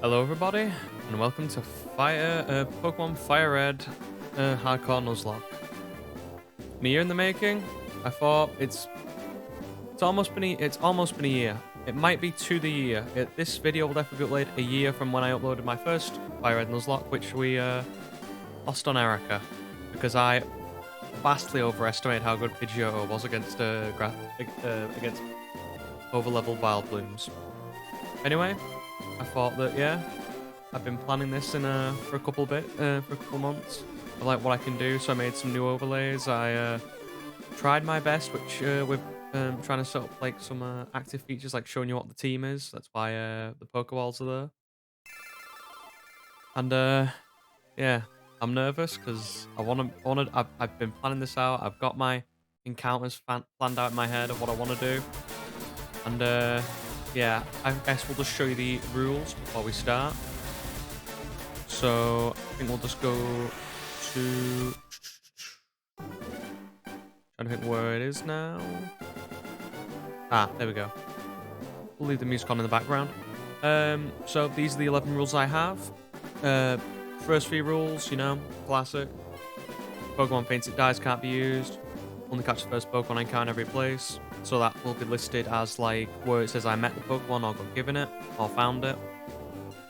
Hello everybody, and welcome to Pokemon FireRed Hardcore Nuzlocke. A year in the making. I thought it's almost been a year. It might be to the year. This video will definitely be uploaded a year from when I uploaded my first FireRed Nuzlocke, which we lost on Erica because I vastly overestimated how good Pidgeotto was against against over-leveled Wild Blooms. Anyway, I thought that I've been planning this for a couple months. I like what I can do, so I made some new overlays. I tried my best, which with trying to set up like some active features, like showing you what the team is. That's why the Pokeballs are there. And yeah, I'm nervous because I've been planning this out. I've got my encounters planned out in my head of what I want to do, and yeah, I guess we'll just show you the rules before we start. So I think we'll just go to trying to think where it is now. Ah, there we go. We'll leave the music on in the background. So these are the 11 rules I have. First 3 rules, you know, classic. Pokemon faints, it dies, can't be used. Only catch the first Pokemon encounter every place. So that will be listed as like where it says I met the Pokemon or got given it or found it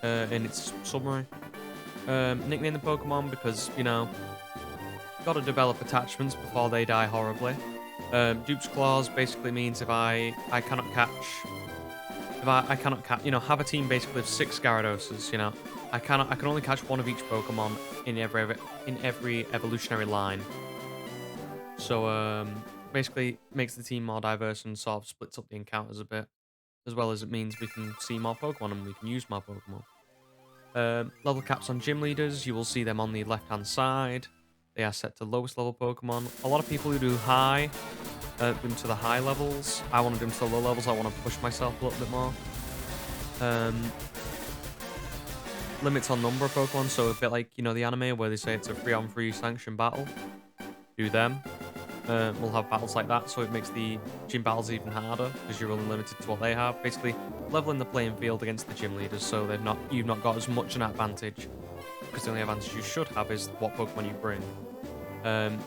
in its summary. Nickname the Pokemon because, you know, gotta develop attachments before they die horribly. Dupe's Claws basically means if I cannot catch, you know, have a team basically of 6 Gyaradoses, you know, I can only catch one of each Pokemon in every evolutionary line. So basically makes the team more diverse and sort of splits up the encounters a bit, as well as it means we can see more Pokemon and we can use more Pokemon. Level caps on gym leaders, you will see them on the left hand side. They are set to lowest level Pokemon. A lot of people who do high do them to the high levels. I want to do them to the low levels. I want to push myself a little bit more. Limits on number of Pokemon, so a bit like, you know, the anime where they say it's a 3-on-3 sanctioned battle. Do them. We'll have battles like that, so it makes the gym battles even harder because you're only limited to what they have. Basically, leveling the playing field against the gym leaders, so you've not got as much an advantage. Because the only advantage you should have is what Pokemon you bring.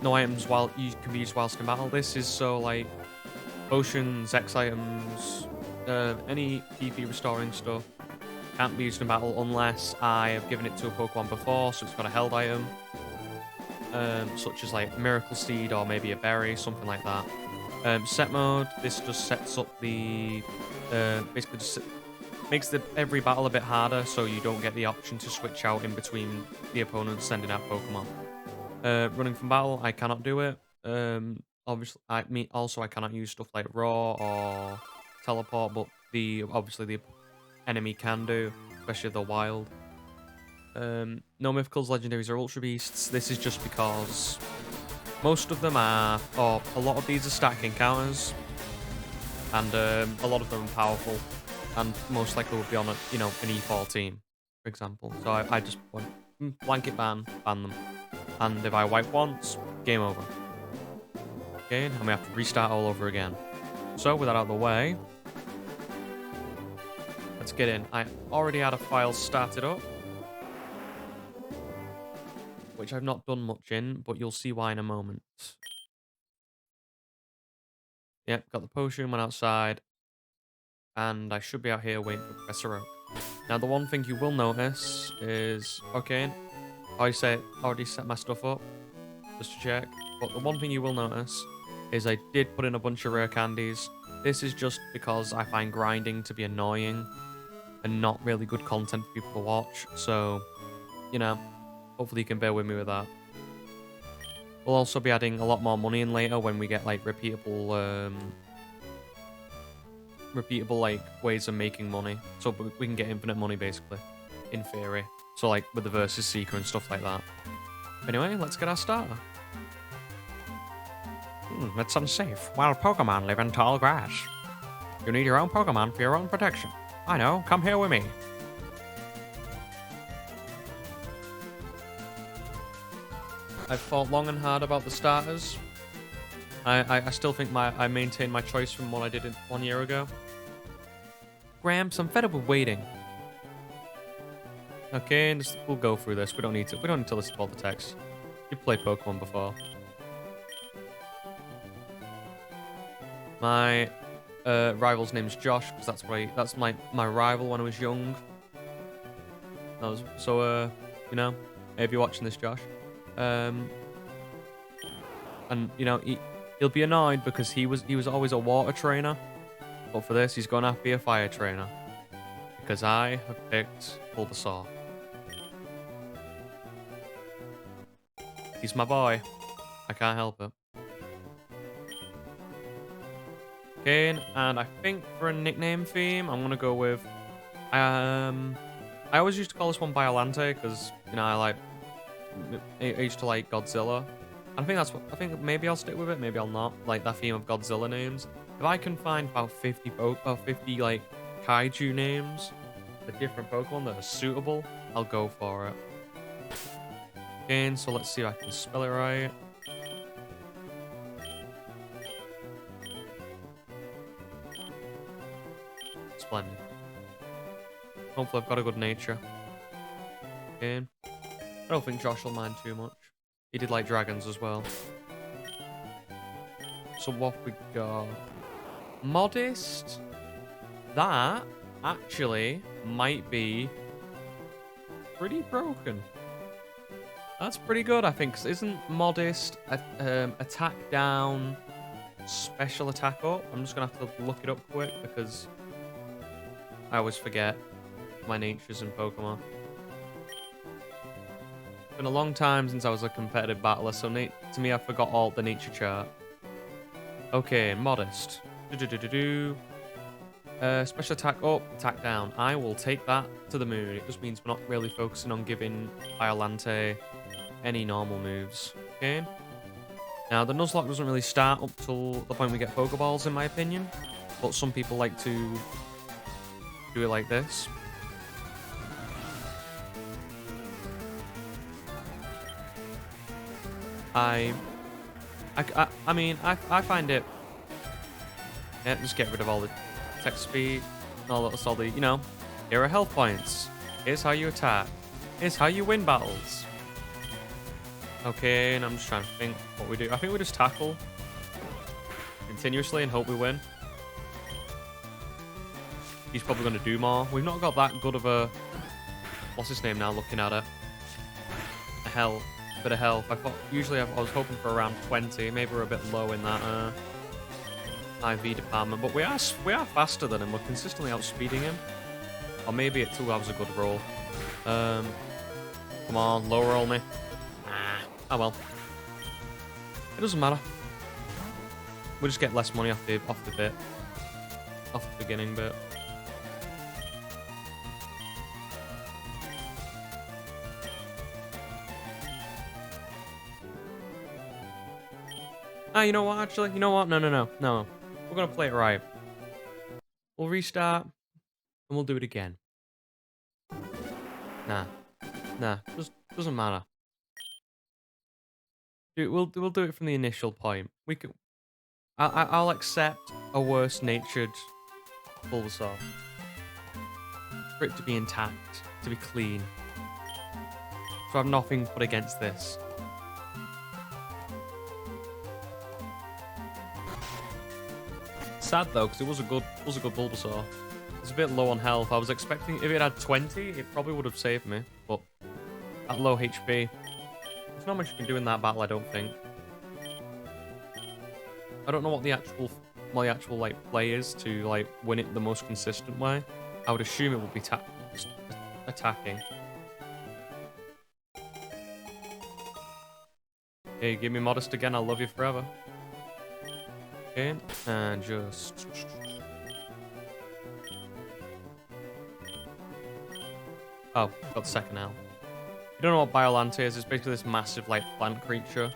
No items while you can be used whilst in battle. This is so like potions, X items, any PP restoring stuff can't be used in battle unless I have given it to a Pokemon before, so it's got a held item. Such as like Miracle Seed or maybe a berry, something like that. Set mode, this just sets up the basically just makes every battle a bit harder, so you don't get the option to switch out in between the opponents sending out Pokemon. Running from battle, I cannot do it. Obviously, I cannot use stuff like Raw or Teleport, but obviously the enemy can do, especially if they're wild. No Mythicals, Legendaries, or Ultra Beasts. This is just because most of them are, or a lot of these are static encounters, and a lot of them are powerful, and most likely would be on an E4 team, for example. So I just went blanket ban them, and if I wipe once, game over. Okay, and we have to restart all over again. So with that out of the way, let's get in. I already had a file started up, which I've not done much in, but you'll see why in a moment. Yep, got the potion, went outside, and I should be out here waiting for Professor Oak. Now, the one thing you will notice is, okay, I already set my stuff up, just to check, but the one thing you will notice is I did put in a bunch of rare candies. This is just because I find grinding to be annoying and not really good content for people to watch, so, you know, hopefully you can bear with me with that. We'll also be adding a lot more money in later when we get like repeatable like ways of making money. So we can get infinite money basically, in theory. So like with the versus seeker and stuff like that. Anyway, let's get our starter. That's unsafe. Wild Pokemon live in tall grass. You need your own Pokemon for your own protection. I know, come here with me. I've thought long and hard about the starters. I still think I maintain my choice from what I did 1 year ago. Gramps, I'm fed up with waiting. Okay, we'll go through this. We don't need to. We don't need to listen to all the text. You've played Pokemon before. My rival's name's Josh because that's my rival when I was young. You know, if you're watching this, Josh, and you know he'll be annoyed because he was always a water trainer, but for this he's gonna have to be a fire trainer because I have picked Bulbasaur. He's my boy. I can't help it. Okay, and I think for a nickname theme, I'm gonna go with I always used to call this one Biolante because you know I used to like Godzilla. And I think maybe I'll stick with it, maybe I'll not. Like that theme of Godzilla names. If I can find about 50 like kaiju names for different Pokemon that are suitable, I'll go for it. Again, so let's see if I can spell it right. Splendid. Hopefully I've got a good nature. Okay. I don't think Josh will mind too much. He did like dragons as well. So what we got? Modest? That actually might be pretty broken. That's pretty good, I think. 'Cause isn't Modest attack down, special attack up? I'm just going to have to look it up quick because I always forget my natures in Pokemon. It's been a long time since I was a competitive battler, so to me I forgot all the nature chart. Okay, Modest. Special attack up, attack down. I will take that to the moon. It just means we're not really focusing on giving Biolante any normal moves. Okay. Now, the Nuzlocke doesn't really start up till the point we get Pokeballs, in my opinion. But some people like to do it like this. I mean, I find it... Yeah, just get rid of all the text speed. All the, you know, here are health points. Here's how you attack. Here's how you win battles. Okay, and I'm just trying to think what we do. I think we just tackle continuously and hope we win. He's probably going to do more. We've not got that good of a... What's his name now, looking at it? A health. Bit of health. I thought usually I was hoping for around 20. Maybe we're a bit low in that IV department. But we are faster than him. We're consistently outspeeding him. Or maybe it too was a good roll. Come on, low roll me. Oh well. It doesn't matter. We'll just get less money off the beginning bit. Ah, you know what, actually? You know what? No. We're gonna play it right. We'll restart, and we'll do it again. Nah. Just doesn't matter. Dude, we'll do it from the initial point. We can. I'll accept a worse-natured Bulbasaur. For it to be intact, to be clean. So I have nothing put against this. Sad though, because it was a good Bulbasaur. It's a bit low on health. I was expecting if it had 20, it probably would have saved me. But at low HP, there's not much you can do in that battle, I don't think. I don't know what the actual like play is to like win it the most consistent way. I would assume it would be attacking. Hey, give me Modest again. I'll love you forever. Okay, and just... Oh, got the second L. You don't know what Biolante is? It's basically this massive, like, plant creature.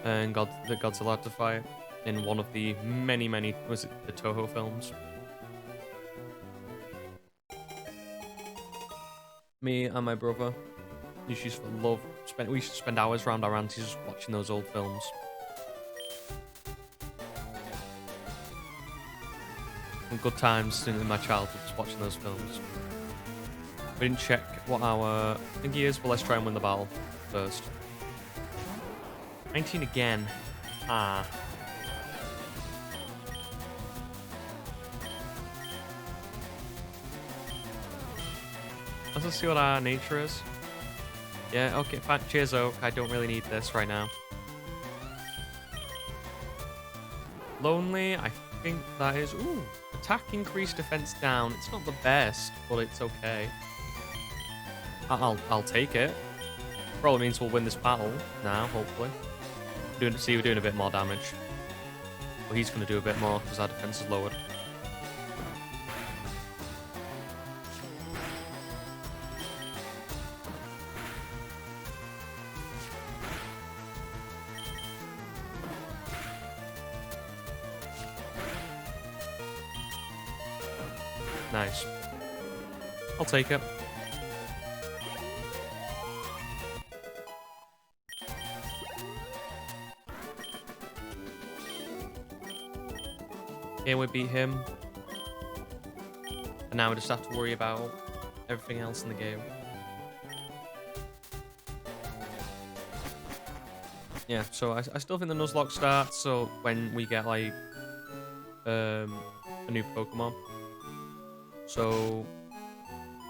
And the gods allowed to fight in one of the many, was it the Toho films? Me and my brother we used to spend hours around our aunties just watching those old films. And good times in my childhood just watching those films. We didn't check what our thingy is, but let's try and win the battle first. 19 again. Ah. Let's just see what our nature is. Yeah, okay, fine. Cheers, Oak. I don't really need this right now. Lonely, I think that is... Ooh, attack increase, defense down. It's not the best, but it's okay. I'll take it. Probably means we'll win this battle now, hopefully. We're doing a bit more damage. Well, he's going to do a bit more because our defense is lowered. Nice. I'll take it. Here we beat him. And now we just have to worry about everything else in the game. Yeah, so I still think the Nuzlocke starts, so when we get like a new Pokemon. So,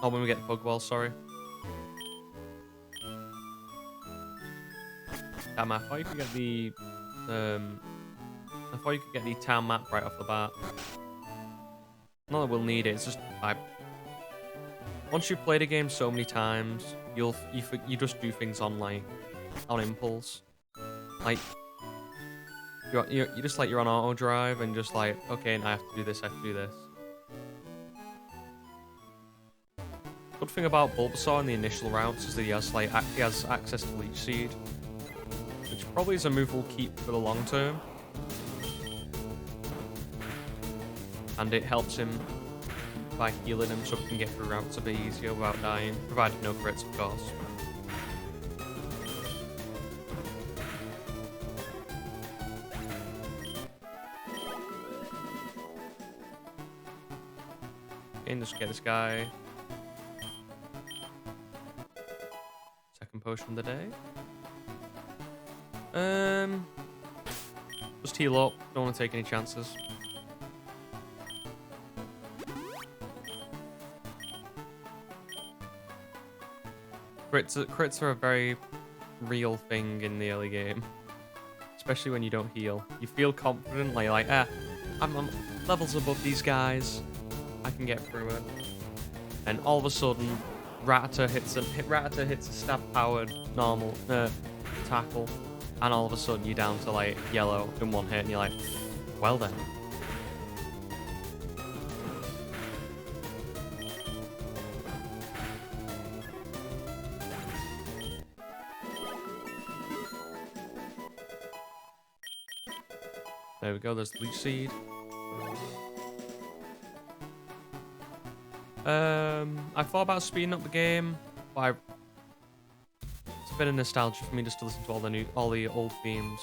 oh, when we get the Pokeball, sorry. Damn, I thought you could get the town map right off the bat. Not that we'll need it. It's just once you've played a game so many times, you just do things on impulse. Like you're just like you're on auto drive and just like, okay, I have to do this. I have to do this. Good thing about Bulbasaur in the initial routes is that he has access to Leech Seed, which probably is a move we'll keep for the long term. And it helps him by healing him so he can get through routes a bit easier without dying, provided no crits, of course. Okay, just get this guy. Second potion of the day. Just heal up. Don't want to take any chances. Crits are a very real thing in the early game, especially when you don't heal. You feel confident, like I'm levels above these guys. I can get through it. And all of a sudden, Rattata hits a stab-powered normal tackle, and all of a sudden you're down to like yellow in one hit, and you're like, well then. There we go, there's Leech Seed. I thought about speeding up the game, but it's a bit of nostalgia for me just to listen to all the old themes.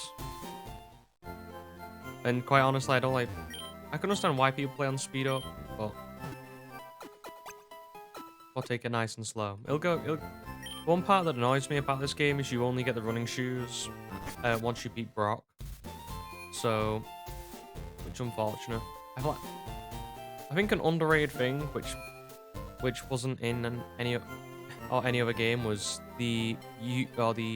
And quite honestly, I can understand why people play on speed up, but I'll take it nice and slow. One part that annoys me about this game is you only get the running shoes once you beat Brock. So, which is unfortunate. I think an underrated thing, which wasn't in any other game, was the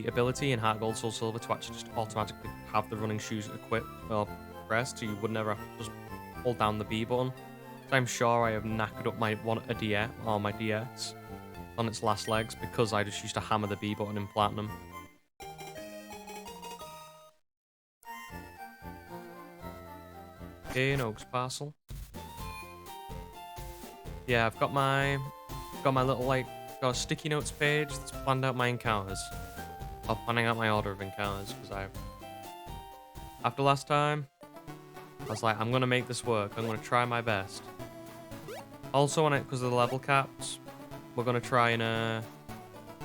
ability in Heart Gold Soul Silver to actually just automatically have the running shoes equipped or pressed, so you would never have to just hold down the B button. So I'm sure I have knackered up my DS on its last legs because I just used to hammer the B button in Platinum. Okay, an Oaks parcel. Yeah, I've got my little got a sticky notes page that's planned out my encounters. I'm planning out my order of encounters because after last time, I was like, I'm gonna make this work. I'm gonna try my best. Also, because of the level caps, we're gonna try and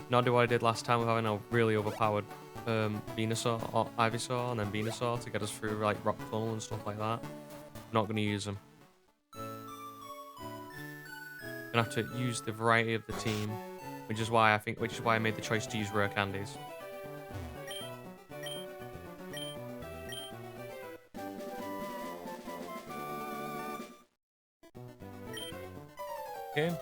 not do what I did last time with having a really overpowered Venusaur or Ivysaur and then Venusaur to get us through like Rock Tunnel and stuff like that. Not gonna use them. Gonna have to use the variety of the team, which is why I made the choice to use rare candies. Okay.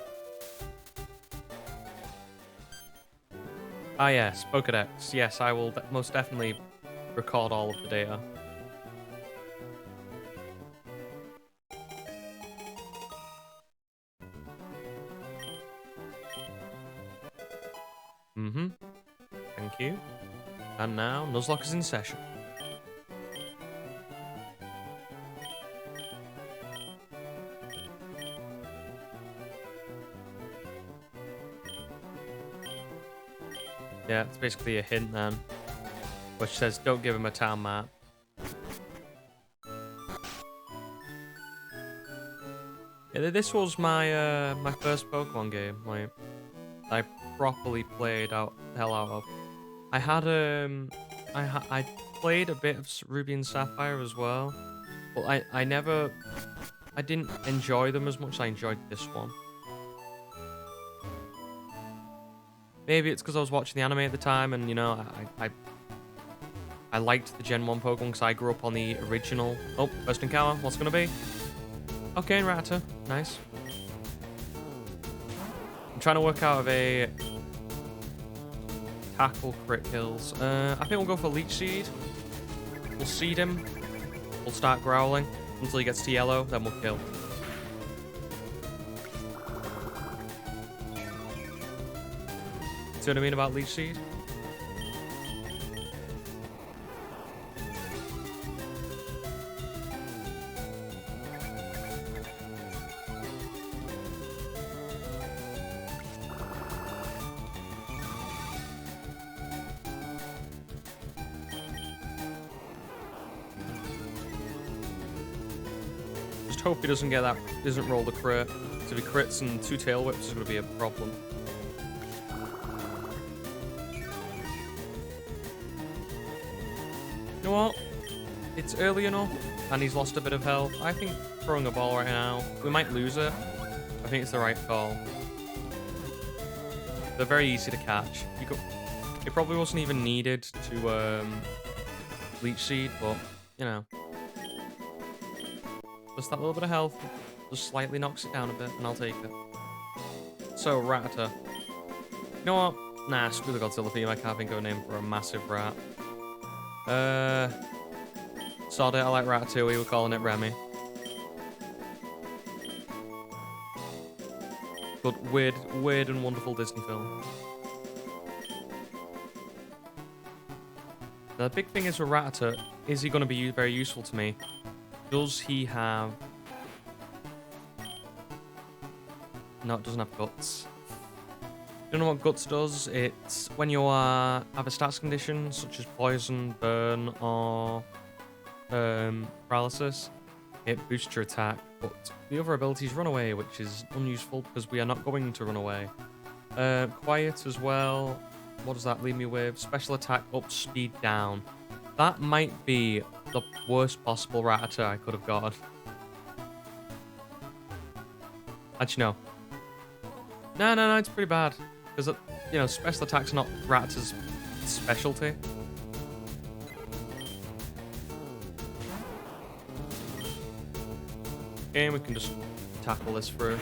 Ah yes, Pokédex. Yes, I will most definitely record all of the data. Mm-hmm. Thank you. And now, Nuzlocke is in session. Yeah, it's basically a hint then, which says don't give him a town map. Yeah, this was my my first Pokemon game. Like, I properly played the hell out of. I had I played a bit of Ruby and Sapphire as well, but I didn't enjoy them as much as I enjoyed this one. Maybe it's because I was watching the anime at the time, and you know, I liked the Gen 1 Pokemon because I grew up on the original. Oh, first encounter. What's it gonna be? Okay, Rattata. Nice. I'm trying to work out of a tackle crit kills. I think we'll go for Leech Seed. We'll seed him. We'll start growling until he gets to yellow, then we'll kill. See what I mean about Leech Seed? Just hope he doesn't get that, doesn't roll the crit. So if he crits and 2 tail whips is going to be a problem. You know what? It's early enough, and he's lost a bit of health. I think throwing a ball right now, we might lose it. I think it's the right call. They're very easy to catch. It probably wasn't even needed to Leech Seed, but, you know. Just that little bit of health just slightly knocks it down a bit, and I'll take it. So, Rattata. You know what? Nah, screw the Godzilla theme. I can't think of a name for a massive rat. Sod it, I like Ratatouille, we're calling it Remy. But weird and wonderful Disney film. Now, the big thing is with Rattata, is he going to be very useful to me? Does he have... No, it doesn't have Guts. You don't know what Guts does? It's when you have a stats condition, such as poison, burn, or paralysis, it boosts your attack, but the other abilities run away, which is unuseful because we are not going to run away. Quiet as well. What does that leave me with? Special attack up, speed down. That might be the worst possible Rattata I could have got. Actually, no. No, it's pretty bad. Because, you know, special attack's not Rattata's specialty. Okay, we can just tackle this through.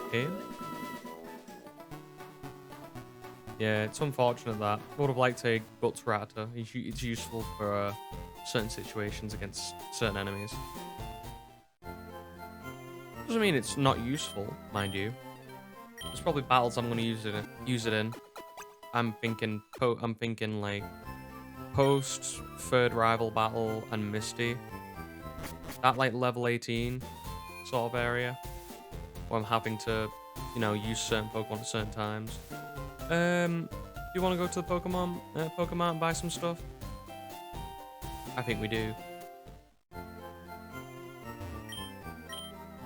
Okay. Yeah, it's unfortunate that. I would have liked a Guts Rattata. It's useful for certain situations against certain enemies. Doesn't mean it's not useful, mind you. There's probably battles I'm going to use it in. I'm thinking like post third rival battle and Misty. That like level 18 sort of area where I'm having to, you know, use certain Pokemon at certain times. Do you want to go to the Pokemon and buy some stuff? I think we do.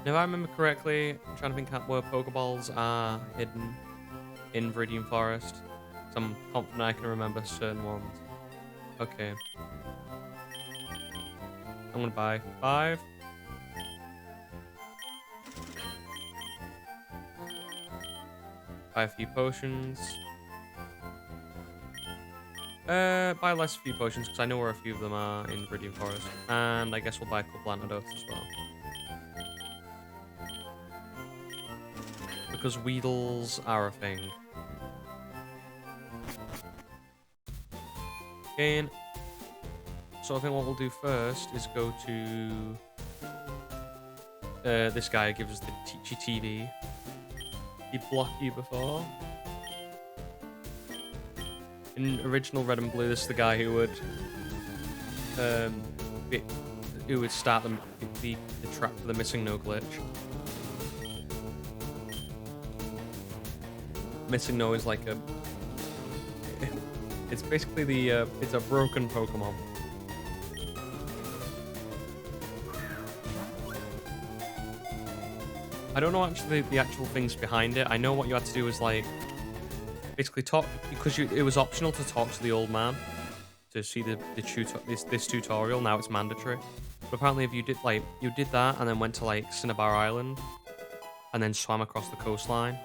If I remember correctly, I'm trying to think out where Pokeballs are hidden in Viridian Forest. So I'm confident I can remember certain ones. Okay. I'm gonna buy 5. Buy a few potions. Buy less few potions because I know where a few of them are in Viridian Forest. And I guess we'll buy a couple antidotes as well. Because Weedles are a thing. Again. So I think what we'll do first is go to this guy who gives us the Teachy TV. He blocked you before. In original Red and Blue, this is the guy who would start the trap for the missing no glitch. Missing no is like a it's basically the it's a broken Pokemon. I don't know actually the actual things behind it. I know what you had to do was like basically talk because it was optional to talk to the old man to see this tutorial. Now it's mandatory. But apparently, if you did that and then went to like Cinnabar Island and then swam across the coastline,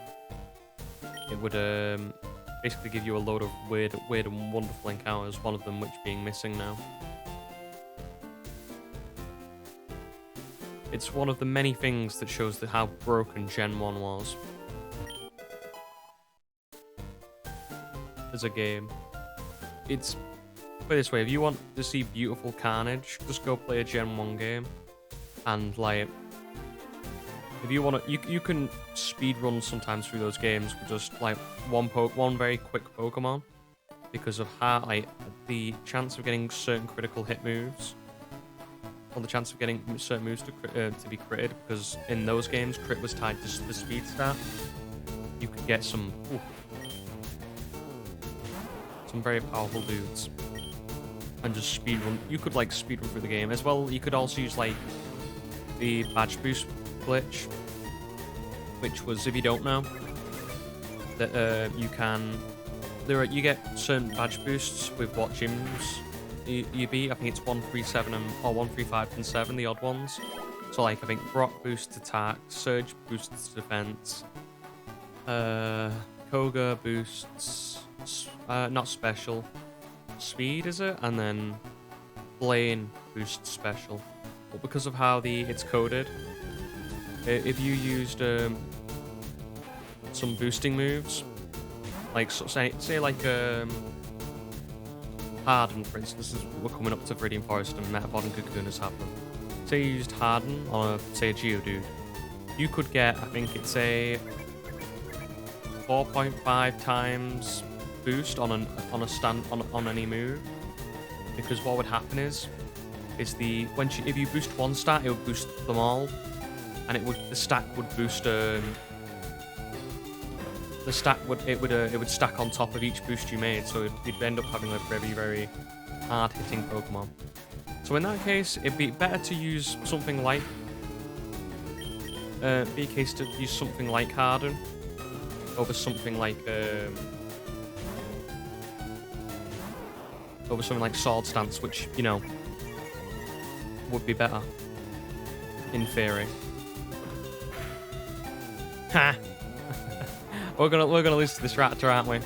it would basically give you a load of weird and wonderful encounters. One of them which being missing now. It's one of the many things that shows how broken Gen 1 was. As a game. It's... Put it this way, if you want to see beautiful carnage, just go play a Gen 1 game. And, like... If you want to... You can speedrun sometimes through those games with just, like, one very quick Pokemon. Because of how, like, the chance of getting certain critical hit moves... Or the chance of getting certain moves to be critted, because in those games, crit was tied to the speed stat. You could get some very powerful dudes, and just speedrun. You could like speedrun through the game as well. You could also use like the badge boost glitch, which was, if you don't know, that you can. You get certain badge boosts with what gyms you beat. I think it's 137 or 135 and 7, the odd ones. So like I think Brock boosts attack, Surge boosts defense, Koga boosts not special, speed is it, and then Blaine boosts special. But because of how it's coded, if you used some boosting moves, like say like Harden, for instance, we're coming up to Viridian Forest and Metapod and Cocoon has happened. Say you used Harden on a Geodude, you could get, I think it's a 4.5 times boost on any move. Because what would happen is if you boost one stat, it would boost them all, and the stack would boost it would stack on top of each boost you made, so you'd end up having a very, very hard-hitting Pokemon. So in that case, it'd be better to use something like Harden over something like Sword Stance, which would be better in theory. Ha. We're gonna lose to this Raptor, aren't we?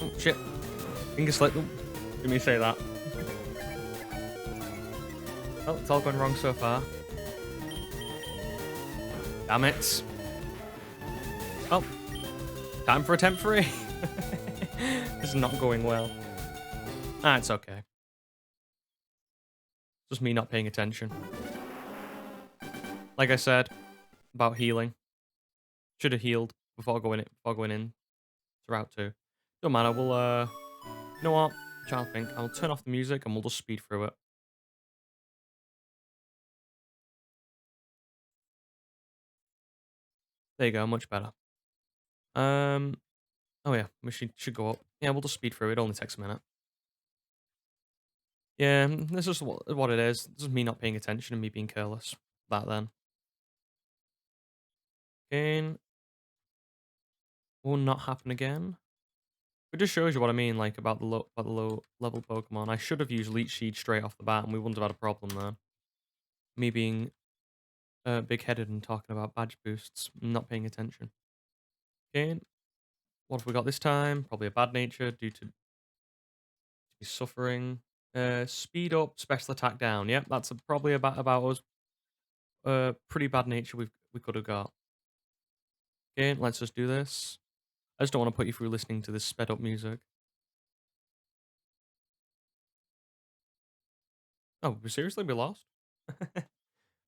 Oh shit! Finger slip. Let me say that. Oh, it's all gone wrong so far. Damn it! Oh, time for a temp free. This is not going well. It's okay. Just me not paying attention. Like I said about healing, should have healed before going in to Route 2. Don't matter. We'll you know what? I'm trying to think. I'll turn off the music and we'll just speed through it. There you go, much better. Um, oh yeah, we should go up. Yeah, we'll just speed through. It only takes a minute. Yeah, this is what it is. This is me not paying attention and me being careless. That then. Again, will not happen again. It just shows you what I mean, like about the low level Pokemon. I should have used Leech Seed straight off the bat, and we wouldn't have had a problem there. Me being big headed and talking about badge boosts, not paying attention. Okay, what have we got this time? Probably a bad nature due to be suffering. Speed up, special attack down. Yep, that's probably about us. Pretty bad nature we could have got. Okay, let's just do this. I just don't want to put you through listening to this sped up music. Oh, we seriously we lost?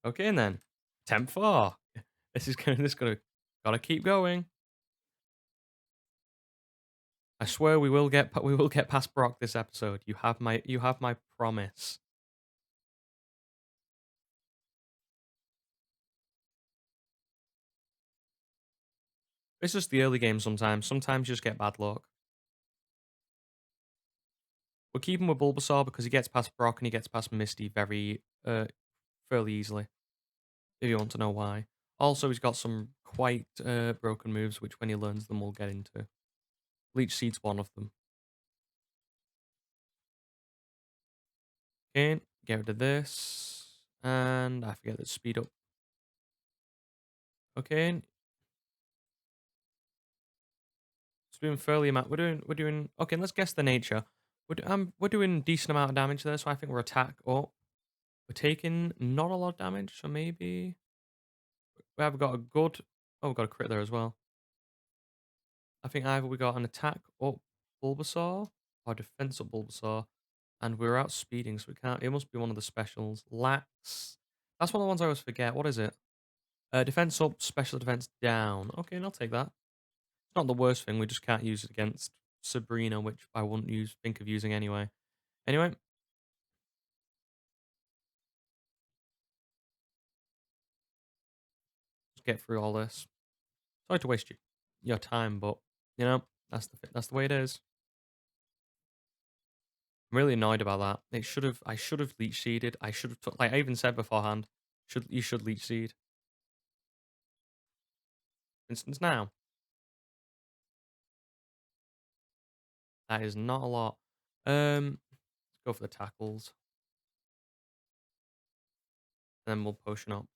Okay, and then temp 4. This gonna gotta keep going. I swear we will get past Brock this episode. You have my promise. It's just the early game sometimes. Sometimes you just get bad luck. We're keeping with Bulbasaur because he gets past Brock and he gets past Misty very fairly easily. If you want to know why. Also, he's got some quite broken moves, which when he learns them, we'll get into. Leech Seed's one of them. Okay, get rid of this. And I forget that speed up. Okay. It's been fairly amount. We're doing okay, let's guess the nature. We're doing decent amount of damage there, so I think we're attack up. We're taking not a lot of damage, so maybe we have got a good oh we've got a crit there as well. I think either we got an attack up Bulbasaur or defense up Bulbasaur. And we're outspeeding, so we can't. It must be one of the specials. Lax. That's one of the ones I always forget. What is it? Defense up, special defense down. Okay, and I'll take that. It's not the worst thing. We just can't use it against Sabrina, which I wouldn't think of using anyway. Anyway, let's get through all this. Sorry to waste your time, but you know that's the way it is. I'm really annoyed about that. I should have leech seeded. I should have like I even said beforehand. You should leech seed. For instance, now that is not a lot. Let's go for the tackles, and then we'll potion up.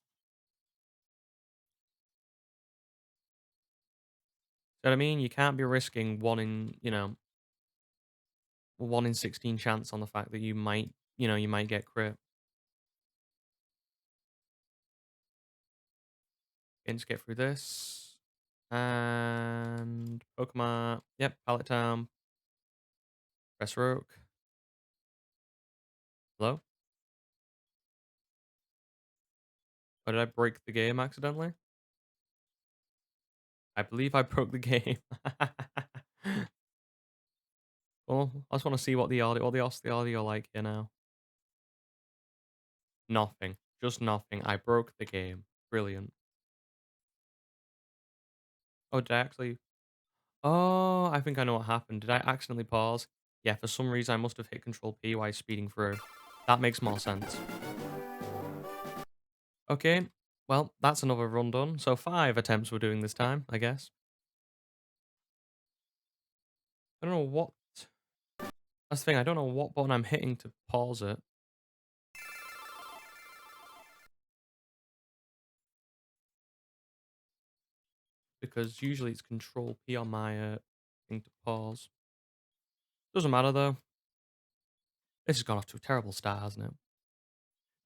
So what I mean, you can't be risking 1 in 16 chance on the fact that you might get crit. And just get through this. And Pokemon. Yep, Pallet Town. Press Roke. Hello? Or did I break the game accidentally? I believe I broke the game. Well, I just want to see what the audio like here now. Nothing. Just nothing. I broke the game. Brilliant. Oh, did I actually? Oh, I think I know what happened. Did I accidentally pause? Yeah, for some reason I must have hit Control P while speeding through. That makes more sense. Okay, well, that's another run done. So 5 attempts we're doing this time, I guess. I don't know what... That's the thing, I don't know what button I'm hitting to pause it. Because usually it's Control P on my thing to pause. Doesn't matter though. This has gone off to a terrible start, hasn't it?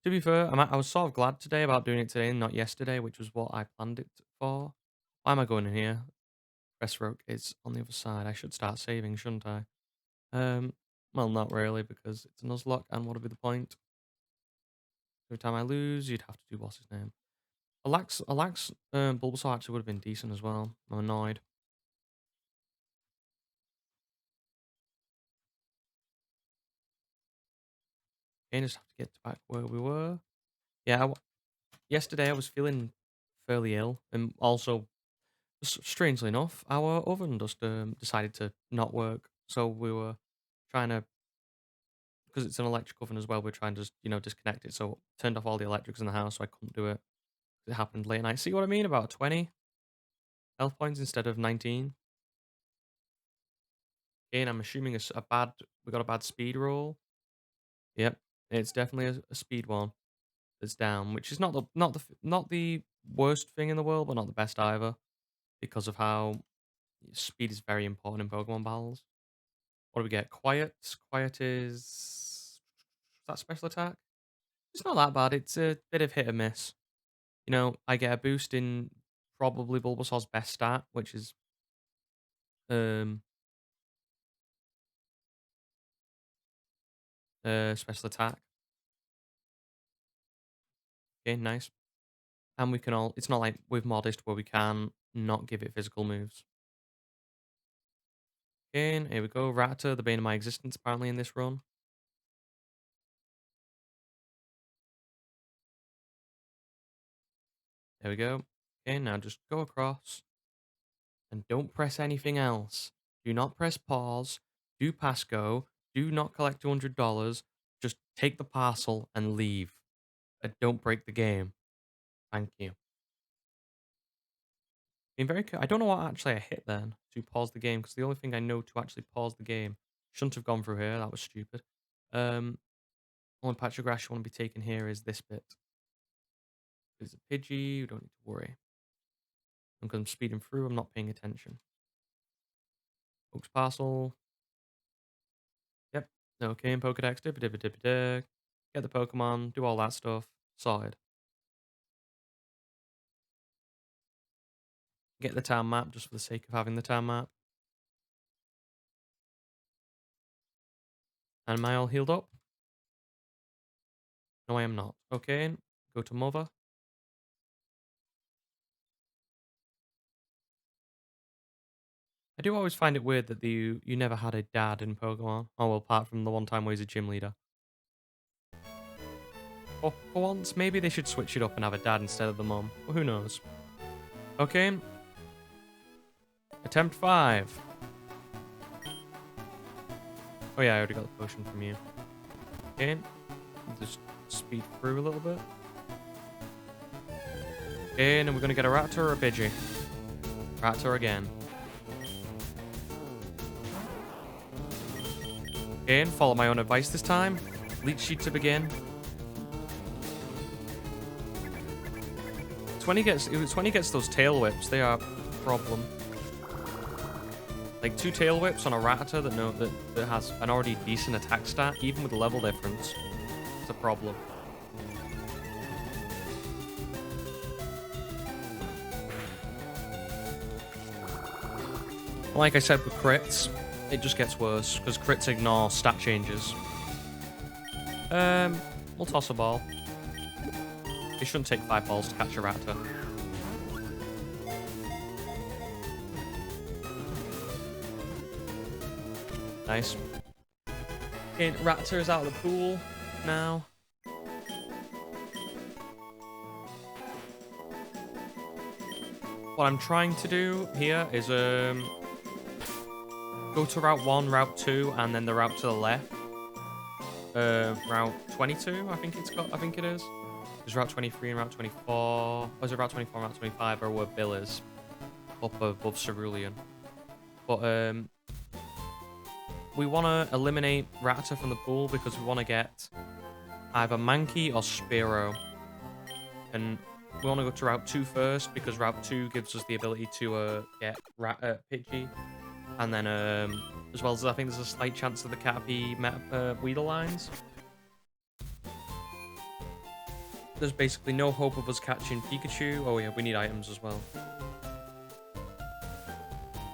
To be fair, I was sort of glad today about doing it today and not yesterday, which was what I planned it for. Why am I going in here? Breaststroke is on the other side. I should start saving, shouldn't I? Um, well, not really, because it's a Nuzlocke, and what would be the point? Every time I lose, you'd have to do what's his name. Bulbasaur actually would have been decent as well. I'm annoyed. Again, just have to get back where we were. Yeah, yesterday I was feeling fairly ill, and also Strangely enough, our oven just decided to not work. So we were trying to, because it's an electric oven as well, we're trying to just, disconnect it. So turned off all the electrics in the house so I couldn't do it. It happened late night. See what I mean? About 20 health points instead of 19. Again, I'm assuming we got a bad speed roll. Yep, it's definitely a speed one that's down, which is not the worst thing in the world, but not the best either, because of how speed is very important in Pokemon battles. What do we get? Quiet. Quiet is that special attack? It's not that bad. It's a bit of hit or miss. I get a boost in probably Bulbasaur's best stat, which is um special attack. Okay, nice. And we can all. It's not like with Modest where we can not give it physical moves. Again, here we go. Rattata, the bane of my existence, apparently in this run. There we go. Okay, now just go across and don't press anything else. Do not press pause. Do pass go. Do not collect $200. Just take the parcel and leave. And don't break the game. Thank you. Being very. I don't know what actually I hit then to pause the game, because the only thing I know to actually pause the game shouldn't have gone through here. That was stupid. Only patch of grass you want to be taken here is this bit. There's a Pidgey. You don't need to worry. And because I'm speeding through, I'm not paying attention. Oaks Parcel. Yep. Okay, and Pokedex. Get the Pokemon. Do all that stuff. Sorted. Get the town map just for the sake of having the town map. And am I all healed up? No, I am not. Okay. Go to Mother. I do always find it weird that you never had a dad in Pokemon. Oh, well, apart from the one time where he's a gym leader. Or for once, maybe they should switch it up and have a dad instead of the mom. Well, who knows? Okay. Attempt 5. Oh yeah, I already got the potion from you. Okay. Just speed through a little bit. Okay, and then we're going to get a Rattata or a Pidgey. Rattata again. Again, follow my own advice this time. Leech Seed to begin. It's when he gets those tail whips, they are a problem. Like 2 tail whips on a Rattata that has an already decent attack stat, even with the level difference. It's a problem. Like I said with crits, it just gets worse because crits ignore stat changes. We'll toss a ball. It shouldn't take 5 balls to catch a Rattata. Nice. Okay, Rattata is out of the pool now. What I'm trying to do here is go to Route 1, Route 2, and then the route to the left. Route 22, I think it is. There's Route 23 and Route 24. Or is it Route 24 and Route 25 are where Bill is? Up above Cerulean. But, we want to eliminate Rattata from the pool because we want to get either Mankey or Spearow. And we want to go to Route 2 first because Route 2 gives us the ability to get Pidgey. And then, as well as I think there's a slight chance of the Caterpie Weedle lines. There's basically no hope of us catching Pikachu. Oh yeah, we need items as well.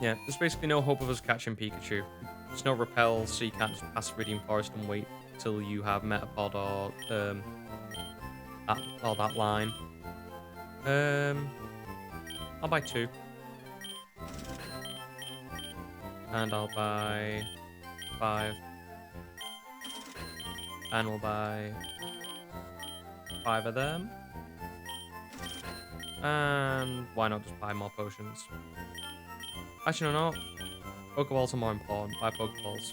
Yeah, there's basically no hope of us catching Pikachu. There's no repel, so you can't just pass Viridian Forest and wait till you have Metapod or that line. I'll buy 2. And I'll buy 5. And we'll buy 5 of them. And why not just buy more potions? Actually, no. Pokeballs are more important. Buy Pokeballs.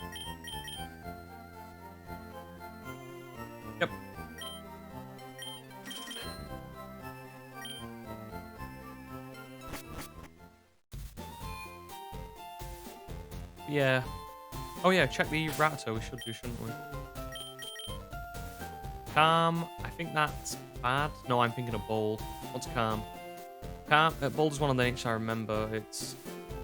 Yep. Yeah. Oh yeah, check the Rattata. We should do, shouldn't we? Calm. I think that's bad. No, I'm thinking of Bold. What's Calm? Calm. Bold is one of the names I remember. It's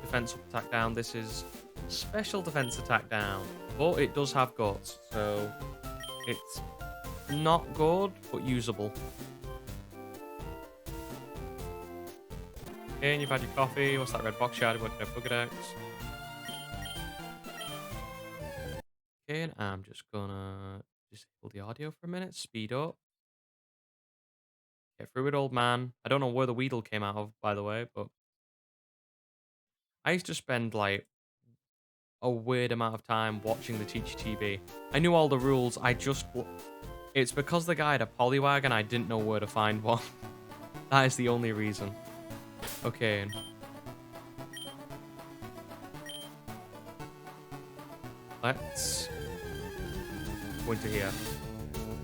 defense up, attack down. This is special defense attack down. But it does have guts, so it's not good, but usable. Okay, and you've had your coffee. What's that red box you had? Working at Pokedex. Okay, and I'm just gonna disable the audio for a minute. Speed up. Get through it, old man. I don't know where the Weedle came out of, by the way, but I used to spend like a weird amount of time watching the Teachy TV. I knew all the rules. It's because the guy had a Poliwag and I didn't know where to find one. That is the only reason. Okay. Let's go into here.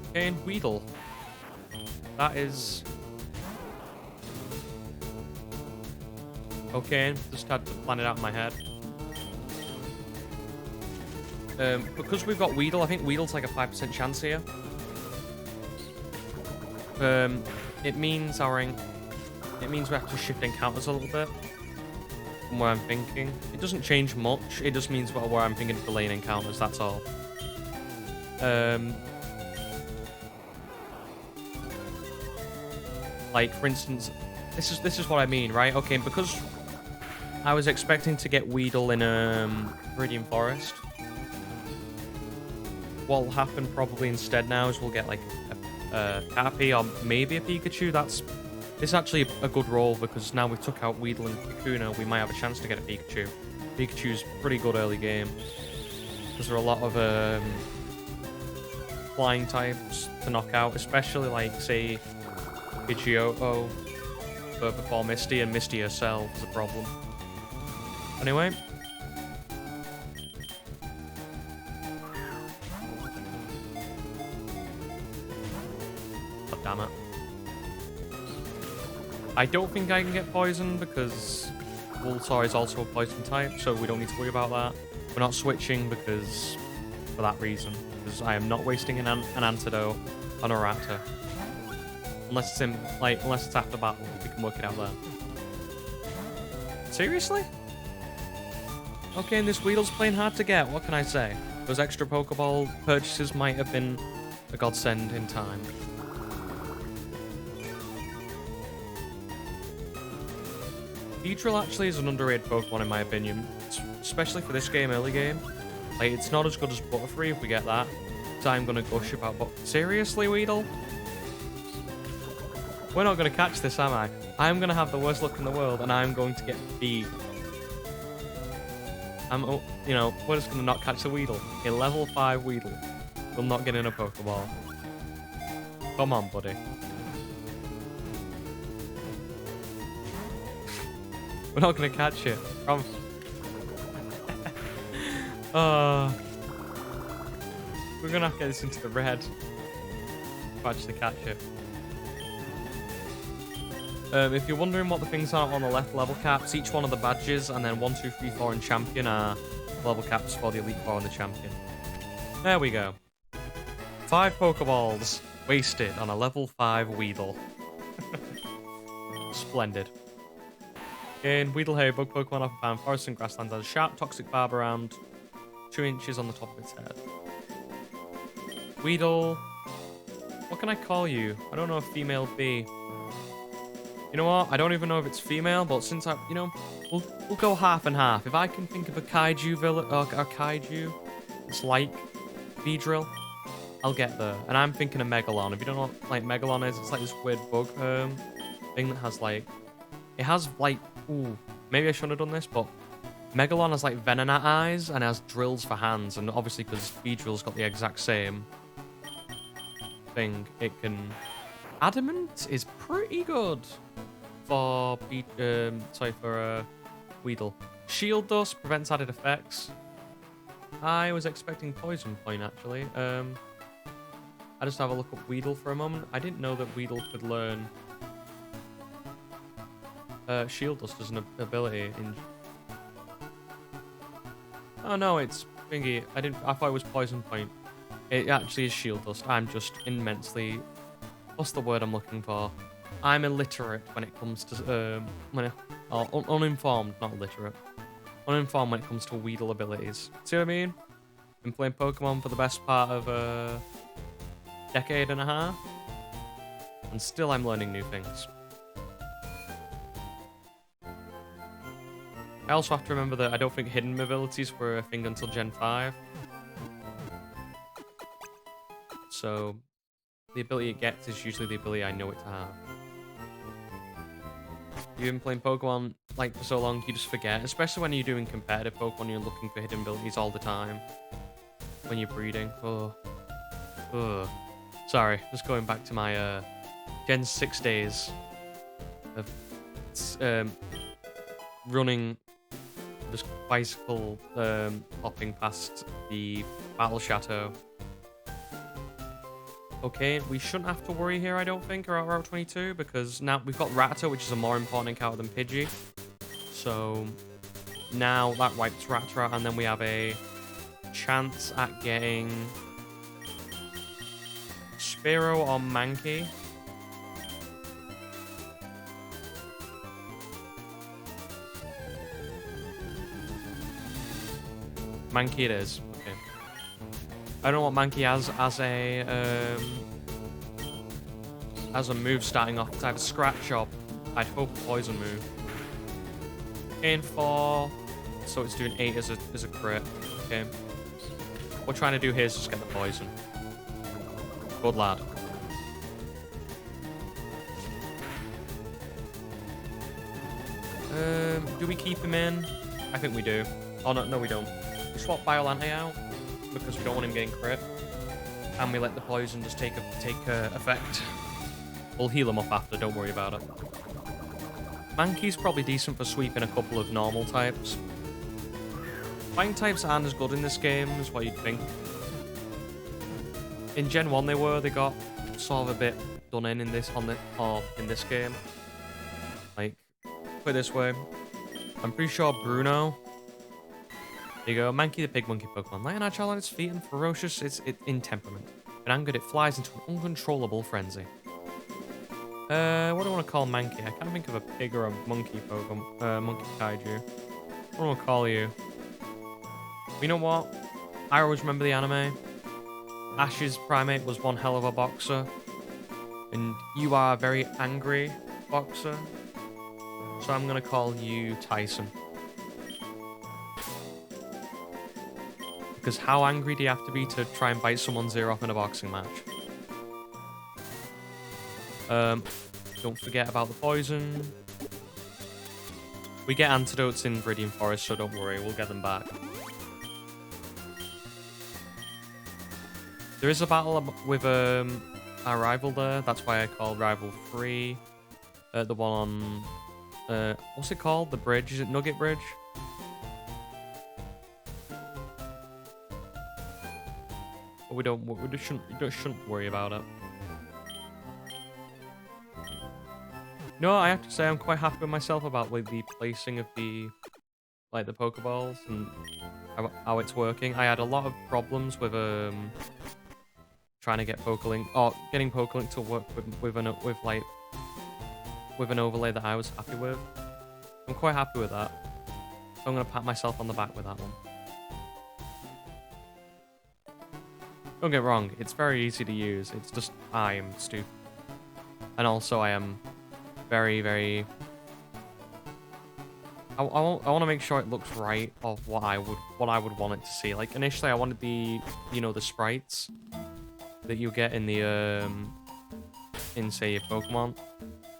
Okay, and Weedle. That is... Okay, just had to plan it out in my head. Because we've got Weedle, I think Weedle's like a 5% chance here. It means we have to shift encounters a little bit from where I'm thinking. It doesn't change much. It just means where I'm thinking delaying encounters. That's all. Like for instance, this is what I mean, right? Okay, because I was expecting to get Weedle in Viridian Forest. What'll happen probably instead now is we'll get like a Caterpie or maybe a Pikachu. It's actually a good roll because now we took out Weedle and Kakuna, we might have a chance to get a Pikachu. Pikachu's pretty good early game because there are a lot of flying types to knock out, especially like say Pidgeotto before Misty, and Misty herself is a problem. Anyway. Oh, damn it. I don't think I can get poisoned because Voltar is also a poison type, so we don't need to worry about that. We're not switching for that reason, because I am not wasting an antidote on a Raptor. Unless it's after battle, we can work it out there. Seriously? Okay, and this Weedle's playing hard to get, what can I say? Those extra Pokeball purchases might have been a godsend in time. Beedrill actually is an underrated Pokemon in my opinion, especially for this game, early game. Like, it's not as good as Butterfree if we get that. So I'm gonna gush about seriously, Weedle? We're not gonna catch this, am I? I'm gonna have the worst luck in the world and I'm going to get beat. We're just gonna not catch the Weedle. A level 5 Weedle will not get in a Pokeball. Come on, buddy. We're not gonna catch it. Promise. We're gonna have to get this into the red to actually catch it. If you're wondering what the things are on the left, level caps, each one of the badges, and then 1, 2, 3, 4 and champion are level caps for the Elite Four and the champion. There we go. 5 Pokeballs wasted on a level 5 Weedle. Splendid. In Weedle Hay, bug Pokemon often found forests and grasslands has a sharp toxic barb around 2 inches on the top of its head. Weedle. What can I call you? I don't know if female B. You know what? I don't even know if it's female, but since we'll go half and half. If I can think of a Kaiju villain or a Kaiju, it's like Beedrill, I'll get there. And I'm thinking of Megalon. If you don't know what like Megalon is, it's like this weird bug thing that has like, it has like, ooh, maybe I shouldn't have done this, but Megalon has like Venonat eyes and has drills for hands, and obviously because Beedrill's got the exact same thing, it can. Adamant is pretty good for Weedle. Shield Dust prevents added effects. I was expecting Poison Point, actually. I just have a look at Weedle for a moment. I didn't know that Weedle could learn Shield Dust as an ability. Oh no, it's thingy. I thought it was Poison Point. It actually is Shield Dust. I'm just immensely... What's the word I'm looking for? I'm illiterate when it comes to... uninformed, not illiterate. Uninformed when it comes to Weedle abilities. See what I mean? Been playing Pokemon for the best part of a decade and a half. And still I'm learning new things. I also have to remember that I don't think hidden abilities were a thing until Gen 5. So, the ability it gets is usually the ability I know it to have. You've been playing Pokemon like for so long, you just forget. Especially when you're doing competitive Pokemon, you're looking for hidden abilities all the time. When you're breeding. Oh. Sorry, just going back to my Gen 6 days of running, just bicycle hopping past the Battle Chateau. Okay, we shouldn't have to worry here, I don't think, around Route 22, because now we've got Rattata, which is a more important encounter than Pidgey. So now that wipes Rattata out, and then we have a chance at getting Spearow or Mankey. Mankey it is. Okay. I don't know what Mankey has as a move starting off. It's either Scratch or I'd hope Poison move. In 4, so it's doing 8 as a crit. Okay. What we're trying to do here is just get the Poison. Good lad. Do we keep him in? I think we do. Oh no, we don't. We swap Biolante out because we don't want him getting crit, and we let the Poison just take effect. We'll heal him up after. Don't worry about it. Mankey's probably decent for sweeping a couple of normal types. Fighting types aren't as good in this game as what you'd think. In Gen 1 they got sort of a bit done in this game. Like, put it this way. I'm pretty sure Bruno. There you go. Mankey the pig monkey Pokemon. Light and agile on its feet and ferocious in temperament. When angered, it flies into an uncontrollable frenzy. What do I want to call Mankey? I can't think of a pig or a monkey Pokemon. Monkey Kaiju. What do I want to call you? You know what? I always remember the anime. Ash's primate was one hell of a boxer. And you are a very angry boxer. So I'm going to call you Tyson. Because how angry do you have to be to try and bite someone's ear off in a boxing match? Don't forget about the Poison. We get antidotes in Viridian Forest, so don't worry, we'll get them back. There is a battle with our rival there. That's why I called Rival 3. The one on... what's it called? The bridge? Is it Nugget Bridge? But we shouldn't worry about it. No, I have to say I'm quite happy with myself about like the placing of the Pokeballs and how it's working. I had a lot of problems with trying to get Pokelink or getting Pokelink to work with an overlay that I was happy with. I'm quite happy with that. So I'm gonna pat myself on the back with that one. Don't get me wrong, it's very easy to use. It's just I am stupid, and also I am very, very. I want to make sure it looks right of what I would want it to see. Like initially, I wanted the the sprites that you get in the in say your Pokemon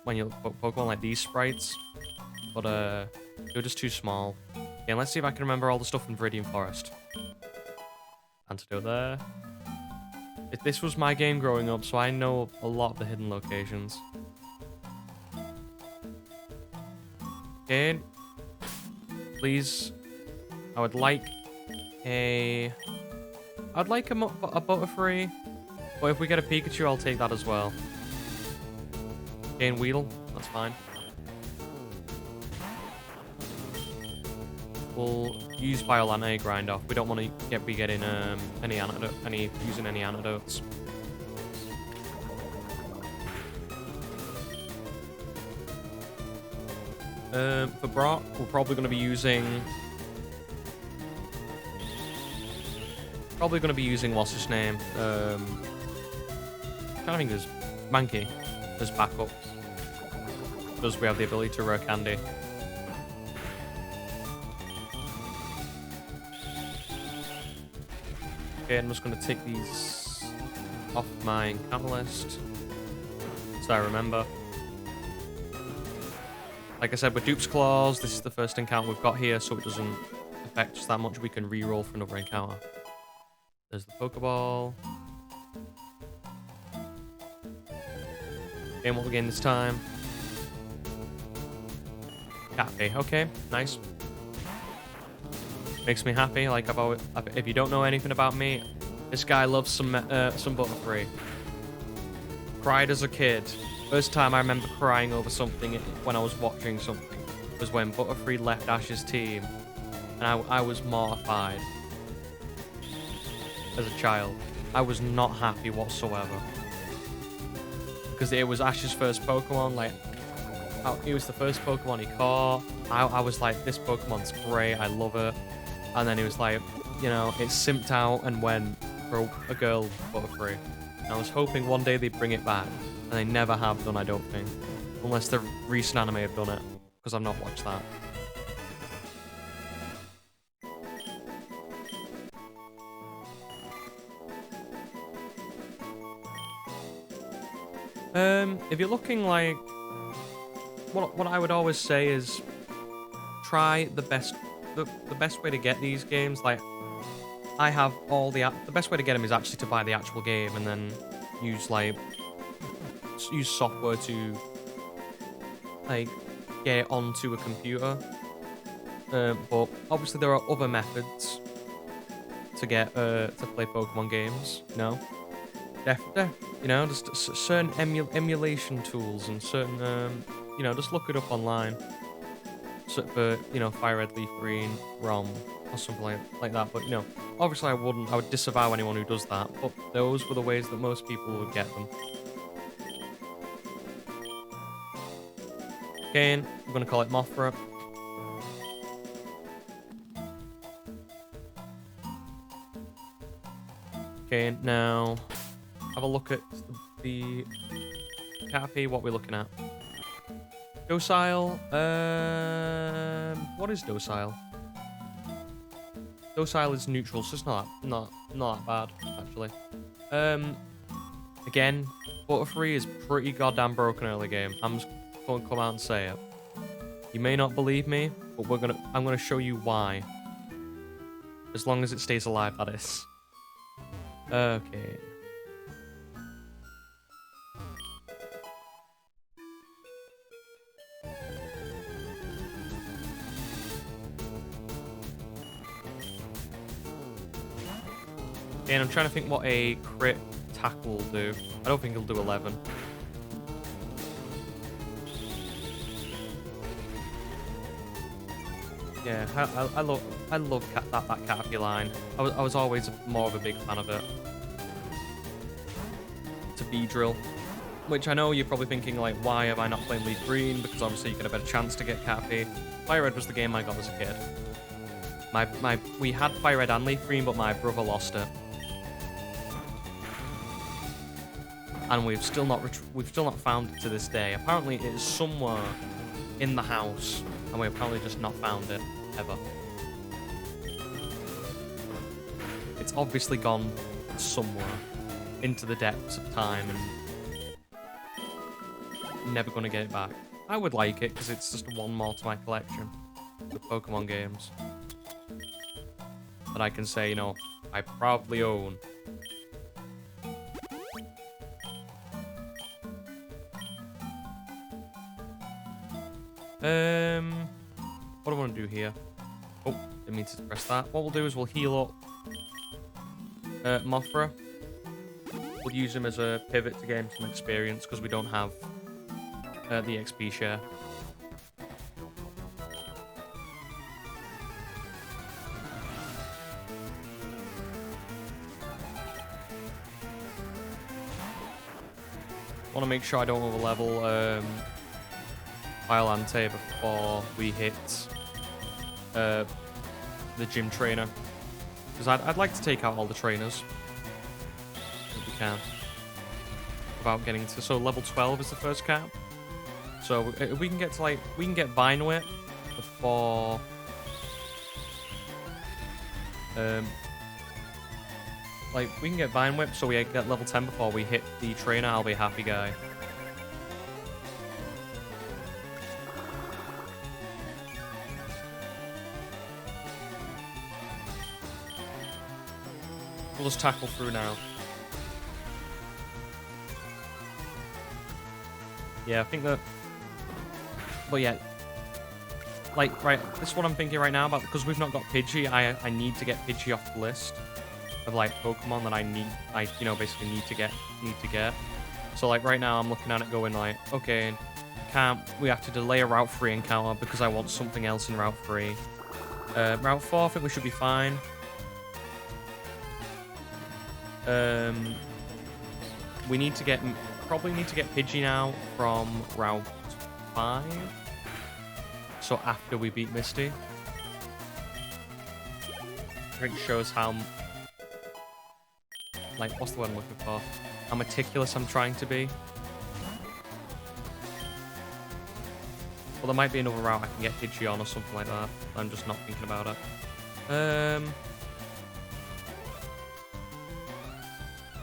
when you look Pokemon like these sprites, but they're just too small. Okay, and let's see if I can remember all the stuff in Viridian Forest. Antidote there. This was my game growing up, so I know a lot of the hidden locations. Okay. Please. I would like a... I'd like a Butterfree. But if we get a Pikachu, I'll take that as well. Gain Weedle. That's fine. We'll use Violante grind off. We don't want to be getting using any antidotes. For Brock, we're probably going to be using... what's his name? I think there's Mankey as backup. Because we have the ability to rare candy. Okay, I'm just going to take these off my encounter list. So I remember. Like I said, with Dupe's Claws, this is the first encounter we've got here, so it doesn't affect us that much. We can re-roll for another encounter. There's the Pokeball. And what we gain this time. Cafe. Okay, nice. Makes me happy. Like if you don't know anything about me, this guy loves some Butterfree. Cried as a kid. First time I remember crying over something when I was watching something was when Butterfree left Ash's team, and I was mortified. As a child, I was not happy whatsoever because it was Ash's first Pokemon. Like, it was the first Pokemon he caught. I was like, this Pokemon's great, I love it. And then he was like, you know, it simped out and went for a girl Butterfree. And I was hoping one day they'd bring it back, and they never have done, I don't think, unless the recent anime have done it, because I've not watched that. If you're looking like... What I would always say is try the best way to get these games. Like, I have all the best way to get them is actually to buy the actual game and then use software to like get it onto a computer. But obviously there are other methods to get to play Pokemon games. You know, you know, just certain emulation tools and certain you know, just look it up online. So for, you know, FireRed, Leaf Green, ROM, or something like that. But, you know, obviously I would disavow anyone who does that, but those were the ways that most people would get them. Again, I'm going to call it Mothra. Okay, now have a look at the Caterpie, what we're looking at. Docile, what is docile? Docile is neutral, so it's not that bad, actually. Again, Butterfree is pretty goddamn broken early game. I'm just going to come out and say it. You may not believe me, but I'm gonna show you why. As long as it stays alive, that is. Okay. And I'm trying to think what a crit tackle will do. I don't think it'll do 11. Yeah, I love that Caterpie line. I was always more of a big fan of it. It's a Beedrill, which I know you're probably thinking like, why have I not played Leaf Green? Because obviously you get a better chance to get Caterpie. FireRed was the game I got as a kid. We had FireRed and Leaf Green, but my brother lost it. And we've still not found it to this day. Apparently it is somewhere in the house, and we've apparently just not found it ever. It's obviously gone somewhere into the depths of time and never gonna get it back. I would like it because it's just one more to my collection of Pokemon games that I can say, you know, I proudly own. what do I want to do here? Oh, didn't mean to press that. What we'll do is we'll heal up Mothra. We'll use him as a pivot to gain some experience because we don't have the XP share. Want to make sure I don't overlevel Violante before we hit the gym trainer. Because I'd like to take out all the trainers. If we can. Without getting to... So level 12 is the first cap. So if we can get to like... We can get Vine Whip before... Like, we can get Vine Whip so we get level 10 before we hit the trainer. I'll be a happy guy. We'll just tackle through now. Yeah, I think that... But yeah. Like, right, this is what I'm thinking right now about... Because we've not got Pidgey, I need to get Pidgey off the list of, like, Pokemon that I basically need to get. So, like, right now I'm looking at it going, like, okay, we have to delay a Route 3 encounter because I want something else in Route 3. Route 4, I think we should be fine. We need to get... Probably need to get Pidgey now from Route 5. So after we beat Misty. I think it shows how... Like, what's the word I'm looking for? How meticulous I'm trying to be. Well, there might be another route I can get Pidgey on or something like that. I'm just not thinking about it.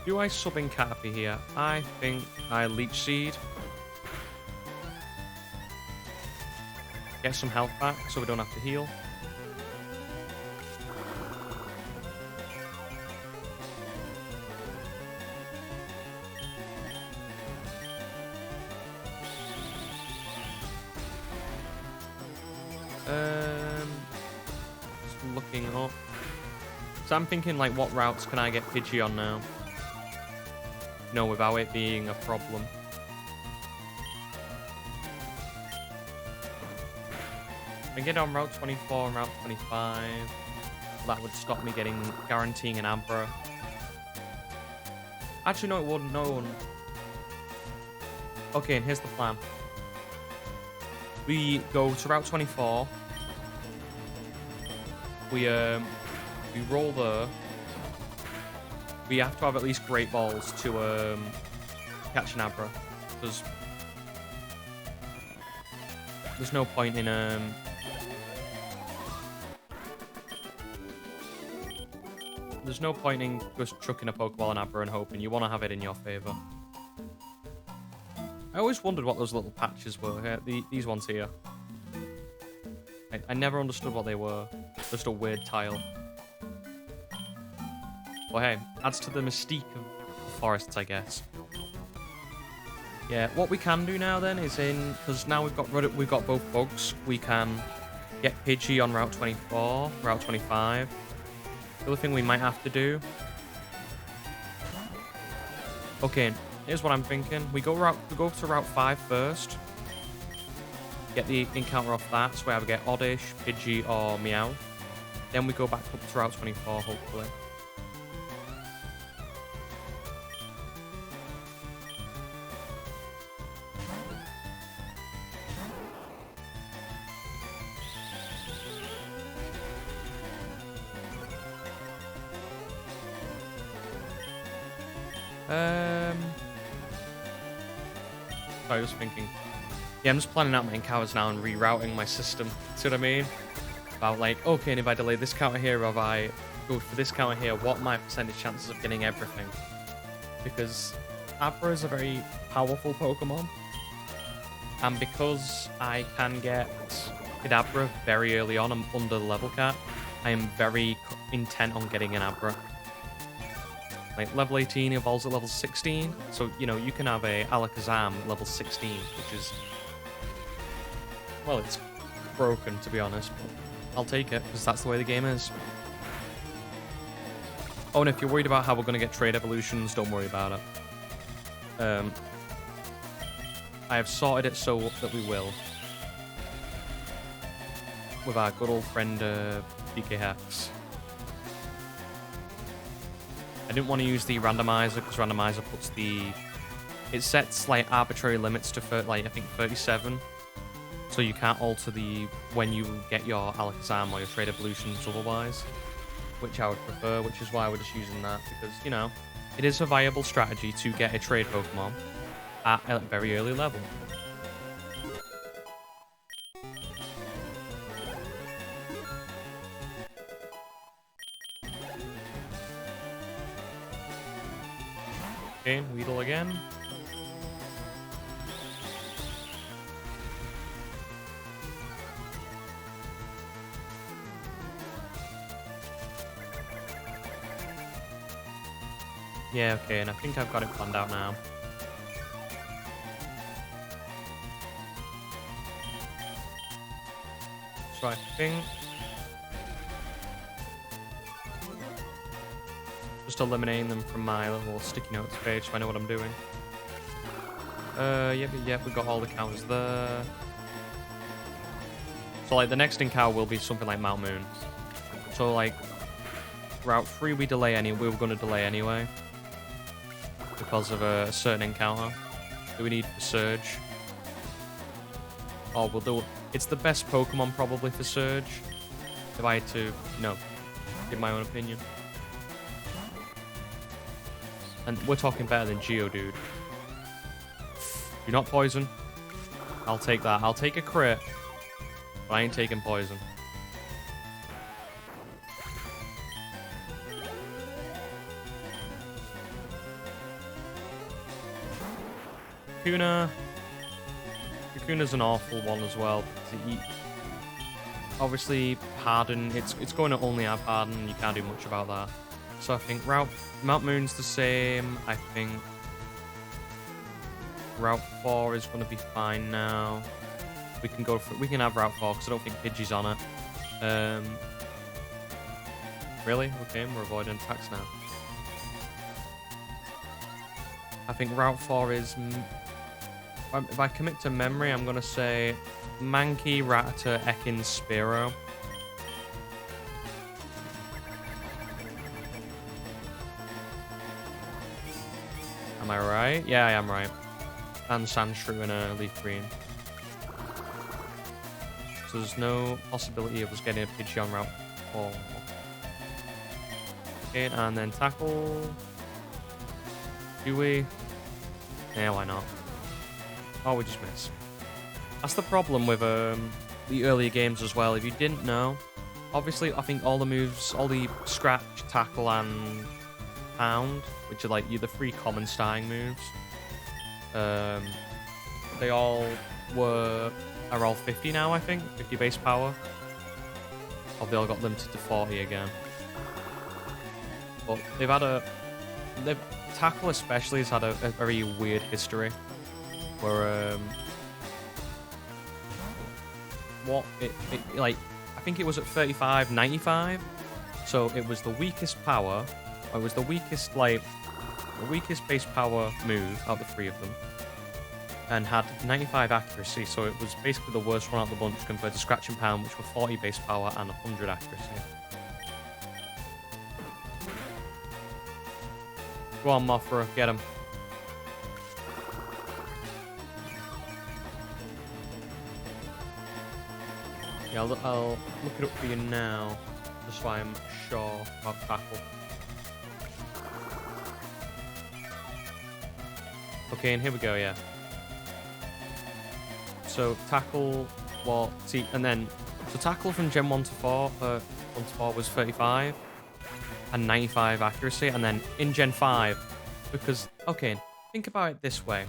Do I sub in Caterpie here? I think I Leech Seed. Get some health back so we don't have to heal. Just looking up. So I'm thinking, like, what routes can I get Pidgey on now? No, without it being a problem. I get on Route 24 and Route 25. That would stop me guaranteeing an Abra. Actually, no, it wouldn't. No, it wouldn't. Okay, and here's the plan. We go to Route 24. We roll there. We have to have at least Great Balls to catch an Abra. Because there's no point in there's no point in just chucking a Pokeball in Abra and hoping. You want to have it in your favor. I always wondered what those little patches were. These ones here. I never understood what they were. Just a weird tile. Well, hey, adds to the mystique of forests, I guess. Yeah, what we can do now then is because now we've got both bugs, we can get Pidgey on Route 24, Route 25. The other thing we might have to do... Okay, here's what I'm thinking. We go to Route 5 first. Get the encounter off that, so we either get Oddish, Pidgey, or Meow. Then we go back up to Route 24, hopefully. I was thinking. Yeah, I'm just planning out my encounters now and rerouting my system. See what I mean? About like, okay, and if I delay this counter here, or if I go for this counter here, what are my percentage chances of getting everything? Because Abra is a very powerful Pokemon. And because I can get Kadabra very early on, I'm under the level cap, I am very intent on getting an Abra. Like, level 18 evolves at level 16, so, you know, you can have a Alakazam level 16, which is... Well, it's broken, to be honest. But I'll take it, because that's the way the game is. Oh, and if you're worried about how we're going to get trade evolutions, don't worry about it. I have sorted it so that we will. With our good old friend, PK Hex. I didn't want to use the randomizer, because randomizer puts the... It sets, like, arbitrary limits to, like, I think 37. So you can't alter the... when you get your Alakazam or your trade evolutions otherwise. Which I would prefer, which is why we're just using that. Because, you know, it is a viable strategy to get a trade Pokemon at a very early level. Okay, Weedle again. Yeah, okay, and I think I've got it planned out now. So I think... just eliminating them from my little sticky notes page so I know what I'm doing. Yep, we got all the counters there. So, like, the next encounter will be something like Mt.Moon. So, like, Route 3 we were going to delay anyway. Because of a certain encounter that we need for Surge. Oh, we'll do... It's the best Pokemon probably for Surge. If I had to, you know, give my own opinion. And we're talking better than Geodude. You're not poison. I'll take that. I'll take a crit. But I ain't taking poison. Kakuna's an awful one as well. Obviously, Harden, it's going to only have Harden. You can't do much about that. So I think Mt.Moon's the same. I think Route 4 is going to be fine now. We can have Route 4 because I don't think Pidgey's on it. Really? Okay, we're avoiding attacks now. I think Route 4 is... If I commit to memory, I'm going to say Mankey, Rattata, Ekans, Spearow. Am I right? Yeah, I am right. And Sandshrew and a Leaf Green. So there's no possibility of us getting a Pidgey on Route 4. Okay, and then Tackle. Do we? Yeah, why not? Oh, we just miss. That's the problem with the earlier games as well. If you didn't know, obviously, I think all the moves, all the Scratch, Tackle, and Pound, which are like the three common starting moves, they all are all 50 now, I think. 50 base power. Or they all got limited to 40 again. But they've had Tackle especially has had a very weird history. Where, like, I think it was at 35, 95. So it was the weakest power. It was the weakest base power move out of the three of them. And had 95 accuracy, so it was basically the worst one out of the bunch compared to Scratch and Pound, which were 40 base power and 100 accuracy. Go on, Mothra, get him. Yeah, I'll look it up for you now, just so I'm sure about Tackle. Okay, and here we go, yeah. So, Tackle, so Tackle from Gen 1 to 4, 1 to 4 was 35, and 95 accuracy, and then in Gen 5, because, okay, think about it this way.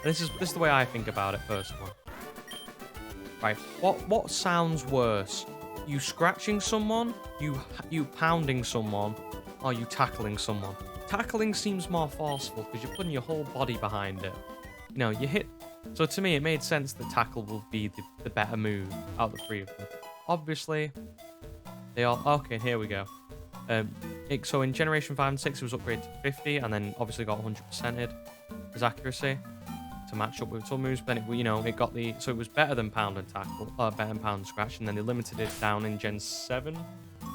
This is the way I think about it, personally. Right, what sounds worse? You scratching someone, you pounding someone, or you tackling someone? Tackling seems more forceful because you're putting your whole body behind it. You know, you hit So to me, it made sense that Tackle will be the better move out of the three of them. Obviously, they all... Okay, here we go. So in Generation 5 and 6, it was upgraded to 50, and then obviously got 100%ed as accuracy to match up with its other moves. But then, it got the... So it was better than Pound and Tackle, better than Pound and Scratch, and then they limited it down in Gen 7,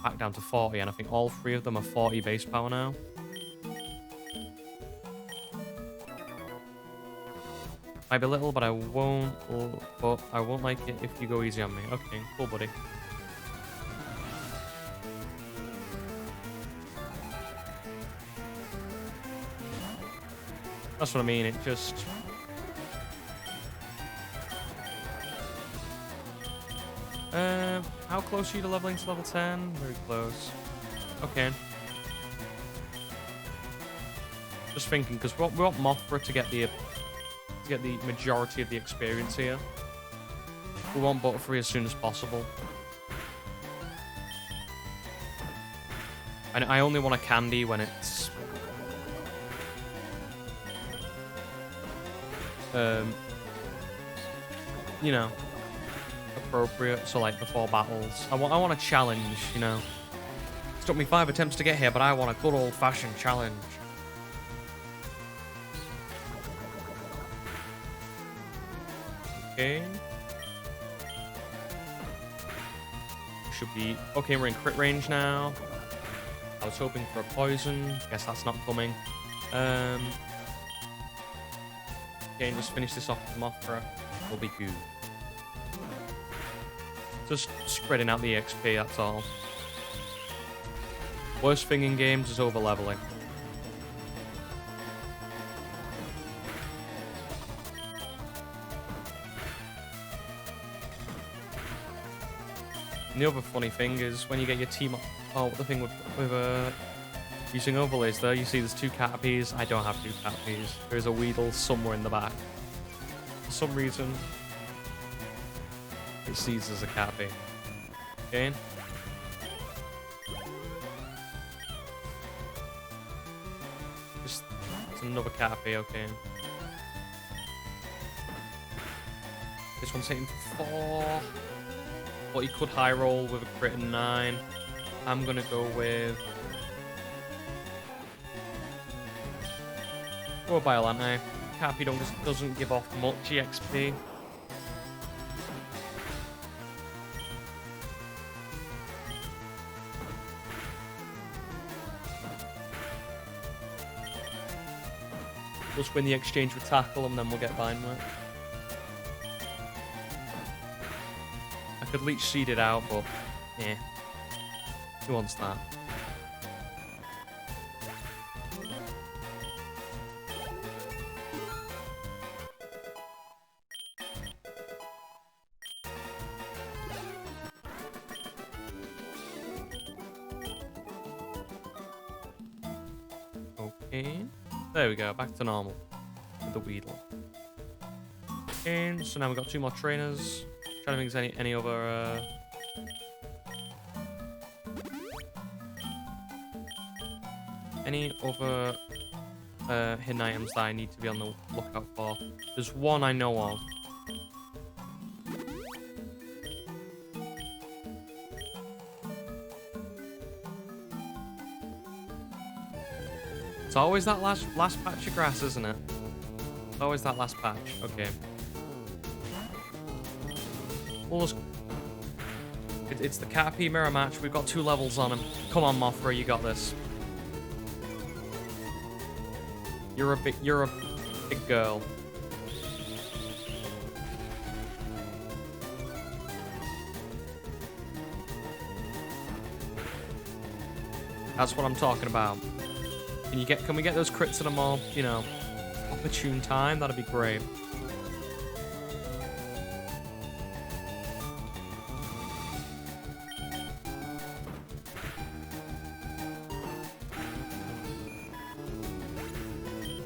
back down to 40, and I think all three of them are 40 base power now. Might be little, but I won't like it if you go easy on me. Okay, cool, buddy. That's what I mean, it just... How close are you to leveling to level 10? Very close. Okay. Just thinking, because we want Mothra to get the majority of the experience here. We want Butterfree as soon as possible. And I only want a candy when it's... appropriate, so like before battles. I want a challenge, It took me 5 attempts to get here, but I want a good old-fashioned challenge. Okay. Should be... Okay, we're in crit range now. I was hoping for a poison. Guess that's not coming. Okay, and just finish this off with Mothra. We'll be good. Just spreading out the XP, that's all. Worst thing in games is over-leveling. And the other funny thing is when you get your team up... Oh, the thing with using overlays there, you see there's 2 Caterpies. I don't have 2 Caterpies. There's a Weedle somewhere in the back. For some reason, it sees as a Caterpie. Okay. Just, it's another Caterpie, okay. This one's hitting for 4. But he could high roll with a crit and 9. I'm gonna go with... Go with Biolante. Caterpie doesn't give off much EXP. Just win the exchange with Tackle and then we'll get Vine-Whip. I could Leech Seed it out, but yeah. Who wants that? Okay. There we go, back to normal. With the Weedle. And so now we've got 2 more trainers. Trying to think if there's any other hidden items that I need to be on the lookout for. There's one I know of. It's always that last patch of grass, isn't it? It's always that last patch. Okay. Well, it's the Caterpie mirror match. We've got 2 levels on him. Come on, Mothra, you got this. You're a big girl. That's what I'm talking about. Can we get those crits at a more, opportune time? That'd be great.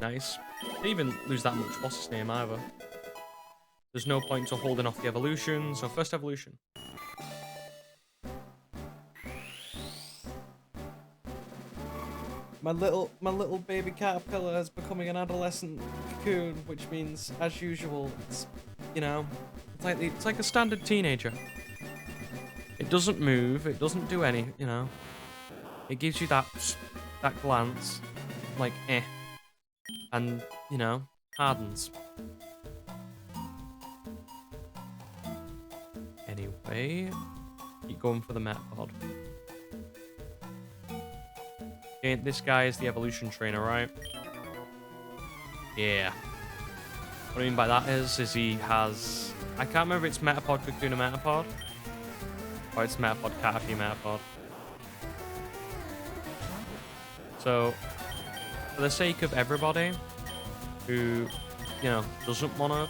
Nice. Didn't even lose that much what's his name either. There's no point to holding off the evolution, so first evolution. My little baby caterpillar is becoming an adolescent cocoon, which means, as usual, it's, you know, it's like a standard teenager. It doesn't move. It doesn't do any, you know. It gives you that glance, like and you know, hardens. Anyway, keep going for the Metapod. Okay, this guy is the evolution trainer, right? Yeah. What I mean by that is he has... I can't remember if it's Metapod, Cocoon, or Metapod. Or it's Metapod, Caterpie, Metapod. So, for the sake of everybody who, you know, doesn't want to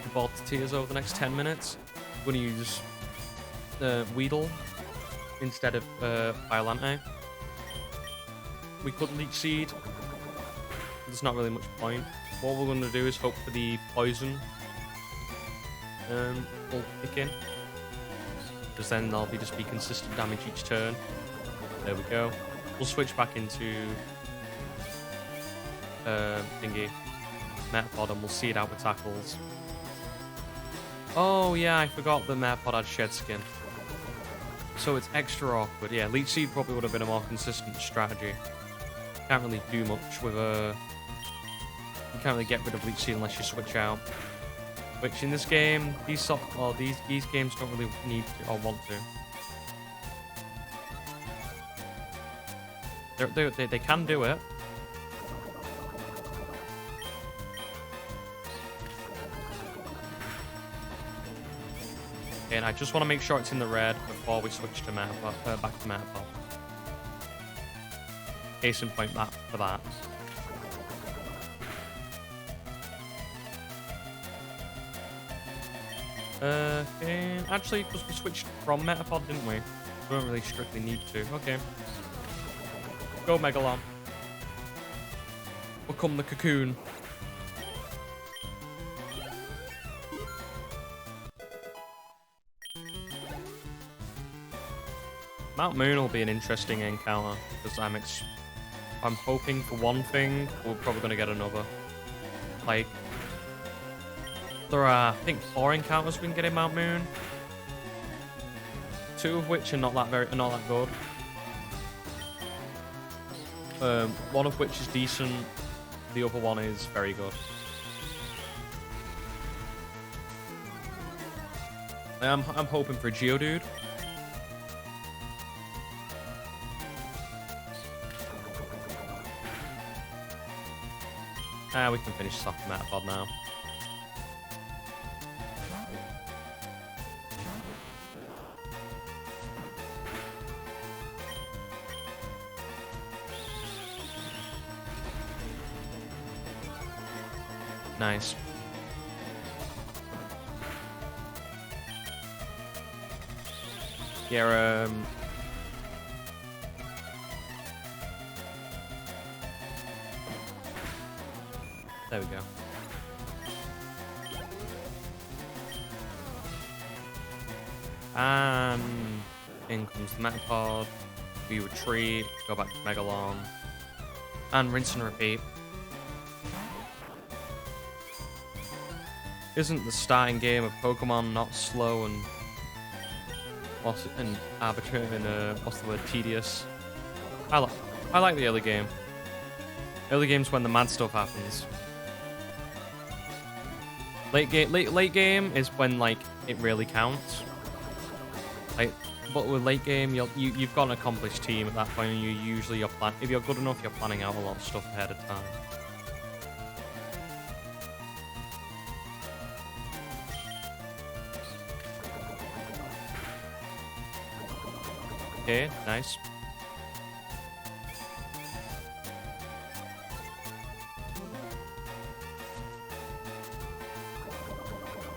evolve to tears over the next 10 minutes, I'm going to use Weedle instead of Violante. We could Leech Seed. There's not really much point. What we're going to do is hope for the poison will kick in, because then there'll just be consistent damage each turn. There we go. We'll switch back into thingy Metapod and we'll see it out with tackles. Oh yeah, I forgot the Metapod had Shed Skin. So it's extra awkward. Yeah, Leech Seed probably would have been a more consistent strategy. Can't really do much with a... You can't really get rid of Leech Seed unless you switch out. Which in this game, these games don't really need to or want to. They can do it. And I just want to make sure it's in the red before we switch to Metapod, back to Metapod. Case in point that for that. Okay, actually, because we switched from Metapod, didn't we? We don't really strictly need to. Okay. Go Megalon. Become the cocoon. Mt.Moon will be an interesting encounter, because I'm hoping for one thing, we're probably going to get another. Like, there are, I think, 4 encounters we can get in Mt.Moon. 2 of which are not that good. One of which is decent. The other one is very good. I'm hoping for a Geodude. We can finish this off the Metapod now. Nice. Yeah, there we go. And in comes the Metapod. We retreat, go back to Megalon, and rinse and repeat. Isn't the starting game of Pokemon not slow and arbitrary and what's the word, tedious? I like the early game. Early game's when the mad stuff happens. Late game is when like it really counts. Like, but with late game, you've got an accomplished team at that point, and if you're good enough, you're planning out a lot of stuff ahead of time. Okay, nice.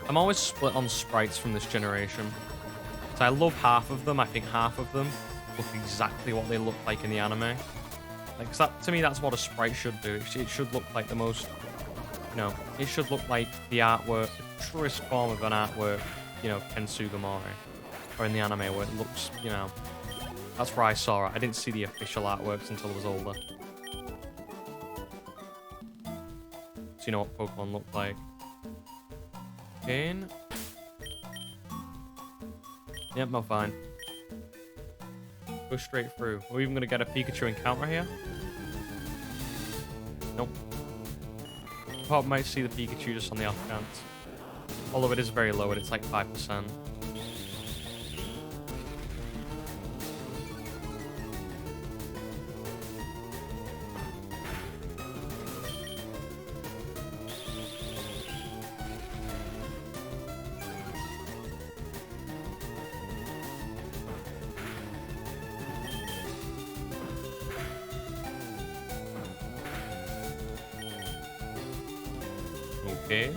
I'm always split on sprites from this generation. So I love half of them. I think half of them look exactly what they look like in the anime. Like, 'cause that, to me, that's what a sprite should do. It should look like the most, you know, it should look like the artwork, the truest form of an artwork, you know, Ken Sugimori. Or in the anime where it looks, you know, That's where I saw it. I didn't see the official artworks until I was older. So you know what Pokemon look like. In. Yep, no, fine. Go straight through. We're even going to get a Pikachu encounter here. Nope. Probably might see the Pikachu just on the off chance. Although it is very low, it's like 5%. Okay.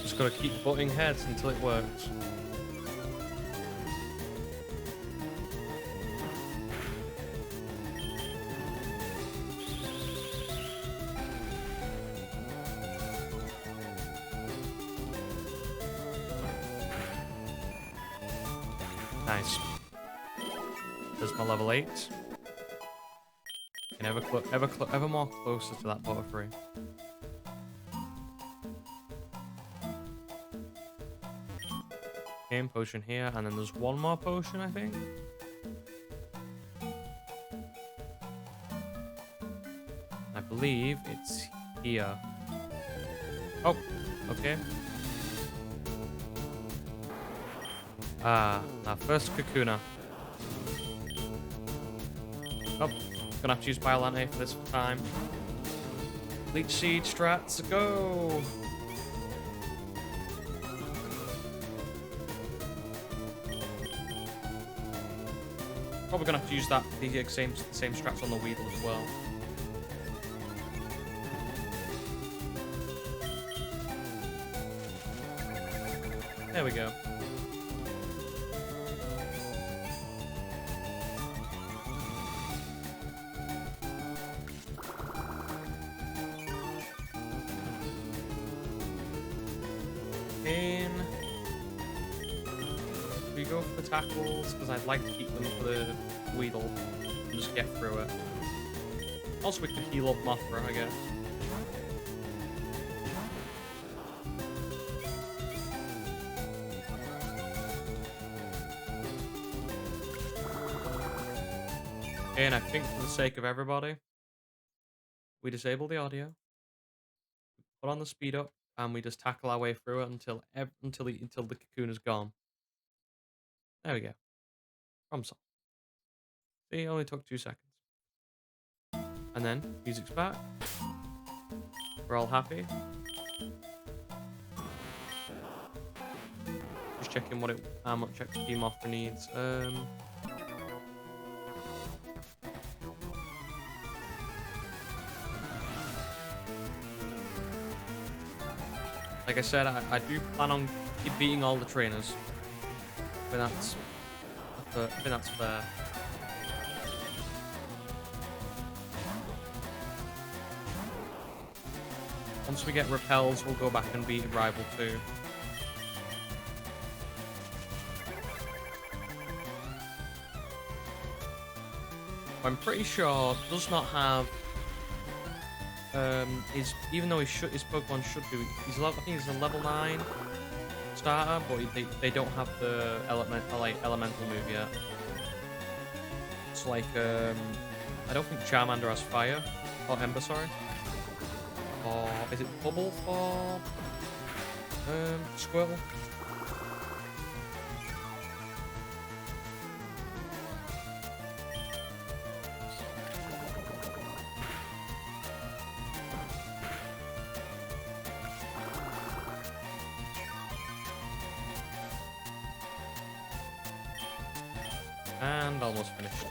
Just gotta keep butting heads until it works. Nice. There's my level 8. And ever more closer to that Butterfree. Game potion here, and then there's one more potion, I think. I believe it's here. Oh, okay. Our first Kakuna. Oh, gonna have to use Biolante for this time. Leech Seed strats, go! Probably gonna have to use the same strats on the Weedle as well. There we go. We go for the tackles because I'd like to keep them for the Weedle and just get through it. Also, we could heal up Mothra, I guess. And I think for the sake of everybody, we disable the audio, put on the speed up, and we just tackle our way through it until the cocoon is gone. There we go. Problem solved. See, it only took 2 seconds. And then music's back. We're all happy. Just checking how much XP Mothra needs. Like I said, I do plan on keep beating all the trainers. But I think that's fair. Once we get repels, we'll go back and beat Rival 2. I'm pretty sure does not have even though his Pokemon should do, I think he's a level 9 starter, but they don't have the elemental move yet. It's like I don't think Charmander has fire or Ember, sorry. Or is it Bubble for Squirtle? And almost finished.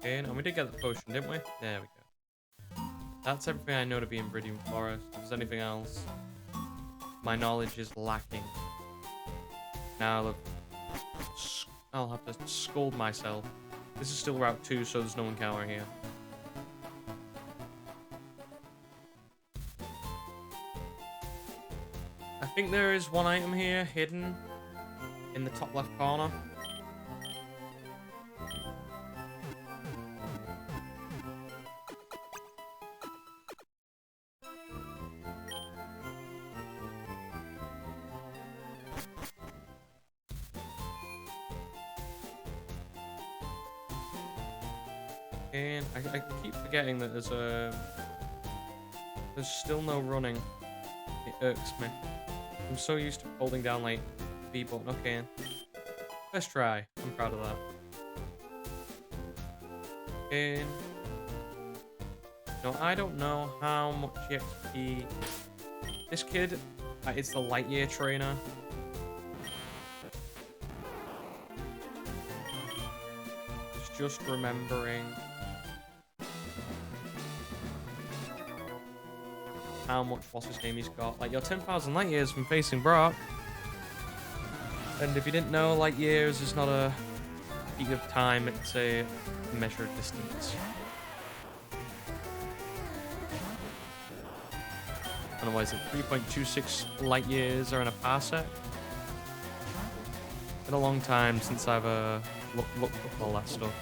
Okay, and we did get the potion, didn't we? There we go. That's everything I know to be in Viridian Forest. If there's anything else, my knowledge is lacking. Now I'll have to scold myself. This is still Route 2, so there's no encounter here. I think there is one item here hidden in the top left corner. And I keep forgetting that there's still no running. It irks me. I'm so used to holding down like B button. Okay, let's try. I'm proud of that. And no, I don't know how much XP this kid. It's the Lightyear trainer. It's just remembering how much, what's his name, he's got. Like, you're 10,000 light years from facing Brock. And if you didn't know, light years is not a feat of time, it's a measure of distance. Otherwise, it's 3.26 light years are in a parsec. Been a long time since I've looked up all that stuff.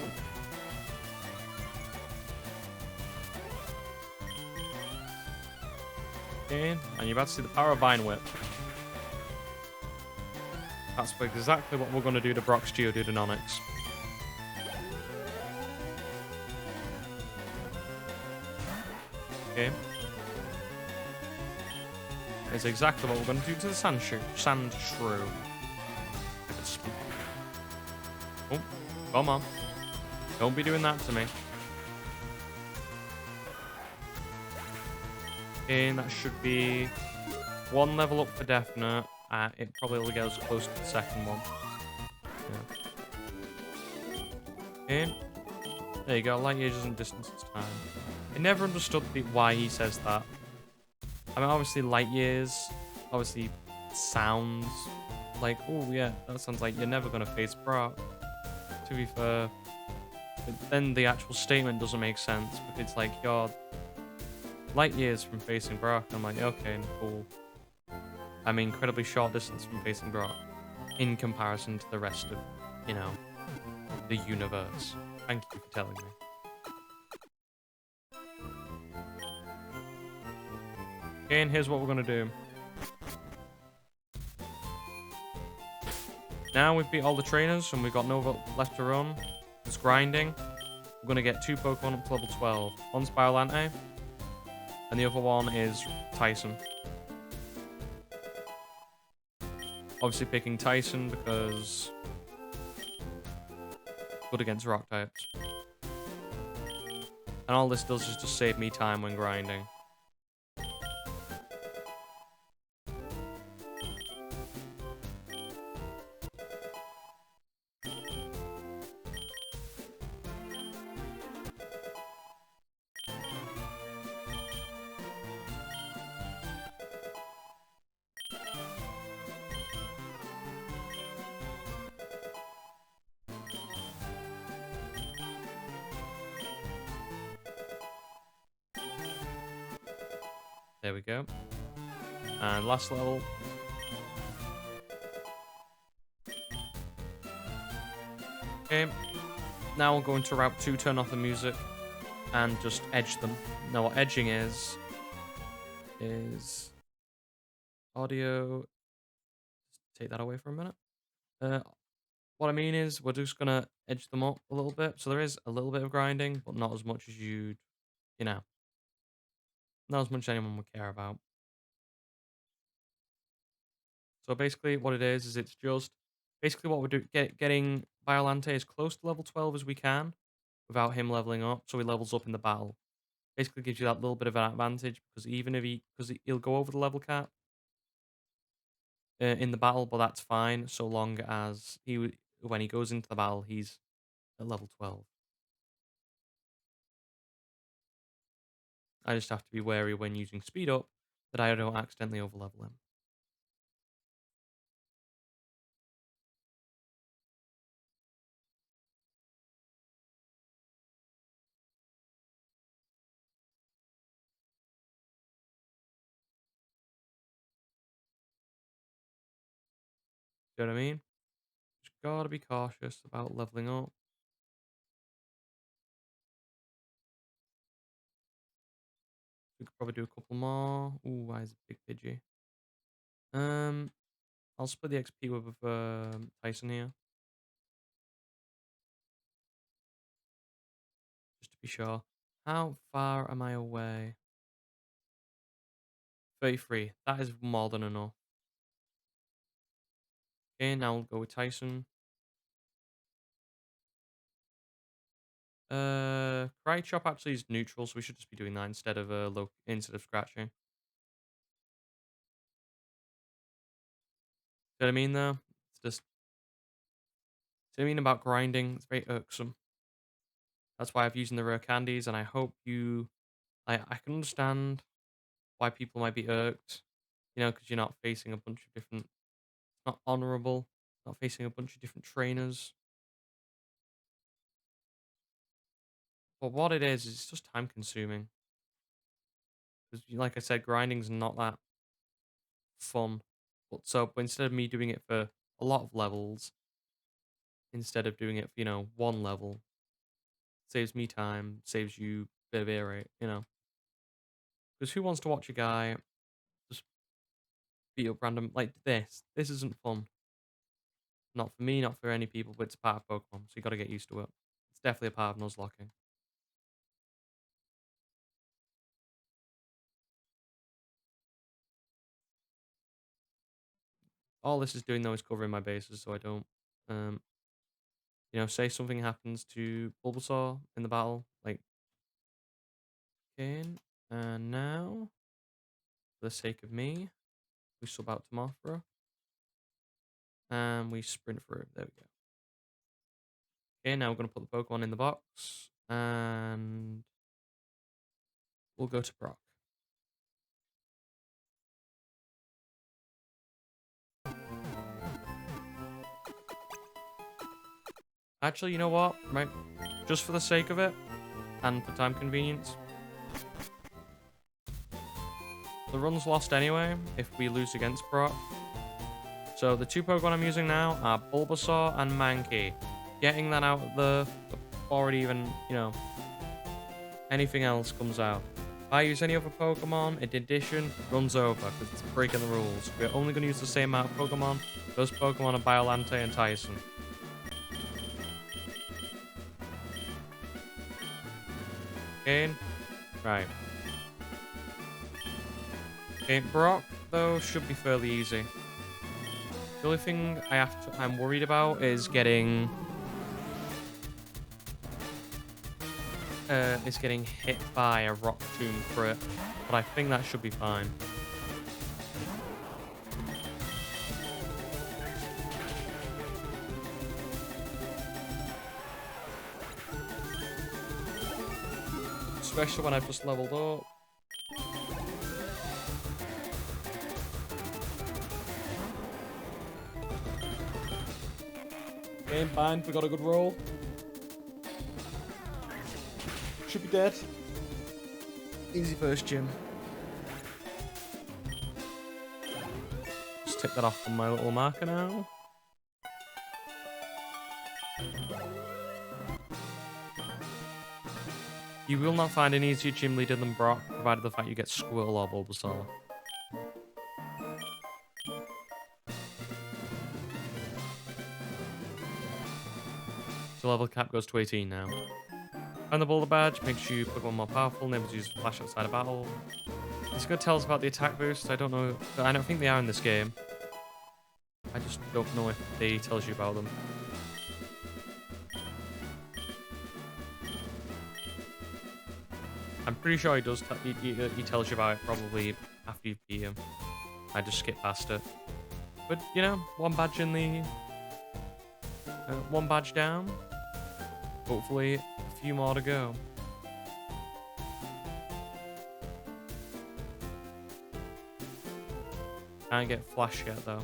Okay, and you're about to see the power of Vine Whip. That's exactly what we're going to do to Brock's Geodude and Onix. Okay. It's exactly what we're going to do to the Sand Shrew. Oh, come on. Don't be doing that to me. And that should be one level up for definite. It probably will get us close to the second one. Yeah. Okay. There you go. Light years isn't distance, it's time. I never understood why he says that. I mean, obviously, light years obviously sounds like, oh yeah, that sounds like you're never gonna face Brock. To be fair, but then the actual statement doesn't make sense because it's like you're light years from facing Brock. I'm like, okay, cool. I'm incredibly short distance from facing Brock in comparison to the rest of, you know, the universe. Thank you for telling me. Okay, and here's what we're gonna do. Now we've beat all the trainers and we've got no left to run. It's grinding. We're gonna get 2 Pokemon up to level 12. One's Biolante, and the other one is Tyson. Obviously picking Tyson because good against rock types. And all this does is just save me time when grinding. There we go. And last level. Okay. Now we'll go into Route 2, turn off the music, and just edge them. Now what edging is audio. Take that away for a minute. What I mean is we're just gonna edge them up a little bit. So there is a little bit of grinding, but not as much as you know, not as much as anyone would care about. So basically what it is it's just basically what we're doing, getting Biolante as close to level 12 as we can without him leveling up, so he levels up in the battle. Basically gives you that little bit of an advantage because even if he'll go over the level cap in the battle, but that's fine so long as when he goes into the battle he's at level 12. I just have to be wary when using speed up that I don't accidentally overlevel him. You know what I mean? Just gotta be cautious about leveling up. We could probably do a couple more. Ooh, why is it big Pidgey? Um, I'll split the XP with Tyson here, just to be sure. How far am I away? 33. That is more than enough. Okay, now we'll go with Tyson. Karate Chop actually is neutral, so we should just be doing that instead of instead of scratching. See what I mean though? It's just see what I mean about grinding. It's very irksome. That's why I've using the rare candies, and I hope you. I can understand why people might be irked, because you're not facing a bunch of different. It's not honorable. Not facing a bunch of different trainers. But what it is it's just time consuming. Because, like I said, grinding's not that fun. But instead of me doing it for a lot of levels, instead of doing it for, one level, saves me time, saves you a bit of ear rate. Because who wants to watch a guy just beat up random like this? This isn't fun. Not for me, not for any people, but it's part of Pokemon, so you gotta get used to it. It's definitely a part of Nuzlocking. All this is doing though is covering my bases so I don't um say something happens to Bulbasaur in the battle, like okay, and now, for the sake of me, we sub out to Mothra and we sprint through. There we go. Okay, now we're gonna put the Pokemon in the box and we'll go to Brock. Actually, you know what? Right, just for the sake of it and for time convenience, the run's lost anyway if we lose against Brock. So the two Pokemon I'm using now are Bulbasaur and Mankey. Getting that out of before it even, anything else comes out. If I use any other Pokemon, in addition, runs over because it's breaking the rules. We're only going to use the same amount of Pokemon. Those Pokemon are Biolante and Tyson. Okay, right. Okay, Brock, though, should be fairly easy. The only thing I'm worried about is getting hit by a Rock Tomb crit, but I think that should be fine. Especially when I've just leveled up. Game fine, we got a good roll. Should be dead. Easy first gym. Just take that off on my little marker now. You will not find an easier gym leader than Brock, provided the fact you get Squirtle or Bulbasaur. So level cap goes to 18 now. Find the Boulder Badge, makes you Pokemon more powerful, enables you to flash outside of battle. It's going to tell us about the attack boost. I don't know. I don't think they are in this game. I just don't know if they tells you about them. I'm pretty sure he does. He tells you about it probably after you beat him. I just skip past it. But one badge in the one badge down. Hopefully, a few more to go. Can't get Flash yet, though.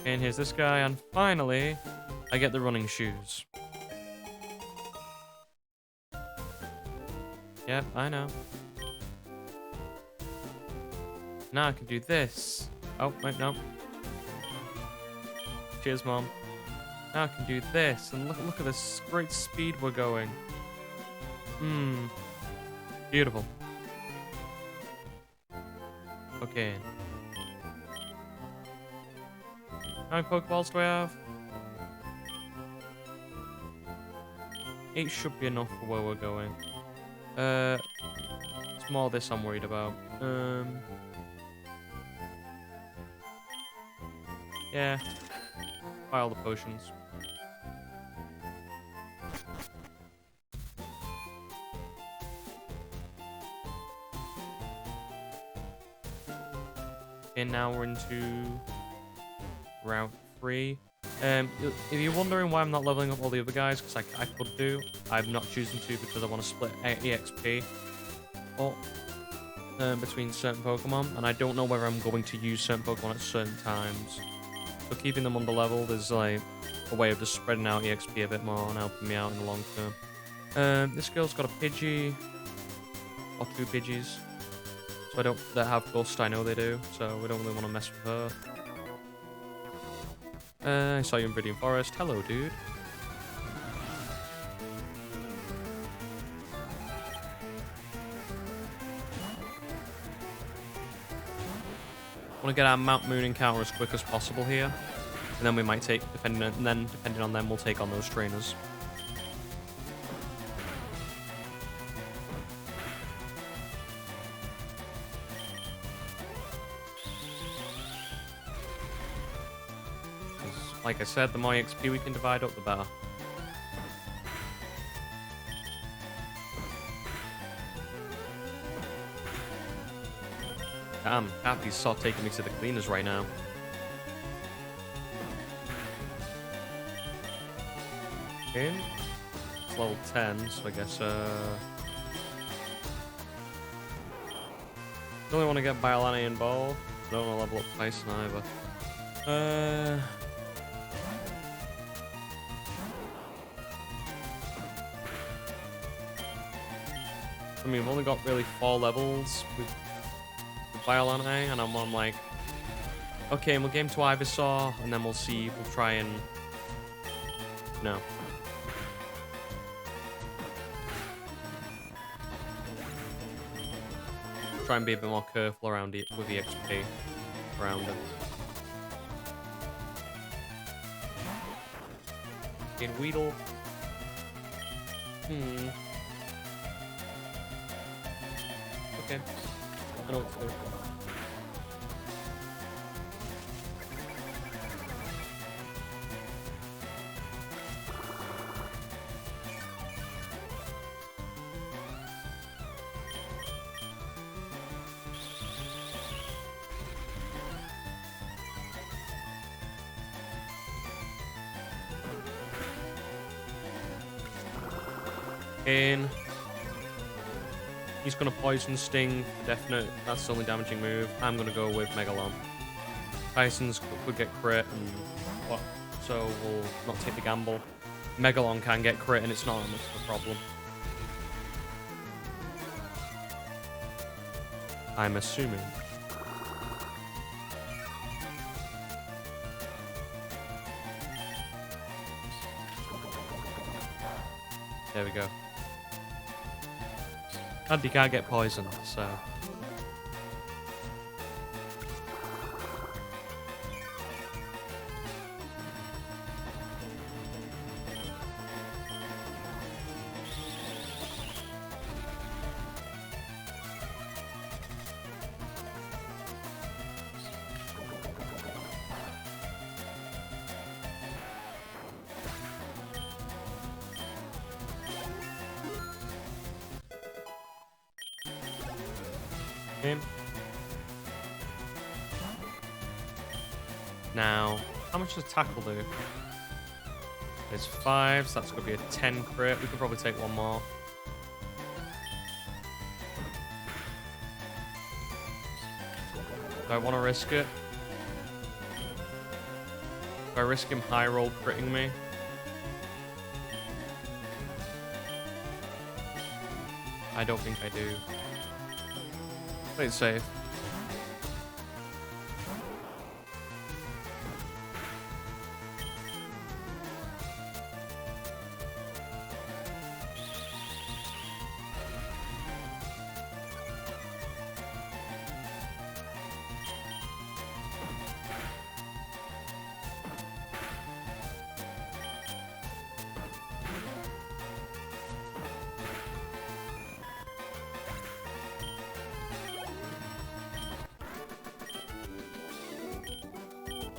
And here's this guy, and finally, I get the running shoes. Yep, I know. Now I can do this. Oh, wait, no. Cheers, Mom. Now I can do this, and look at this great speed we're going. Beautiful. Okay. How many Pokeballs do I have? 8 should be enough for where we're going. It's more this I'm worried about. Yeah. Buy all the potions. And now we're into Route 3. If you're wondering why I'm not leveling up all the other guys, because I could do, I'm not choosing to because I want to split EXP between certain Pokemon, and I don't know whether I'm going to use certain Pokemon at certain times. So keeping them under-leveled is like a way of just spreading out EXP a bit more and helping me out in the long term. This girl's got a Pidgey, or 2 Pidgeys. So that have Gust, I know they do, so we don't really want to mess with her. I saw you in Viridian Forest. Hello, dude. Want to get our Mt.Moon encounter as quick as possible here, and then we might take, depending on them, we'll take on those trainers. Like I said, the more XP we can divide up, the better. Damn, Kathy's sort of taking me to the cleaners right now. Okay. It's level 10, so I guess, don't really want to get Biolani involved. Don't want to level up Tyson either. I mean, we've only got really 4 levels with Biolani, and I'm on like, okay, we'll game to Ivysaur, and then we'll see, we'll try and, no. Try and be a bit more careful around it with the XP around it. In Weedle. Okay. I know what to do. In. He's going to Poison Sting, for definite. That's the only damaging move. I'm going to go with Megalon. Tyson's could get crit, and what? So we'll not take the gamble. Megalon can get crit, and it's not that much of a problem. I'm assuming. There we go. And he can't get poisoned, so... Now, how much does tackle do? It's 5, so that's going to be a 10 crit. We could probably take one more. Do I want to risk it? Do I risk him high roll critting me? I don't think I do. Play it safe.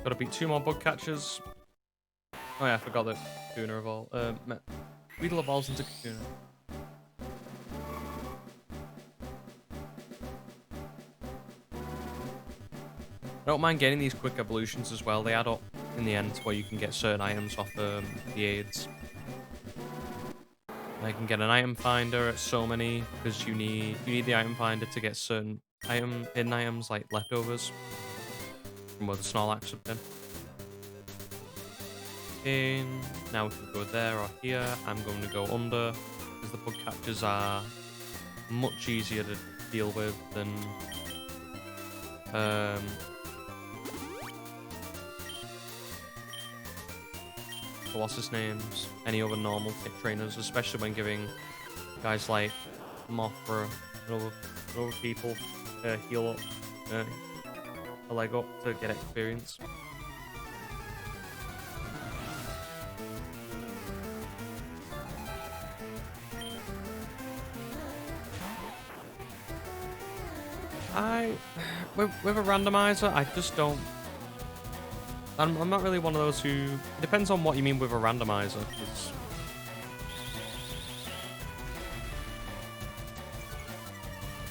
Gotta beat 2 more bug catchers. Oh yeah, I forgot that Kakuna evolved. Weedle evolves into Kakuna. I don't mind getting these quick evolutions as well. They add up in the end where you can get certain items off the aids. I can get an item finder at so many because you need the item finder to get certain hidden items like leftovers from where the Snorlax have been. Now we can go there or here. I'm going to go under because the bug catchers are much easier to deal with than what's his names? Any other normal trainers, especially when giving guys like Mothra and other people heal up, a leg up to get experience. With a randomizer, I just don't. I'm not really one of those who. It depends on what you mean with a randomizer.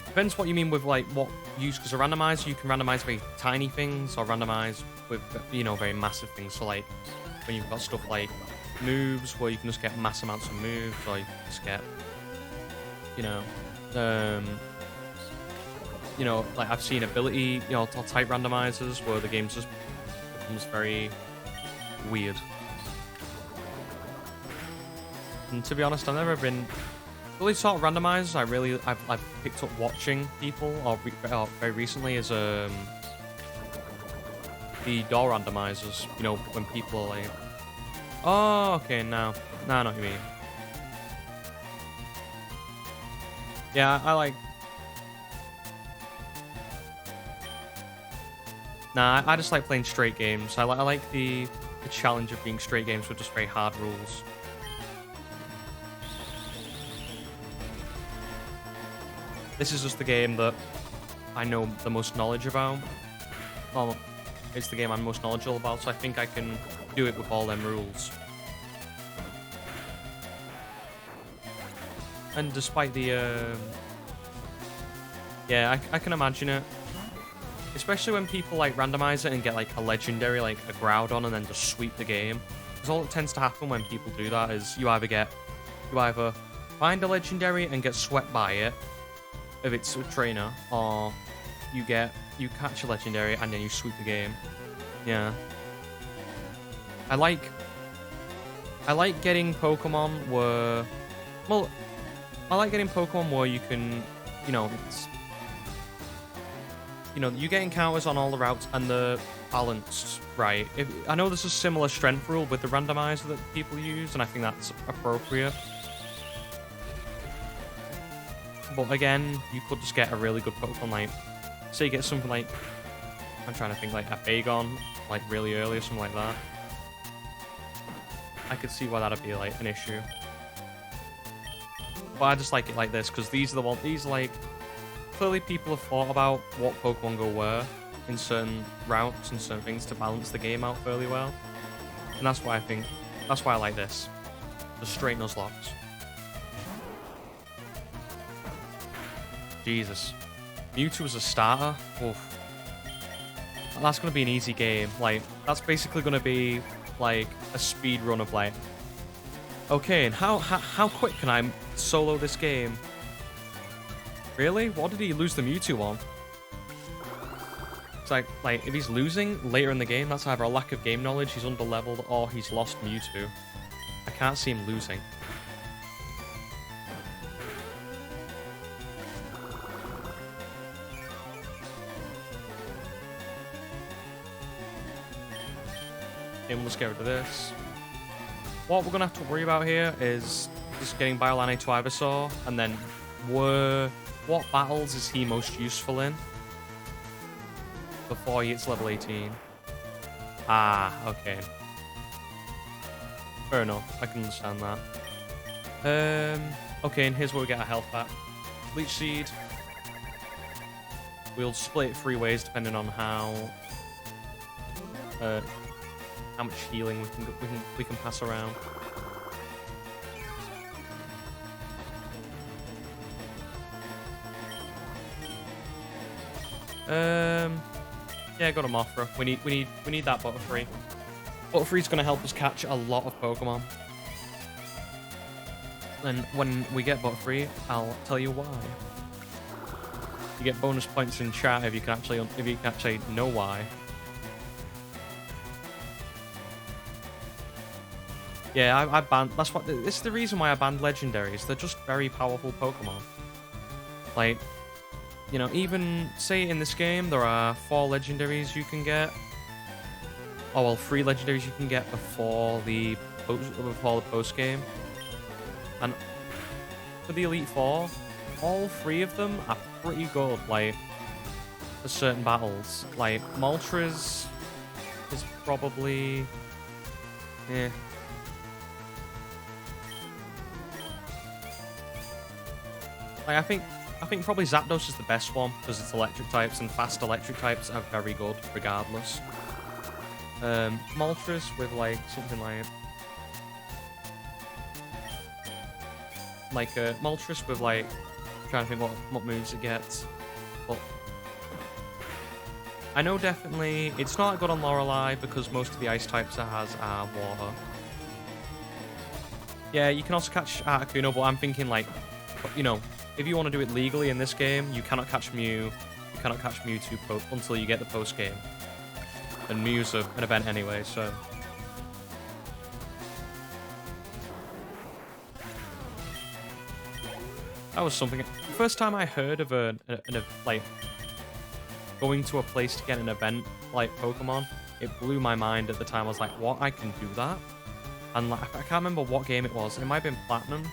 Depends what you mean with like what use. Because a randomizer, you can randomize very tiny things or randomize with very massive things. So like when you've got stuff like moves, where you can just get mass amounts of moves, or you can just get like I've seen ability, type randomizers where the game just becomes very weird. And to be honest, I've never been really sort of randomizers. I've picked up watching people, or very recently is the door randomizers. When people are like, oh, okay, now I know what you mean. Yeah, I like. Nah, I just like playing straight games. I like the challenge of being straight games with just very hard rules. This is just the game that I know the most knowledge about. Well, it's the game I'm most knowledgeable about, so I think I can do it with all them rules. And despite the... yeah, I can imagine it. Especially when people like randomize it and get like a legendary, like a Groudon, and then just sweep the game. Because all that tends to happen when people do that is you either find a legendary and get swept by it, if it's a trainer, or you catch a legendary and then you sweep the game. Yeah. I like getting Pokemon where, well, I like getting Pokemon where you can, it's. You get encounters on all the routes and they're balanced, right? I know there's a similar strength rule with the randomizer that people use, and I think that's appropriate. But again, you could just get a really good Pokemon, like, say you get something like, I'm trying to think, like a Bagon, like really early or something like that. I could see why that'd be like an issue. But I just like it like this, because these are like, clearly people have thought about what Pokemon go where in certain routes and certain things to balance the game out fairly well. And that's why I like this. The straight Nuzlocks. Jesus. Mewtwo as a starter? Oof. That's going to be an easy game. Like, that's basically going to be like a speed run of like, okay, and how quick can I solo this game? Really? What did he lose the Mewtwo on? It's like if he's losing later in the game, that's either a lack of game knowledge, he's underleveled, or he's lost Mewtwo. I can't see him losing. Okay, let's get rid of this. What we're gonna have to worry about here is just getting Biolane to Ivysaur, and then what battles is he most useful in before he hits level 18? Ah, okay. Fair enough, I can understand that. Okay, and here's where we get our health back. Leech Seed. We'll split it 3 ways depending on how much healing we can pass around. Yeah, got a Mothra. We need that Butterfree. Butterfree's gonna help us catch a lot of Pokemon. And when we get Butterfree, I'll tell you why. You get bonus points in chat if you can actually know why. Yeah, I banned. This is the reason why I banned legendaries. They're just very powerful Pokemon. Like, you know, even say in this game there are 4 legendaries you can get. Oh well, 3 legendaries you can get before the post game. And for the Elite Four, all 3 of them are pretty good. Like for certain battles, like Moltres is probably, yeah. Like, I think probably Zapdos is the best one because it's electric types, and fast electric types are very good regardless. Moltres with like something like Moltres with like, I'm trying to think what moves it gets, but I know definitely it's not good on Lorelei because most of the ice types it has are water. Yeah, you can also catch Articuno, but I'm thinking like, you know, if you want to do it legally in this game, you cannot catch Mew. You cannot catch Mewtwo until you get the post game. And Mew's an event anyway, so. That was something. First time I heard of like going to a place to get an event like Pokemon, it blew my mind at the time. I was like, what? I can do that? And like, I can't remember what game it was. It might have been Platinum,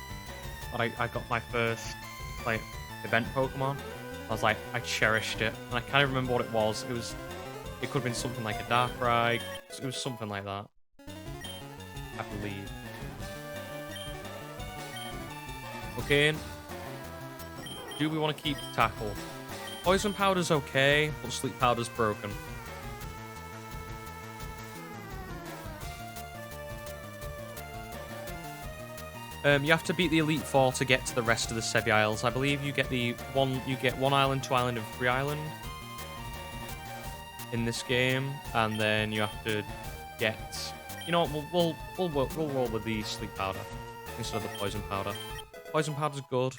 but I got my first like event Pokemon. I was like, I cherished it, and I can't even remember what it was. It could have been something like a Darkrai. It was something like that, I believe. Okay, do we want to keep Tackle? Poison Powder's okay, but Sleep Powder's broken. You have to beat the Elite Four to get to the rest of the Sevi Isles. I believe you get one island, 2 island, and 3 island in this game, and then you have to get. You know what? We'll roll with the Sleep Powder instead of the Poison Powder. Poison Powder's good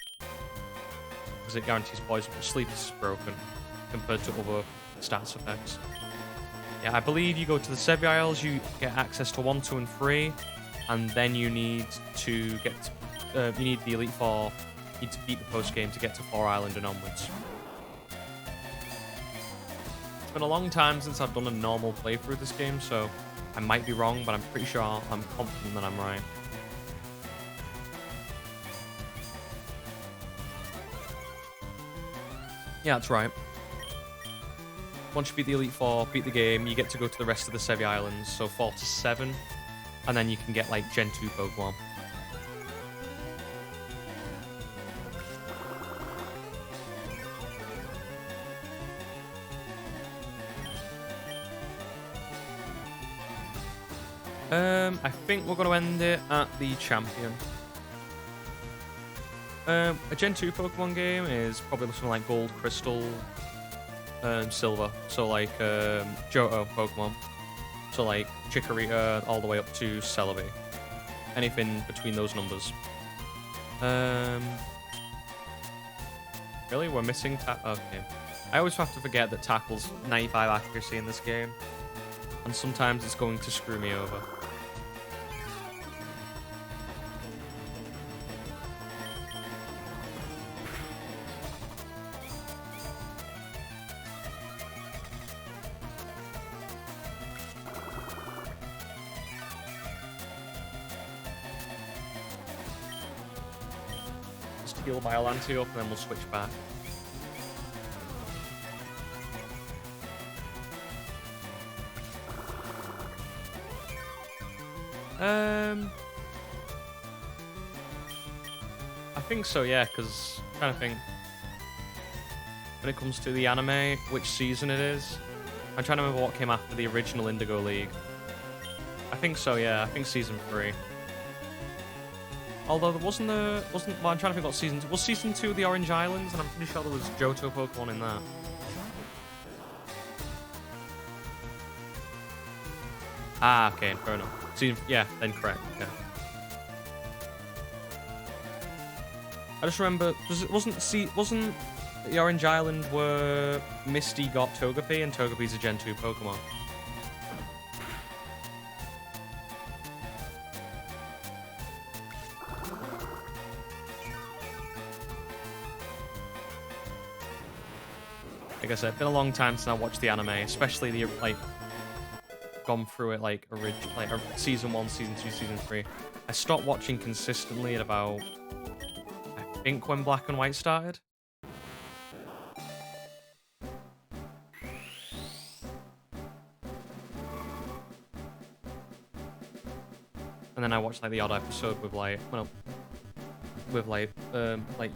because it guarantees poison, but Sleep is broken compared to other stats effects. Yeah, I believe you go to the Sevi Isles, you get access to 1, 2, and 3. And then you need to get, you need the Elite Four, you need to beat the post game to get to 4 Island and onwards. It's been a long time since I've done a normal playthrough of this game, so I might be wrong, but I'm pretty sure I'm confident that I'm right. Yeah, that's right. Once you beat the Elite Four, beat the game, you get to go to the rest of the Sevi Islands, so 4 to 7. And then you can get, like, Gen 2 Pokemon. I think we're going to end it at the Champion. A Gen 2 Pokemon game is probably something like Gold, Crystal, Silver. So, like, Johto Pokemon. So like Chikorita all the way up to Celebi. Anything between those numbers. Really? We're missing okay. I always have to forget that tackle's 95 accuracy in this game, and sometimes it's going to screw me over. Just heal Biollante up and then we'll switch back. I think so, yeah, because I'm trying to think when it comes to the anime, which season it is. I'm trying to remember what came after the original Indigo League. I think so, yeah. I think season 3. Although there wasn't. Well, I'm trying to think what season 2 was. Season 2 the Orange Islands, and I'm pretty sure there was Johto Pokemon in that. Ah, okay, fair enough. Yeah, then correct. Okay. I just remember wasn't the Orange Island where Misty got Togepi, and Togepi's a Gen 2 Pokemon. Like I said, it's been a long time since I watched the anime, especially the gone through it season 1, season 2, season 3. I stopped watching consistently at about, I think, when Black and White started. And then I watched the odd episode with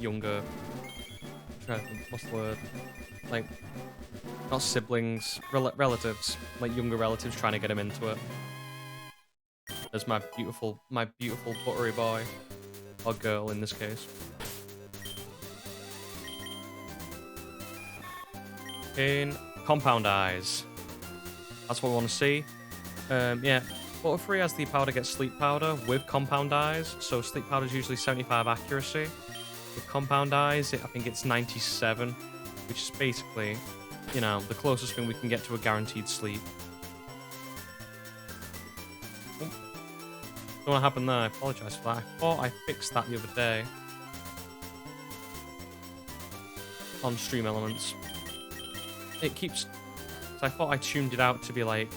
younger, what's the word? Not siblings, relatives, younger relatives trying to get him into it. There's my beautiful buttery boy, or girl in this case. In Compound Eyes. That's what we want to see. Yeah, Butterfree has the power to get Sleep Powder with Compound Eyes, so Sleep Powder is usually 75 accuracy. With Compound Eyes, I think it's 97, which is basically, you know, the closest thing we can get to a guaranteed sleep. Oh. Don't know what happened there, I apologise for that. I thought I fixed that the other day. On Stream Elements. It keeps... So I thought I tuned it out to be like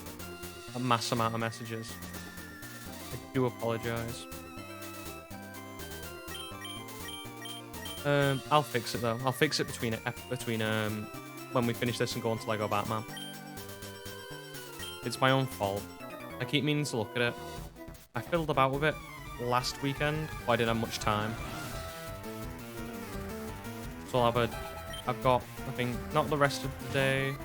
a mass amount of messages. I do apologise. I'll fix it though. I'll fix it between when we finish this and go on to Lego Batman. It's my own fault. I keep meaning to look at it. I fiddled about with it last weekend, but I didn't have much time. So I've got, I think, not the rest of the day.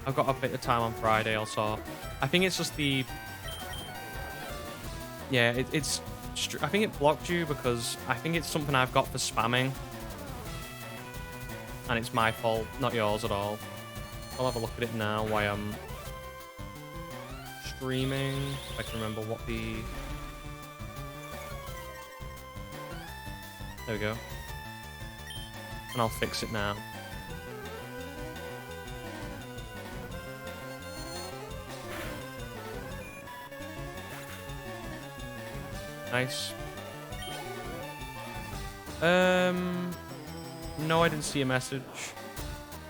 I've got a bit of time on Friday, I'll sort. I think it's just the... Yeah, I think it blocked you because I think it's something I've got for spamming. And it's my fault, not yours at all. I'll have a look at it now while I'm streaming. If I can remember what the... There we go. And I'll fix it now. Nice. No, I didn't see a message.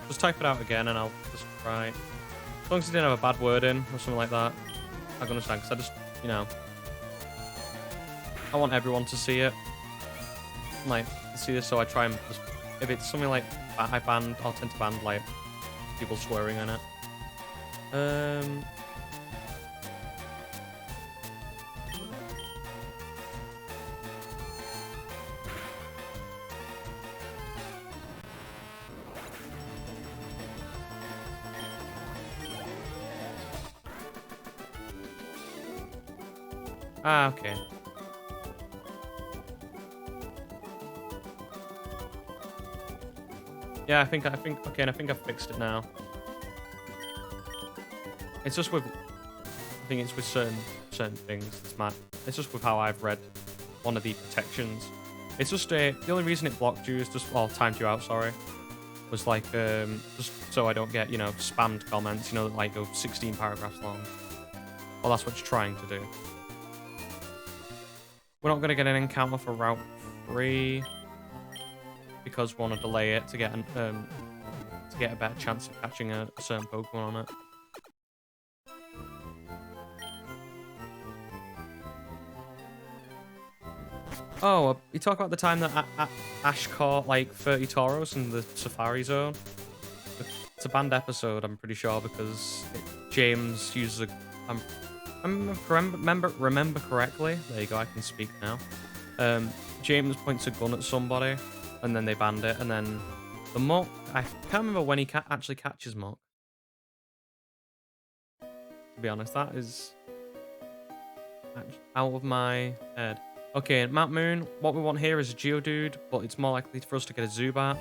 Just type it out again and I'll just try. As long as you didn't have a bad word in or something like that, I can understand. Because I just, you know, I want everyone to see it. See this, so I try and just, if it's something like I'll tend to ban people swearing in it. Ah, okay. Yeah, I think I've fixed it now. It's just with, I think it's with certain things. It's just with how I've read one of the protections. It's just the only reason it blocked you is just, well, timed you out, sorry. was like, just so I don't get, you know, spammed comments, you know, that like go 16 paragraphs long. Well, that's what you're trying to do. We're not going to get an encounter for Route 3 because we want to delay it to get a better chance of catching a certain Pokemon on it. Oh, you talk about the time that Ash caught like 30 Tauros in the Safari Zone. It's a banned episode, I'm pretty sure, because James uses a. Remember correctly. There you go. I can speak now. James points a gun at somebody, and then they banned it. And then the Muck. I can't remember when he actually catches Muck. To be honest, that is out of my head. Okay, Mt.Moon, what we want here is a Geodude, but it's more likely for us to get a Zubat.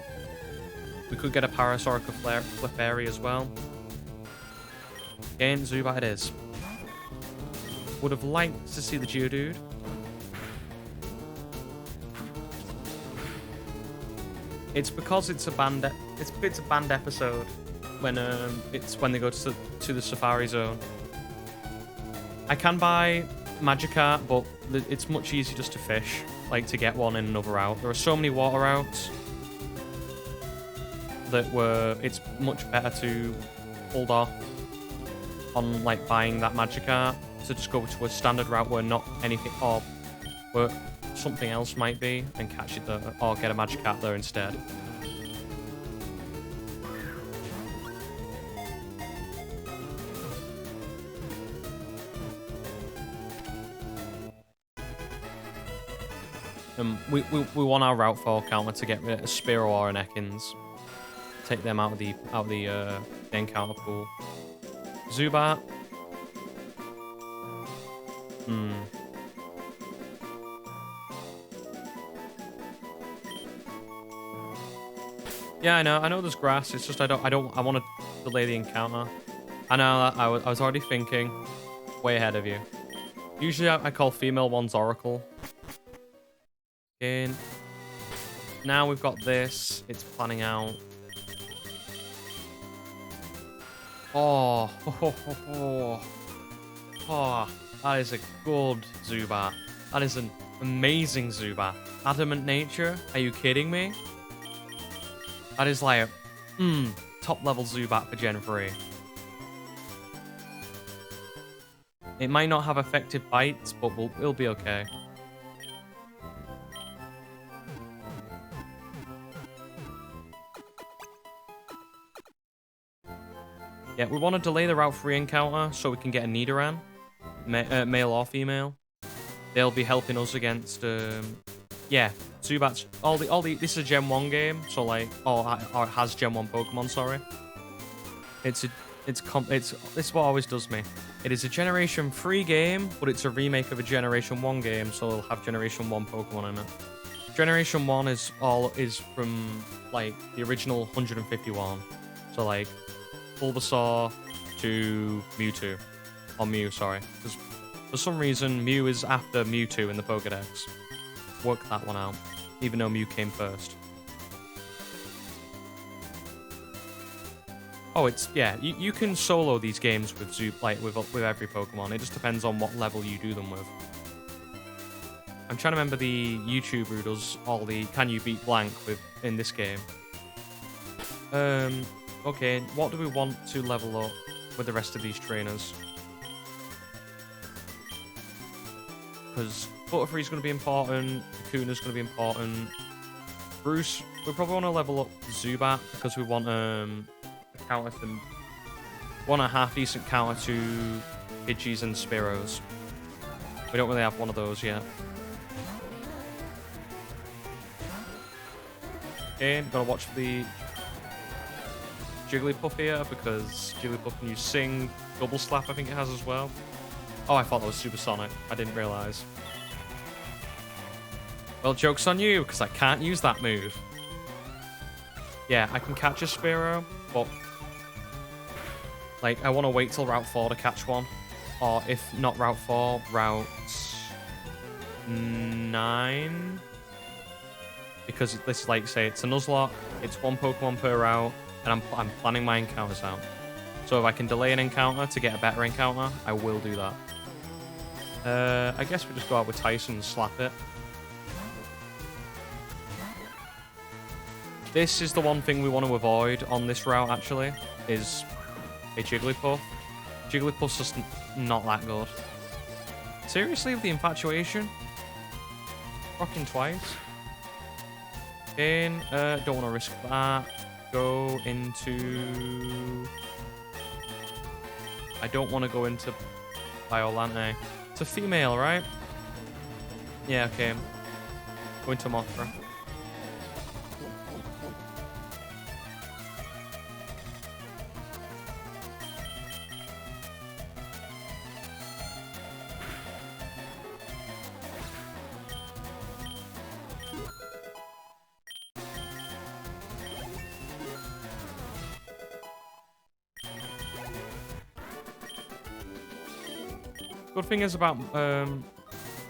We could get a Parasaur or Clefairy as well. Again, Zubat it is. Would have liked to see the Geodude. It's because it's a banned episode when it's when they go to the Safari Zone. I can buy Magikarp, but it's much easier just to fish, like to get one in another route. There are so many water routes that it's much better to hold off on like buying that Magikarp, to just go to a standard route where not anything, or where something else might be, and catch it there, or get a Magikarp there instead. We want our Route 4 counter to get rid of a Spearow or an Ekans. Take them out of the encounter pool. Zubat. Yeah, I know there's grass. It's just I want to delay the encounter. I know I was already thinking way ahead of you. Usually I call female ones Oracle. In. Now we've got this. It's planning out. Oh, that is a good Zubat. That is an amazing Zubat. Adamant Nature? Are you kidding me? That is like, top level Zubat for Gen 3. It might not have effective bites, but it'll be okay. Yeah, we want to delay the Route 3 encounter so we can get a Nidoran, male or female. They'll be helping us against, yeah, Zubats. This is a Gen 1 game, so like, or it has Gen 1 Pokemon. Sorry, it's what always does me. It is a Generation 3 game, but it's a remake of a Generation 1 game, so it'll have Generation 1 Pokemon in it. Generation 1 is from like the original 151, so like Bulbasaur to Mewtwo. Or Mew, sorry. Because for some reason, Mew is after Mewtwo in the Pokédex. Work that one out. Even though Mew came first. Oh, it's... Yeah, you can solo these games with with every Pokemon. It just depends on what level you do them with. I'm trying to remember the YouTuber who does all the Can You Beat Blank in this game. Okay, what do we want to level up with the rest of these trainers? Because Butterfree's going to be important, Kakuna's going to be important. Bruce, we probably want to level up Zubat because we want a counter to... want a half-decent counter to Pidgeys and Spearows. We don't really have one of those yet. Okay, gotta watch the Jigglypuff here because Jigglypuff can use Sing, Double Slap I think it has as well. Oh, I thought that was Supersonic. I didn't realise. Well, joke's on you because I can't use that move. Yeah, I can catch a Spearow, but like I want to wait till Route 4 to catch one. Or if not Route 4, Route 9? because this is like, say, it's a Nuzlocke, it's 1 Pokemon per route, and I'm planning my encounters out. So if I can delay an encounter to get a better encounter, I will do that. I guess we just go out with Tyson and slap it. This is the one thing we want to avoid on this route, actually, is a Jigglypuff. Jigglypuff's just not that good. Seriously, with the infatuation? Rocking twice. Again, don't want to risk that. Go into... I don't want to go into Violante. It's a female, right? Yeah, okay. Go into Mothra. Good thing is about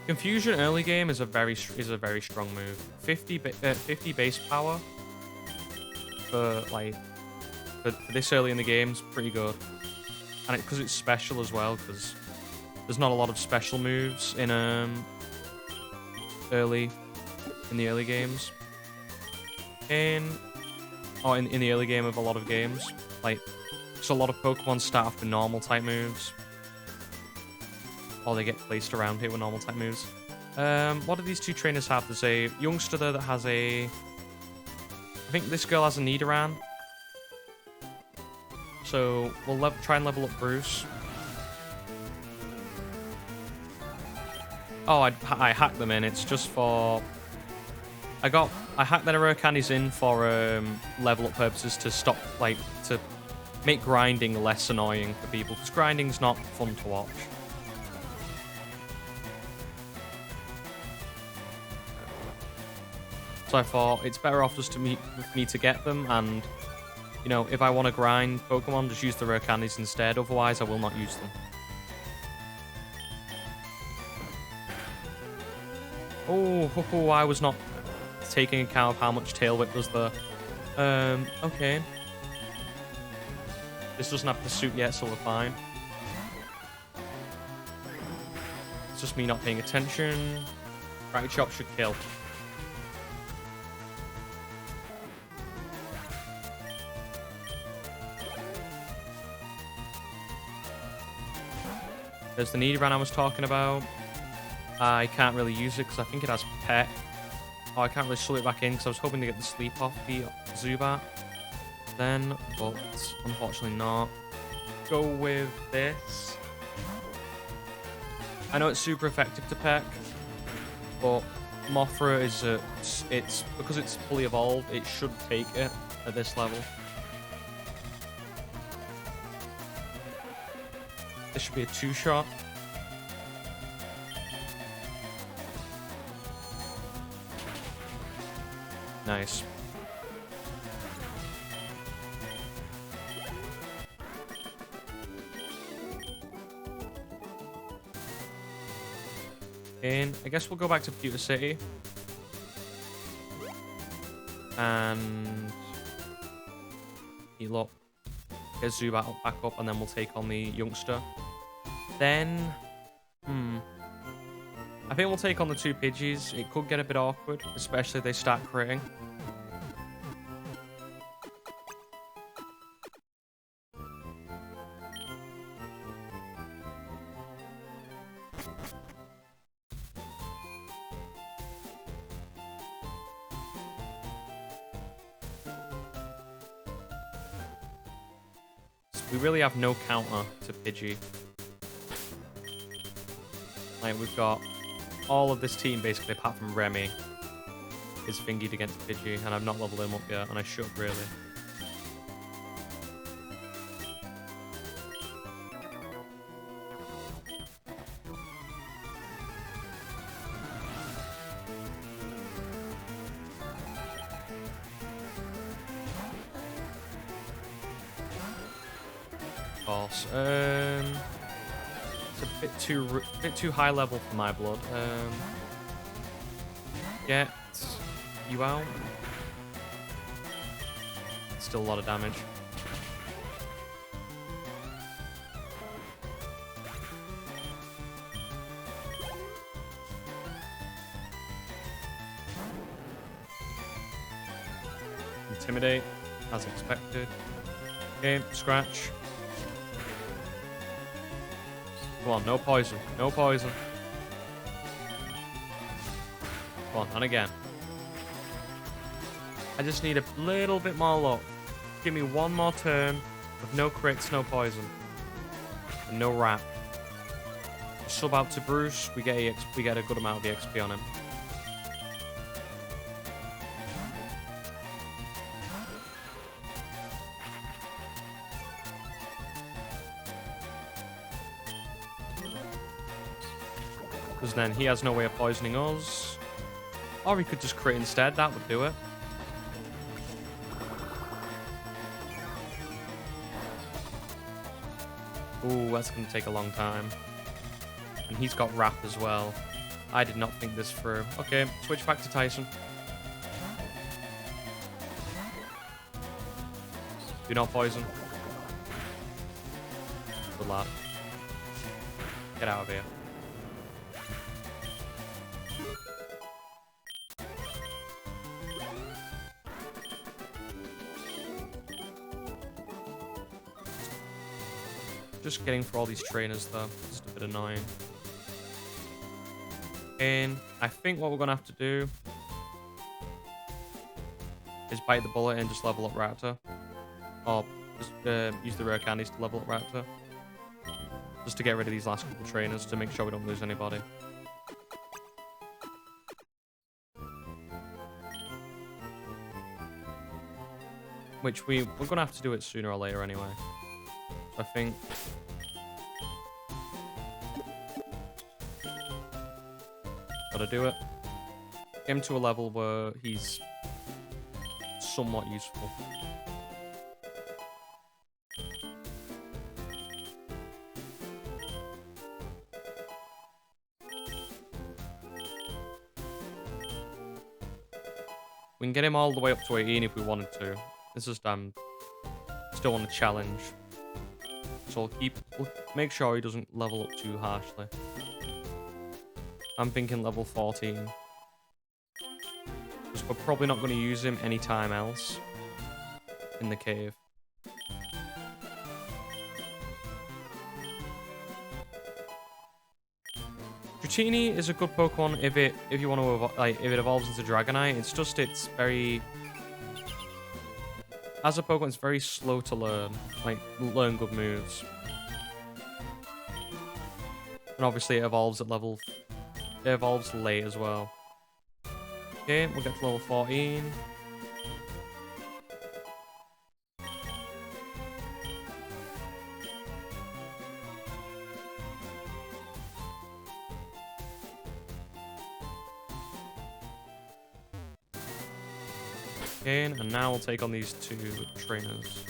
Confusion early game is a very strong move. 50 base power for this early in the game is pretty good, and because it's special as well, because there's not a lot of special moves in the early games. In the early game of a lot of games, so a lot of Pokemon start off with normal type moves. Or they get placed around here with normal type moves. What do these two trainers have? There's a youngster there that has a... I think this girl has a Nidoran. So we'll try and level up Bruce. Oh, I hacked them in. It's just for... I hacked their rare candies in for level up purposes to stop, to make grinding less annoying for people. Because grinding's not fun to watch. So I thought it's better off just for me to get them, and if I want to grind Pokemon, just use the rare candies instead. Otherwise, I will not use them. Oh, I was not taking account of how much Tail Whip does there. Okay. This doesn't have Pursuit yet, so we're fine. It's just me not paying attention. Right Chop should kill. There's the Nidoran I was talking about. I can't really use it because I think it has Peck. Oh, I can't really slow it back in because I was hoping to get the sleep off the Zubat then, but unfortunately not. Go with this. I know it's super effective to Peck, but Mothra is it's because it's fully evolved, it should take it at this level. This should be a 2-shot. Nice. And I guess we'll go back to Pewter City. And heal up. Get Zubat back up, and then we'll take on the youngster. Then, I think we'll take on the 2 Pidgeys. It could get a bit awkward, especially if they start critting. We really have no counter to Pidgey. We've got all of this team, basically, apart from Remy, is fingied against Pidgey, and I've not leveled him up yet, and I should, really. False. It's a bit too high level for my blood. Get you out. Still a lot of damage. Intimidate, as expected. Okay, scratch. Come on, no poison. No poison. Come on, and again. I just need a little bit more luck. Give me one more turn with no crits, no poison. And no wrap. Sub out to Bruce, we get a good amount of EXP on him. Because then he has no way of poisoning us. Or he could just crit instead, that would do it. Ooh, that's going to take a long time. And he's got wrap as well. I did not think this through. Okay, switch back to Tyson. Do not poison. Good lad. Get out of here. Just getting for all these trainers though, just a bit annoying. And I think what we're gonna have to do is bite the bullet and just level up Raptor. Or just use the rare candies to level up Raptor. Just to get rid of these last couple trainers to make sure we don't lose anybody. Which we're gonna have to do it sooner or later anyway. I think. Gotta do it. Get him to a level where he's somewhat useful. We can get him all the way up to 18 if we wanted to. It's just still want to challenge. So we'll make sure he doesn't level up too harshly. I'm thinking level 14. Because we're probably not going to use him anytime else in the cave. Dratini is a good Pokemon if you want to if it evolves into Dragonite. It's very, as a Pokemon, it's very slow to learn. Learn good moves. And obviously it evolves late as well. Okay, we'll get to level 14. Okay, and now we'll take on these two trainers.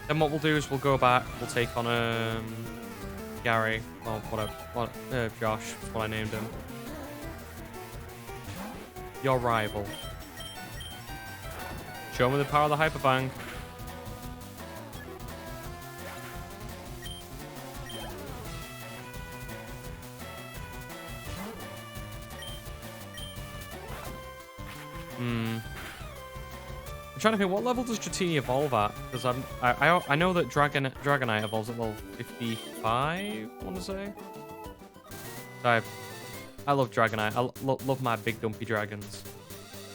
Then what we'll do is we'll go back, we'll take on Gary, or whatever, Josh, that's what I named him. Your rival. Show me the power of the Hyper Fang. I'm trying to think, what level does Dratini evolve at? Because I know that Dragonite evolves at level 55, I want to say. I love Dragonite. I love my big dumpy dragons.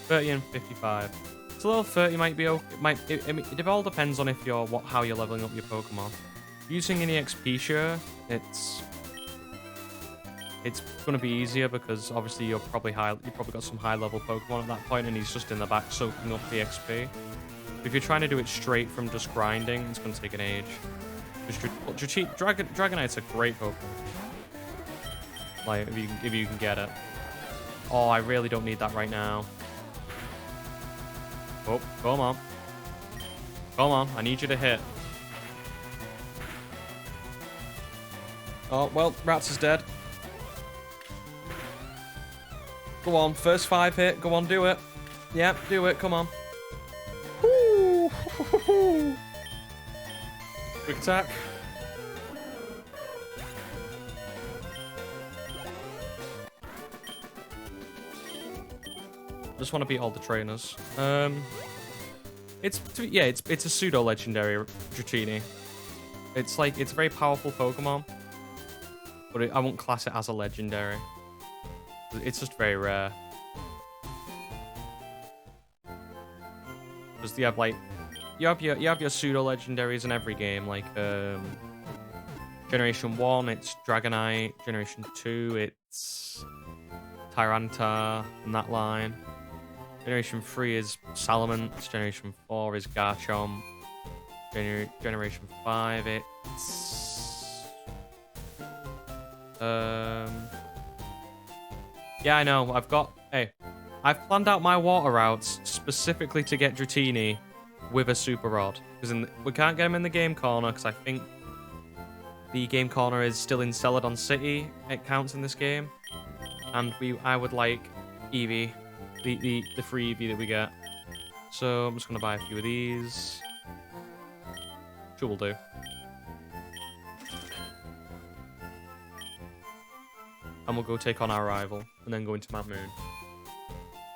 30 and 55. So level 30 might be okay. It all depends on how you're leveling up your Pokemon. Using an EXP share, it's going to be easier because obviously you've probably got some high level Pokemon at that point and he's just in the back soaking up the XP. If you're trying to do it straight from just grinding, it's going to take an age. Dragonite's a great Pokemon. Like, if you can get it. Oh, I really don't need that right now. Oh, come on. Come on, I need you to hit. Oh, well, Rats is dead. Go on, first 5 hit. Go on, do it. Yep, do it. Come on. Woo! Quick attack. Just want to beat all the trainers. It's a pseudo legendary Dratini. It's like it's a very powerful Pokemon, but I won't class it as a legendary. It's just very rare. Because you have like you have your pseudo legendaries in every game. Like Generation 1, it's Dragonite. Generation 2, it's Tyranitar in that line. Generation 3 is Salamence. Generation 4 is Garchomp. Generation 5, it's... Yeah, I know. I've planned out my water routes specifically to get Dratini with a Super Rod. Because we can't get him in the game corner, because I think the game corner is still in Celadon City. It counts in this game. And I would like Eevee. The free Eevee that we get. So I'm just going to buy a few of these. Sure will do. And we'll go take on our rival. And then go into Mt.Moon.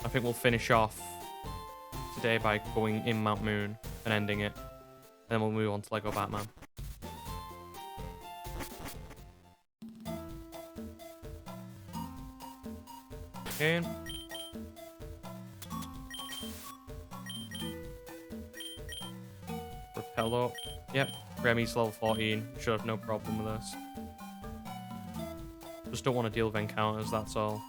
I think we'll finish off today by going in Mt.Moon and ending it. Then we'll move on to Lego Batman. Okay. Repel up. Yep. Remy's level 14. Should have no problem with this. Just don't want to deal with encounters, that's all.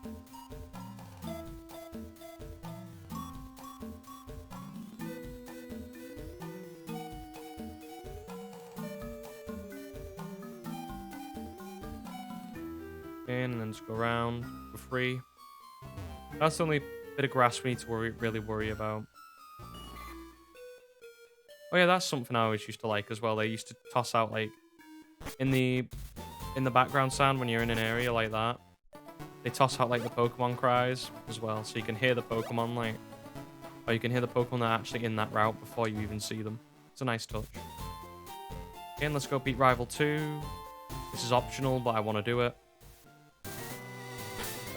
And then just go around for free. That's the only bit of grass we need to really worry about. Oh yeah, that's something I always used to like as well. They used to toss out like in the background sound when you're in an area like that. They toss out like the Pokemon cries as well, so you can hear the Pokemon like, or you can hear the Pokemon that are actually in that route before you even see them. It's a nice touch. Again, let's go beat Rival 2. This is optional, but I want to do it.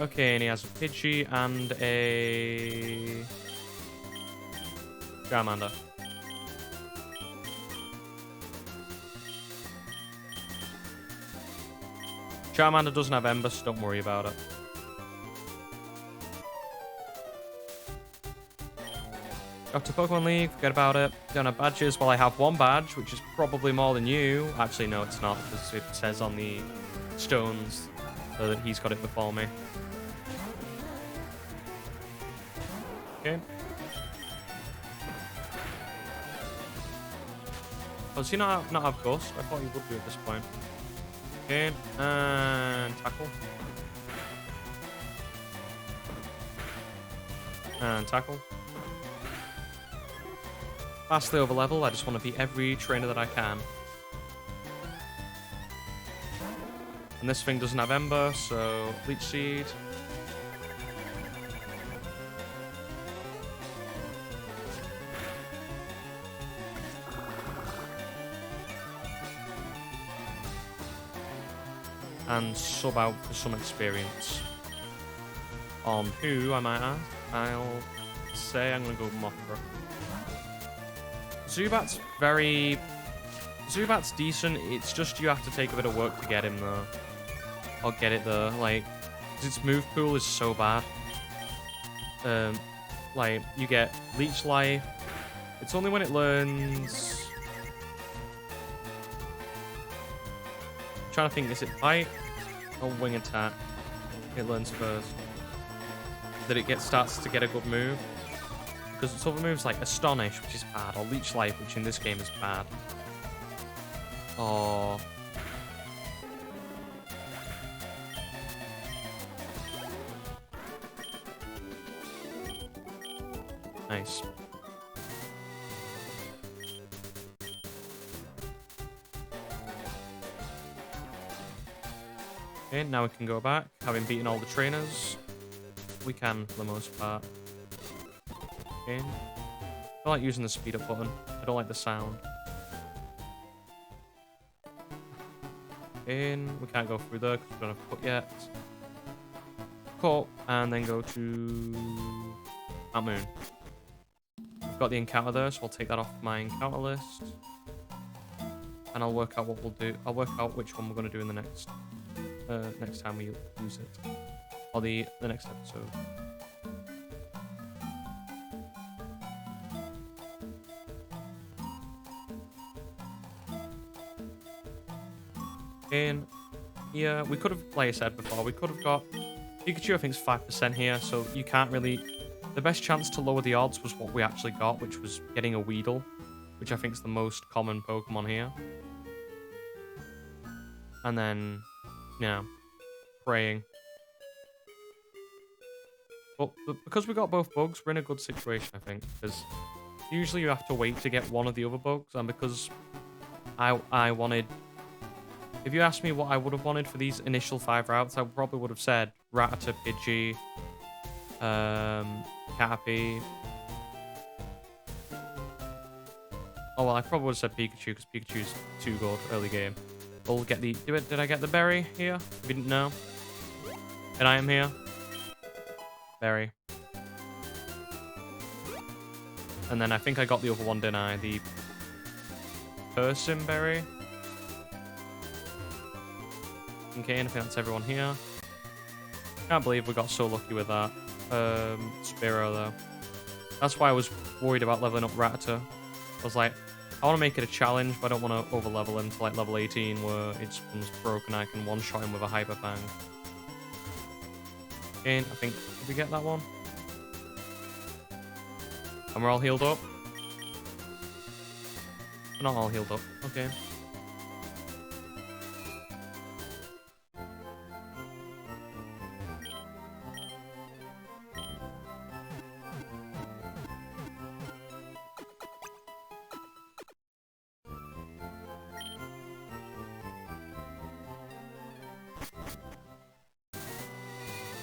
Okay, and he has a Pidgey and a Charmander. Charmander doesn't have Ember, so don't worry about it. Got to Pokemon League, forget about it. Don't have badges. Well, I have 1 badge, which is probably more than you. Actually, no, it's not, because it says on the stones that he's got it before me. Okay. Oh, does he not have Ghost? I thought he would do at this point. Okay, and tackle. And tackle. Vastly over level, I just want to beat every trainer that I can. And this thing doesn't have Ember, so Leech Seed. And sub out for some experience. On who, I might add. I'll say I'm going to go Mothra. Zubat's decent. It's just you have to take a bit of work to get him though. Or get it there. Like, its move pool is so bad. Like, you get Leech Life. It's only when it learns... I'm trying to think, is it Bite or Wing Attack? It learns first. That it starts to get a good move. Because its other moves like Astonish, which is bad, or Leech Life, which in this game is bad. Or... Nice. Okay, now we can go back. Having beaten all the trainers, we can for the most part. Okay. I don't like using the speed up button. I don't like the sound. In. We can't go through there because we don't have put yet. Cut, and then go to Mt.Moon. We've got the encounter there, so I'll take that off my encounter list. And I'll work out what we'll do. I'll work out which one we're going to do in the next time we use it. Or the next episode. In here, we could have, like I said before, we could have got Pikachu. I think is 5% here, so you can't really. The best chance to lower the odds was what we actually got, which was getting a Weedle, which I think is the most common Pokemon here. And then, yeah, praying. But because we got both bugs, we're in a good situation, I think, because usually you have to wait to get one of the other bugs, and because I wanted. If you asked me what I would have wanted for these initial 5 routes, I probably would have said Rattata, Pidgey, Caterpie. Oh, well, I probably would have said Pikachu, because Pikachu's too good early game. We'll get the... Did I get the berry here? We didn't know. And I am here. Berry. And then I think I got the other one, didn't I? The Persim berry. Okay, and I think that's everyone here. Can't believe we got so lucky with that. Spearow, though. That's why I was worried about leveling up Rattata. I was like, I want to make it a challenge, but I don't want to over-level him to like level 18 where it becomes broken. I can one-shot him with a Hyper Fang. Okay, I think, did we get that one? And we're all healed up? We're not all healed up. Okay.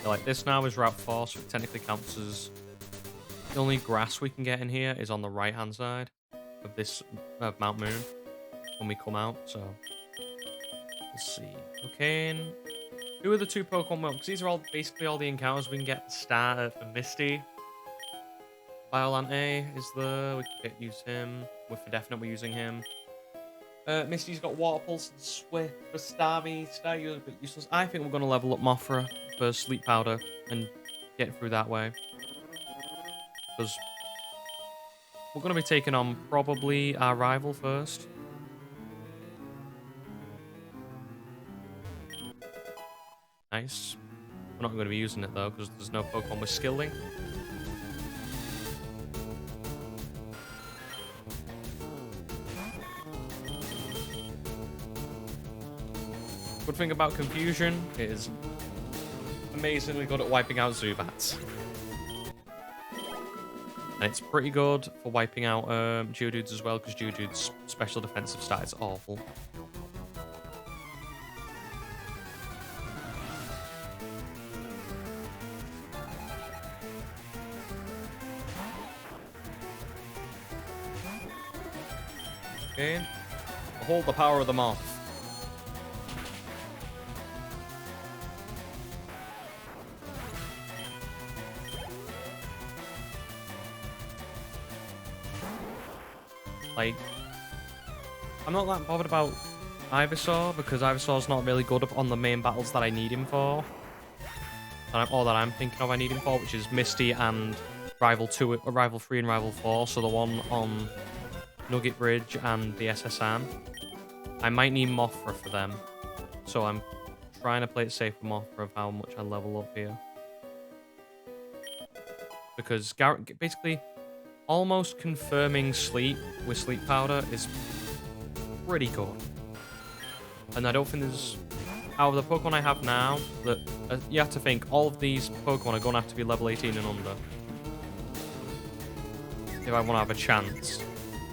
Like this now is Route 4, so it technically counts as the only grass we can get in here is on the right hand side of this Mt.Moon when we come out. So let's see. Okay, who are the 2 Pokemon? Because these are all basically all the encounters we can get. Start for Misty. Violante is there. We can use him. For definite, we're using him. Misty's got Water Pulse and Swift for Starmie. Starmie is a bit useless. I think we're going to level up Mothra for Sleep Powder and get through that way. Because we're going to be taking on probably our rival first. Nice. We're not going to be using it though, because there's no Pokemon with Skill Link. Good thing about Confusion is amazingly good at wiping out Zubats. And it's pretty good for wiping out Geodudes as well, because Geodude's special defensive stat is awful. Okay. Hold the power of the moth. Like, I'm not that bothered about Ivysaur, because Ivysaur's not really good on the main battles that I need him for. Or that I'm thinking of I need him for, which is Misty and Rival 2, Rival 3 and Rival 4, so the one on Nugget Bridge and the SSN. I might need Mothra for them, so I'm trying to play it safe for Mothra of how much I level up here. Because basically, almost confirming sleep with Sleep Powder is pretty good. And I don't think there's... Out of the Pokemon I have now, that you have to think all of these Pokemon are going to have to be level 18 and under. If I want to have a chance,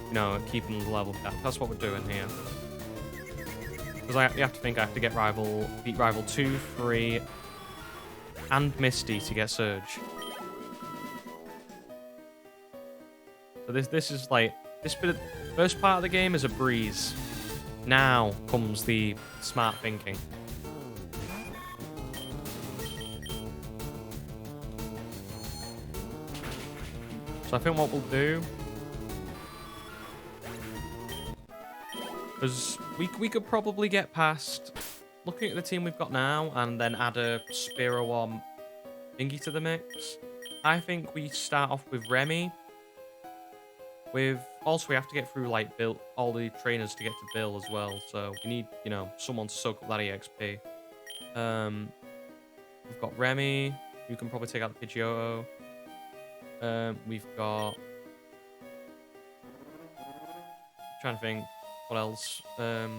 you know, keeping the level cap. That's what we're doing here. Because you have to think I have to beat rival 2, 3, and Misty to get Surge. So this is like, first part of the game is a breeze. Now comes the smart thinking. So I think what we'll do, because we could probably get past, looking at the team we've got now, and then add a Spearow or Thingy to the mix. I think we start off with Remy. Also, we have to get through like Bill, all the trainers to get to Bill as well. So we need, you know, someone to soak up that EXP. We've got Remy, who can probably take out the Pidgeotto. We've got, trying to think what else. The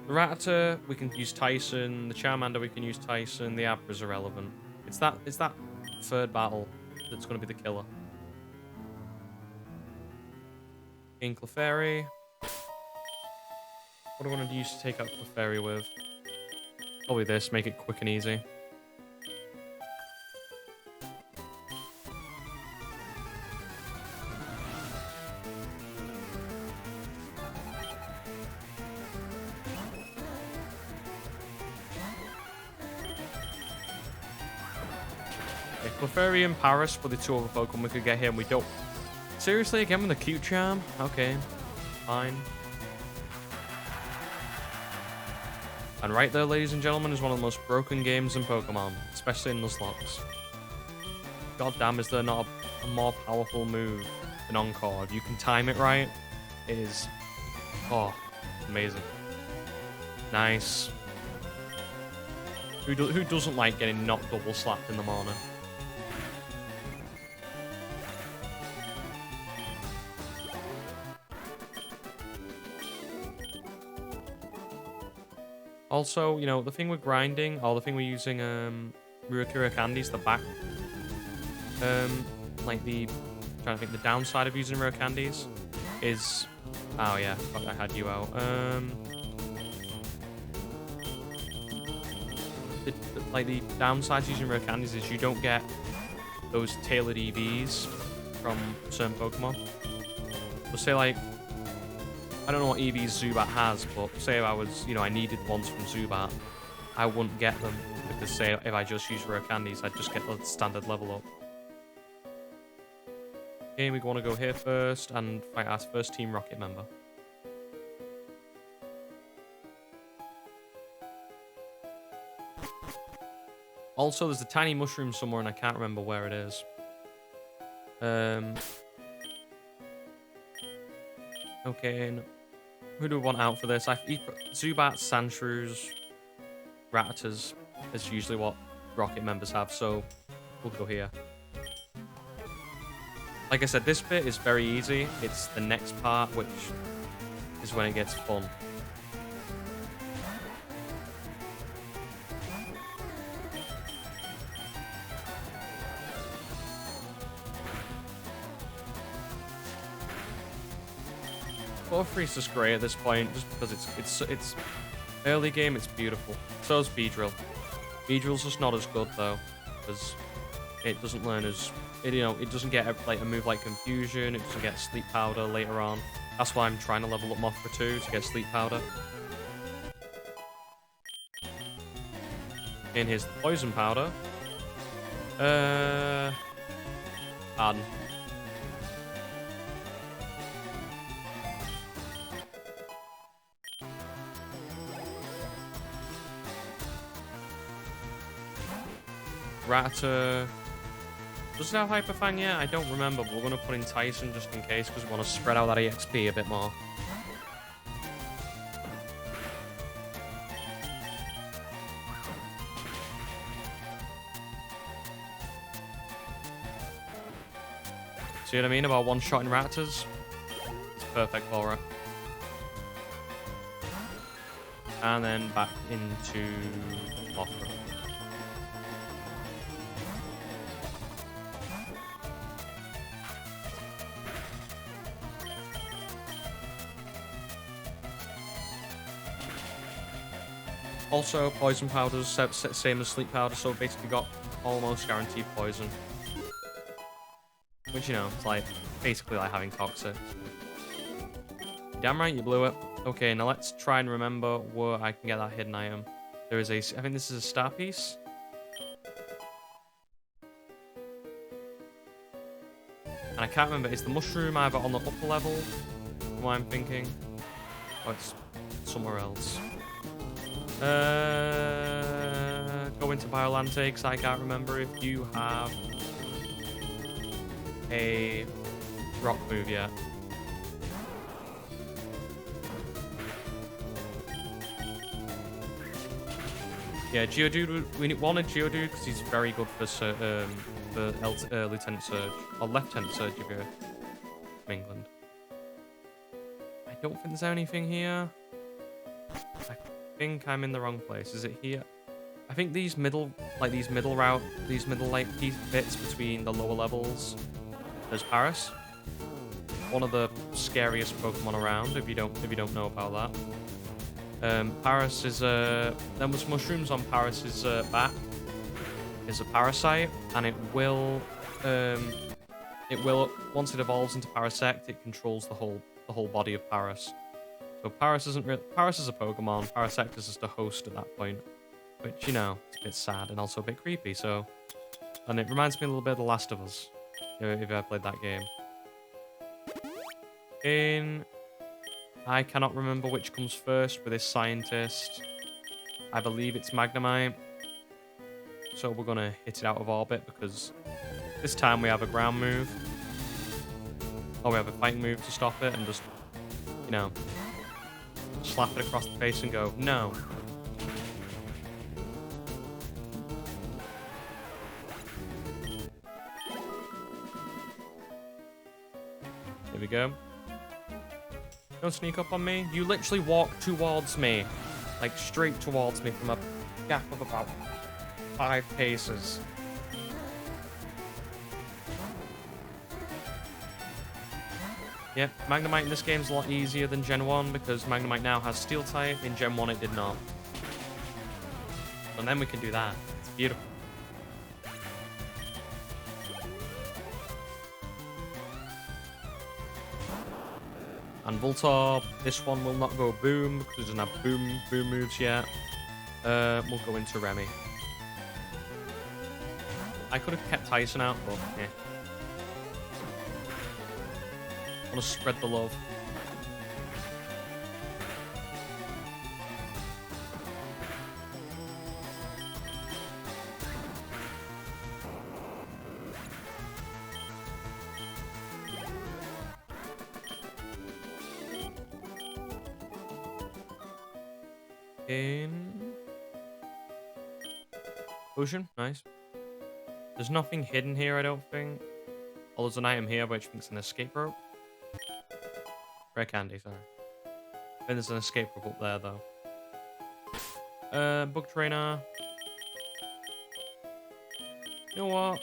Rattata, we can use Tyson. The Charmander, we can use Tyson. The Abra's irrelevant. It's that third battle that's going to be the killer. In Clefairy. What do I want to use to take out Clefairy with? Probably this, make it quick and easy. Clefairy and Paris for the two other Pokemon we could get here, and we don't. Seriously, again with the cute charm? Okay, fine. And right there, ladies and gentlemen, is one of the most broken games in Pokemon, especially in Nuzlocke. God damn, is there not a more powerful move than Encore? If you can time it right, it is, oh, amazing. Nice. Who doesn't like getting not double slapped in the morning? Also, you know, the thing with grinding, or the thing we're using Ryukura candies, the back, like the, I'm trying to think, the downside of using rare candies is, oh yeah, fuck, I had you out. Like the downside to using rare candies is you don't get those tailored EVs from certain Pokemon. So say like, I don't know what EVs Zubat has, but say if I was, you know, I needed ones from Zubat, I wouldn't get them because say if I just use rare candies, I'd just get the standard level up. Okay, we want to go here first and fight our first Team Rocket member. Also, there's a tiny mushroom somewhere and I can't remember where it is. Okay, who do we want out for this? Zubat, Sandshrews, Rattatas is usually what Rocket members have, so we'll go here. Like I said, this bit is very easy. It's the next part, which is when it gets fun. Freeze is great at this point, just because it's early game. It's beautiful. So is Beedrill. Beedrill's just not as good though, because it doesn't learn as it doesn't get like a move like Confusion. It doesn't get Sleep Powder later on. That's why I'm trying to level up Mothra 2 to get Sleep Powder. And here's the Poison Powder. Pardon. Rattata. Does it have Hyper Fang yet? I don't remember, but we're going to put in Tyson just in case because we want to spread out that EXP a bit more. See what I mean about one-shotting Rattatas? It's perfect for it. And then back into Mothra. Also, poison powders, same as sleep powder, so basically got almost guaranteed poison. Which, you know, it's like, basically like having toxic. Damn right, you blew it. Okay, now let's try and remember where I can get that hidden item. There is a, I think this is a star piece. And I can't remember, is the mushroom either on the upper level? What I'm thinking? Or it's somewhere else. Go into Biolante, because I can't remember if you have a rock move yet. Yeah, Geodude, we wanted Geodude because he's very good for Lieutenant Surge. Or Lieutenant Surge if you're from England. I don't think there's anything here. I think I'm in the wrong place. Is it here? I think these middle like bits between the lower levels. There's Paris. One of the scariest Pokemon around, if you don't know about that. Paris is there was mushrooms on Paris's back. Is a parasite, and it will once it evolves into Parasect, it controls the whole body of Paris. So Paris is a Pokemon. Parasect is just a host at that point, which, you know, it's a bit sad and also a bit creepy. So, and it reminds me a little bit of The Last of Us, if you ever played that game. I cannot remember which comes first with this scientist. I believe it's Magnemite. So we're going to hit it out of orbit because this time we have a ground move. Or we have a fighting move to stop it and just, you know, slap it across the face and go, no. Here we go. Don't sneak up on me. You literally walk towards me. Like, straight towards me from a gap of about 5 paces. Yep, Magnemite in this game is a lot easier than Gen 1 because Magnemite now has Steel type. In Gen 1 it did not. And then we can do that. It's beautiful. And Voltorb, this one will not go boom because it doesn't have boom moves yet. We'll go into Remy. I could have kept Tyson out, but yeah. I want to spread the love. Ocean, nice. There's nothing hidden here, I don't think. Oh, there's an item here, which I think is an escape rope. Rare candy, sorry. I think there's an escape rope up there, though. Bug trainer. You know what?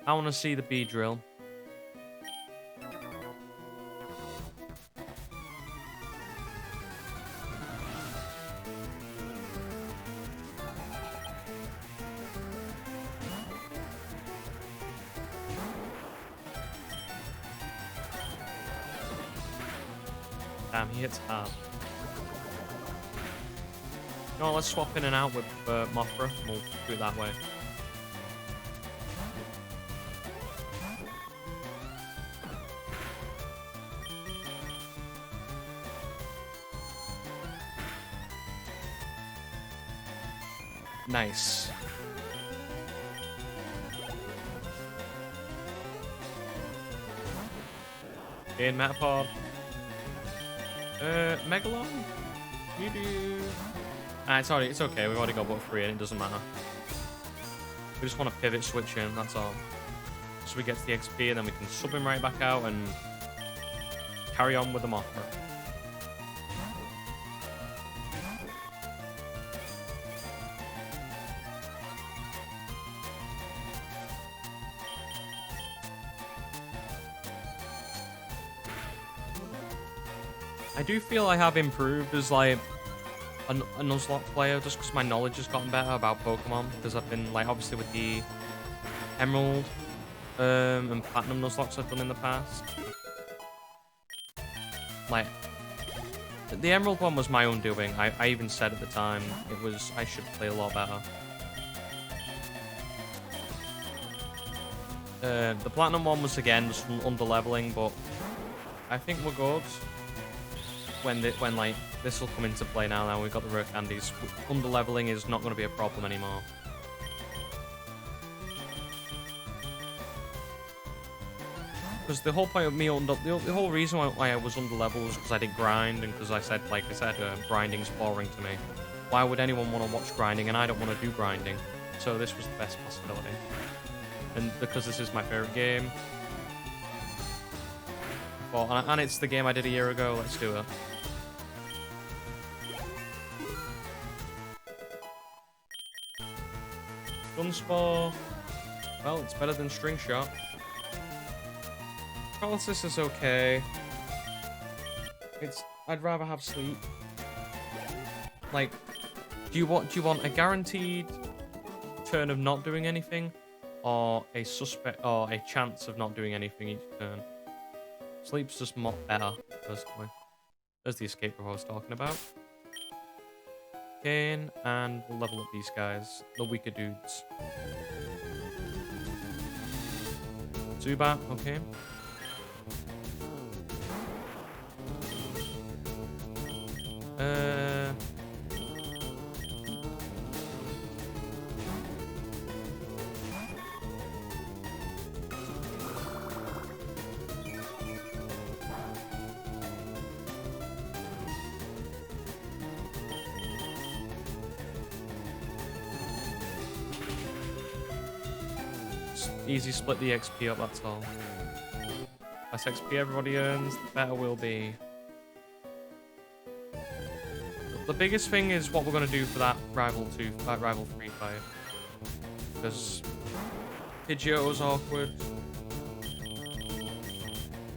I want to see the bee drill. Damn, he hits hard. No, let's swap in and out with Mothra, and we'll do it that way. Nice. In Metapod. Megalon? You do. It's okay. We've already got about 3 and it doesn't matter. We just want to pivot switch in, that's all. So we get to the XP and then we can sub him right back out and carry on with the Mothra. I do feel I have improved as, like, a Nuzlocke player just because my knowledge has gotten better about Pokemon. Because I've been like obviously with the Emerald and Platinum Nuzlocks I've done in the past. Like the Emerald one was my own doing. I even said at the time it was I should play a lot better. The Platinum one was again just under leveling, but I think we're good. When like this will come into play now. Now we've got the rare candies. Under leveling is not going to be a problem anymore. Because the whole point of me the whole reason why I was under level was because I did grind and because I said grinding's boring to me. Why would anyone want to watch grinding? And I don't want to do grinding. So this was the best possibility. And because this is my favorite game. Well, and it's the game I did a year ago. Let's do it. Gunspore. Well, it's better than String Shot. Paralysis is okay. I'd rather have sleep. Like, do you want a guaranteed turn of not doing anything, or a chance of not doing anything each turn? Sleep's just more better, personally. There's the escape rope I was talking about. Again, and we'll level up these guys, the weaker dudes. Zubat, okay. Easy split the XP up, that's all. Less XP everybody earns, the better we'll be. The biggest thing is what we're going to do for that Rival 3 fight. Because Pidgeotto's awkward.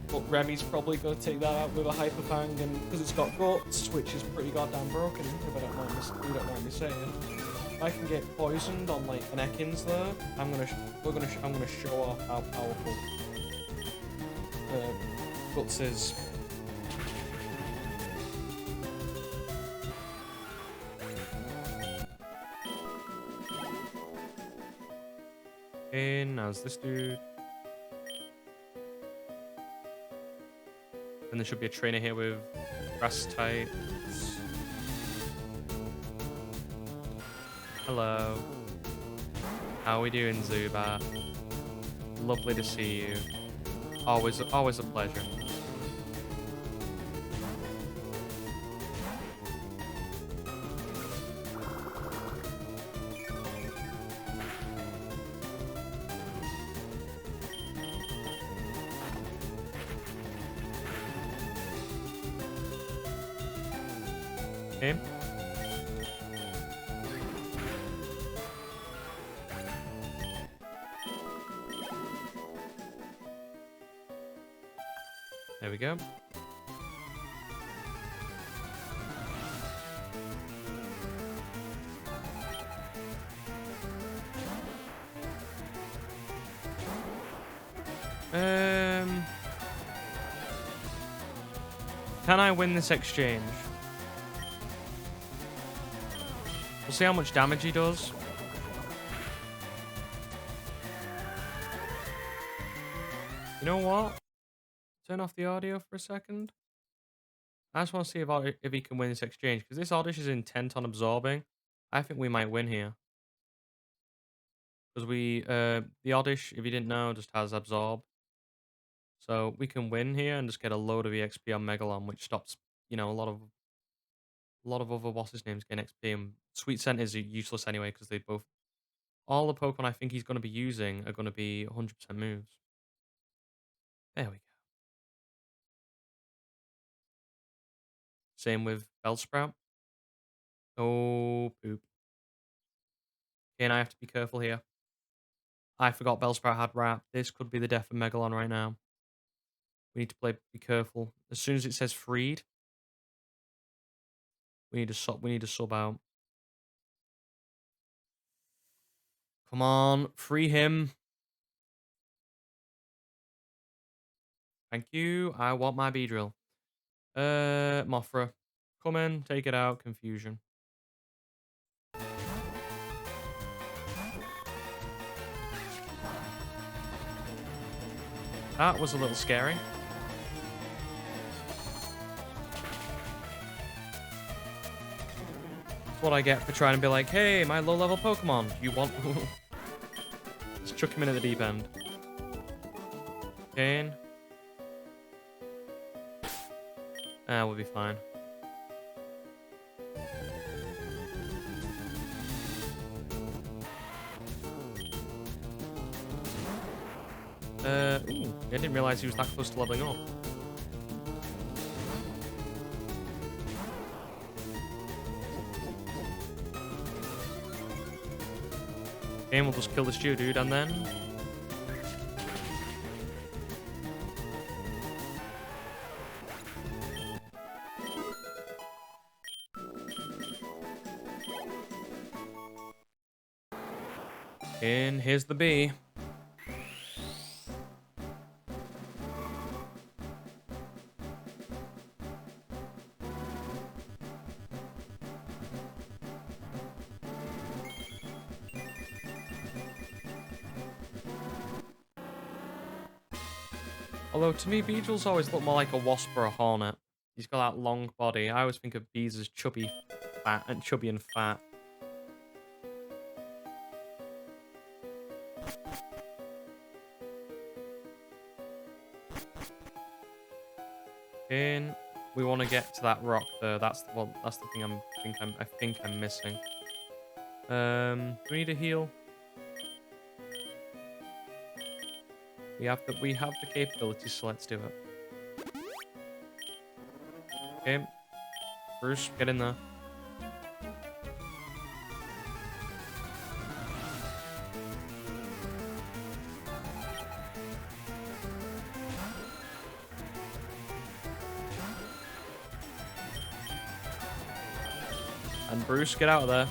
But Remy's probably going to take that out with a Hyper Fang, and because it's got Guts, which is pretty goddamn broken, if you don't mind me saying. If I can get poisoned on like an Ekans there, I'm gonna show off how powerful Guts is. And now's this dude. And there should be a trainer here with grass types. Hello. How are we doing, Zubat? Lovely to see you. Always a pleasure. Okay. There we go. Can I win this exchange? We'll see how much damage he does. You know what? Turn off the audio for a second. I just want to see if he can win this exchange, because this Oddish is intent on absorbing. I think we might win here. Because the Oddish, if you didn't know, just has absorb. So we can win here and just get a load of EXP on Megalon, which stops, a lot of other bosses' names getting XP. And Sweet Scent is useless anyway, because all the Pokemon I think he's going to be using are going to be 100% moves. There we go. Same with Bellsprout. Oh, poop. Okay, and I have to be careful here. I forgot Bellsprout had Wrap. This could be the death of Megalon right now. We need to be careful. As soon as it says freed, We need to sub. We need to sub out. Come on, free him. Thank you. I want my Beedrill. Mothra. Come in, take it out. Confusion. That was a little scary. That's what I get for trying to be like, hey, my low-level Pokemon. You want... Let's chuck him in at the deep end. Kane. We'll be fine. Ooh, I didn't realize he was that close to leveling up. Game will just kill this Geodude and then... And here's the bee. Although, to me, Beedrill's always look more like a wasp or a hornet. He's got that long body. I always think of bees as chubby and fat. And we want to get to that rock there. That's the thing I think I'm missing. Do we need a heal? We have the capability, so let's do it. Okay. Bruce, get in there. And Bruce, get out of there.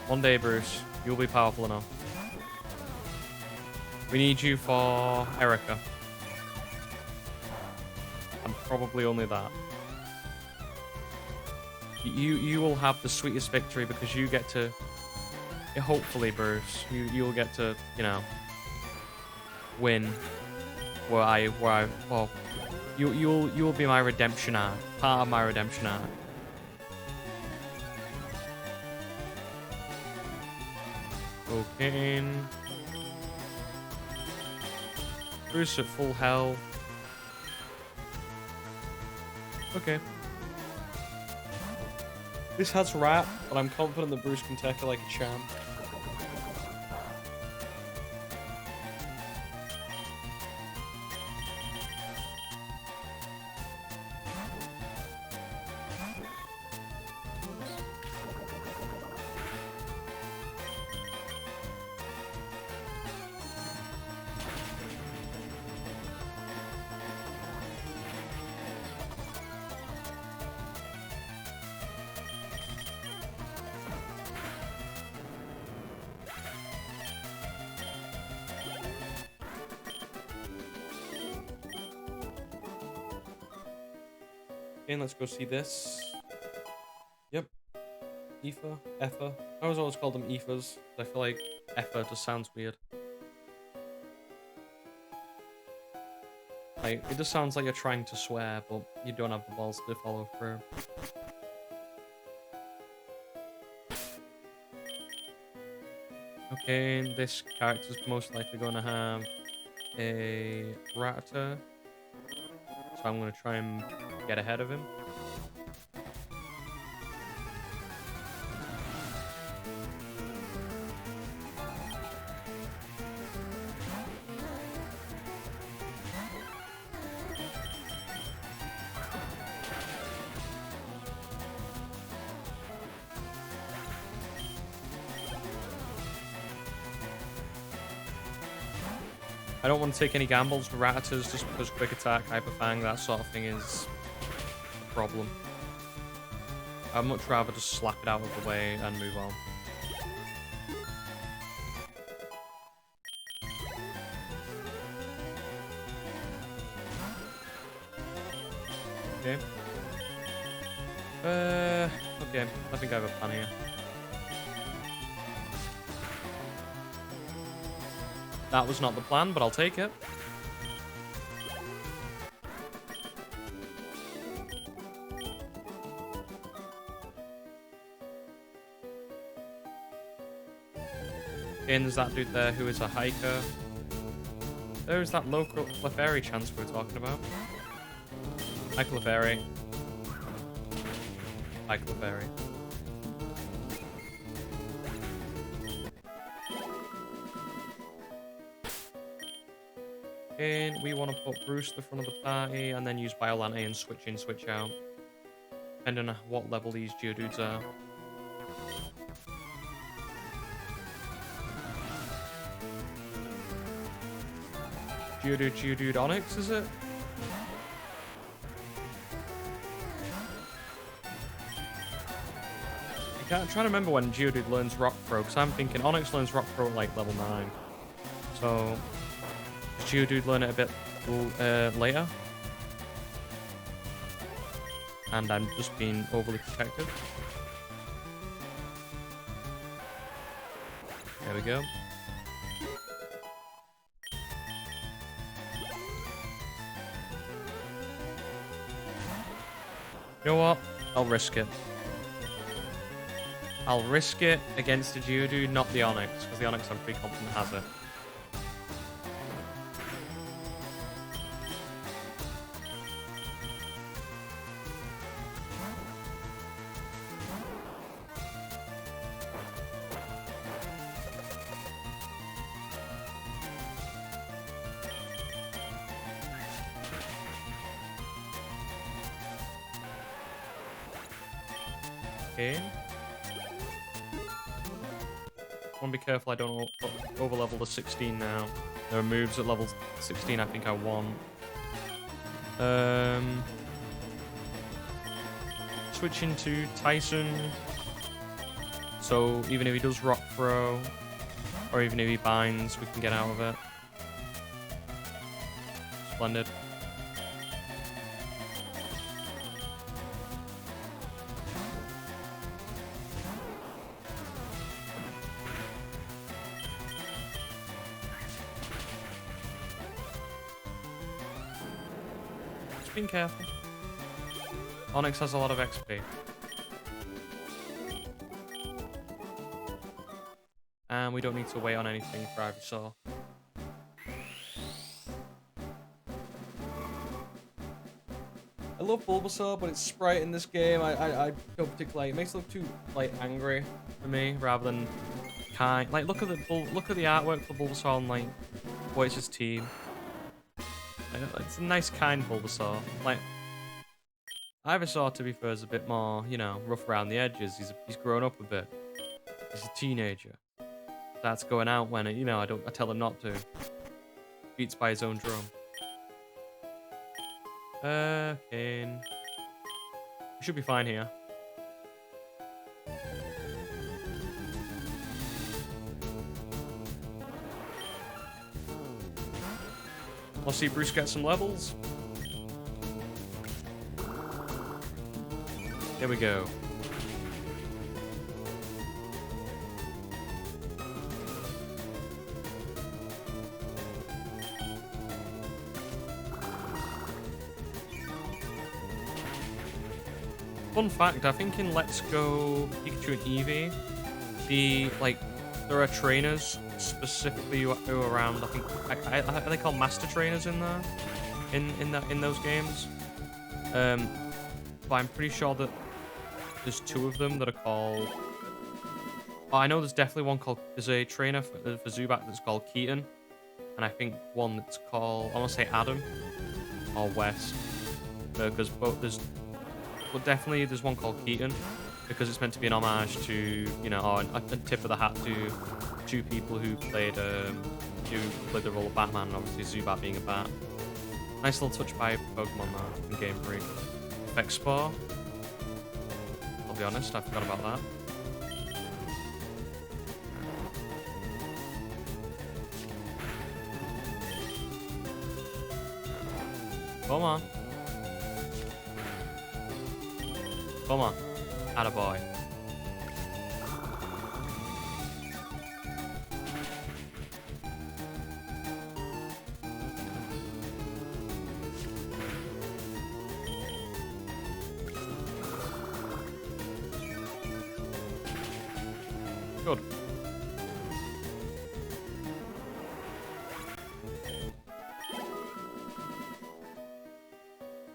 One day, Bruce, you'll be powerful enough. We need you for Erica. And probably only that. You will have the sweetest victory because you get to... Hopefully, Bruce, you'll get to, you know, win. Well, you'll be my redemption arc. Part of my redemption arc. Okay. Bruce at full health. Okay. This has Rat, but I'm confident that Bruce can tackle like a champ. Okay, let's go see this. Yep. Aoife, Effa. I always called them Aoifes. I feel like Effa just sounds weird. Like, it just sounds like you're trying to swear, but you don't have the balls to follow through. Okay, this character's most likely going to have a Rattata. So I'm going to try and get ahead of him. I don't want to take any gambles with Rattatas just because quick attack, hyper fang, that sort of thing is a problem. I'd much rather just slap it out of the way and move on. Okay. Okay. I think I have a plan here. That was not the plan, but I'll take it. And there's that dude there who is a hiker. There's that local Clefairy chance we were talking about. Hi, Clefairy. Hi, Clefairy. And we want to put Bruce at the front of the party and then use Biolante and switch in, switch out. Depending on what level these Geodudes are. Geodude Onyx, is it? I'm trying to remember when Geodude learns Rock Throw, because I'm thinking Onyx learns Rock Throw at like level 9. So, does Geodude learn it a bit later? And I'm just being overly protective. There we go. You know what? I'll risk it. I'll risk it against the Geodude, not the Onyx, because the Onyx I'm pretty confident has it. Okay. Want to be careful I don't overlevel to 16 now. There are moves at level 16 I think I want. Switch into Tyson. So even if he does Rock Throw, or even if he binds, we can get out of it. Splendid. Being careful. Onyx has a lot of XP. And we don't need to wait on anything for Ivysaur. I love Bulbasaur, but its sprite in this game, I don't particularly like. It makes it look too like angry for me, rather than kind. Like look at the artwork for Bulbasaur and like what is his team. It's a nice, kind Bulbasaur. Like, Ivysaur, to be fair, is a bit more, you know, rough around the edges. He's grown up a bit. He's a teenager. That's going out when, you know, I tell him not to. Beats by his own drum. Okay. We should be fine here. I'll see Bruce get some levels. Here we go. Fun fact, I think in Let's Go Pikachu and Eevee, there are trainers specifically who are around. I think are they called master trainers in there, in those games. But I'm pretty sure that there's 2 of them that are called. Oh, I know there's definitely one called. There's a trainer for Zubat that's called Keaton, and I think one that's called. I want to say Adam or West, because both there's. But definitely there's one called Keaton, because it's meant to be an homage to, you know, a tip of the hat to 2 people who played the role of Batman, and obviously Zubat being a bat. Nice little touch by Pokemon there in Game Freak. Effect Spore. be honest. I forgot about that. Come on. Come on. Attaboy. Good.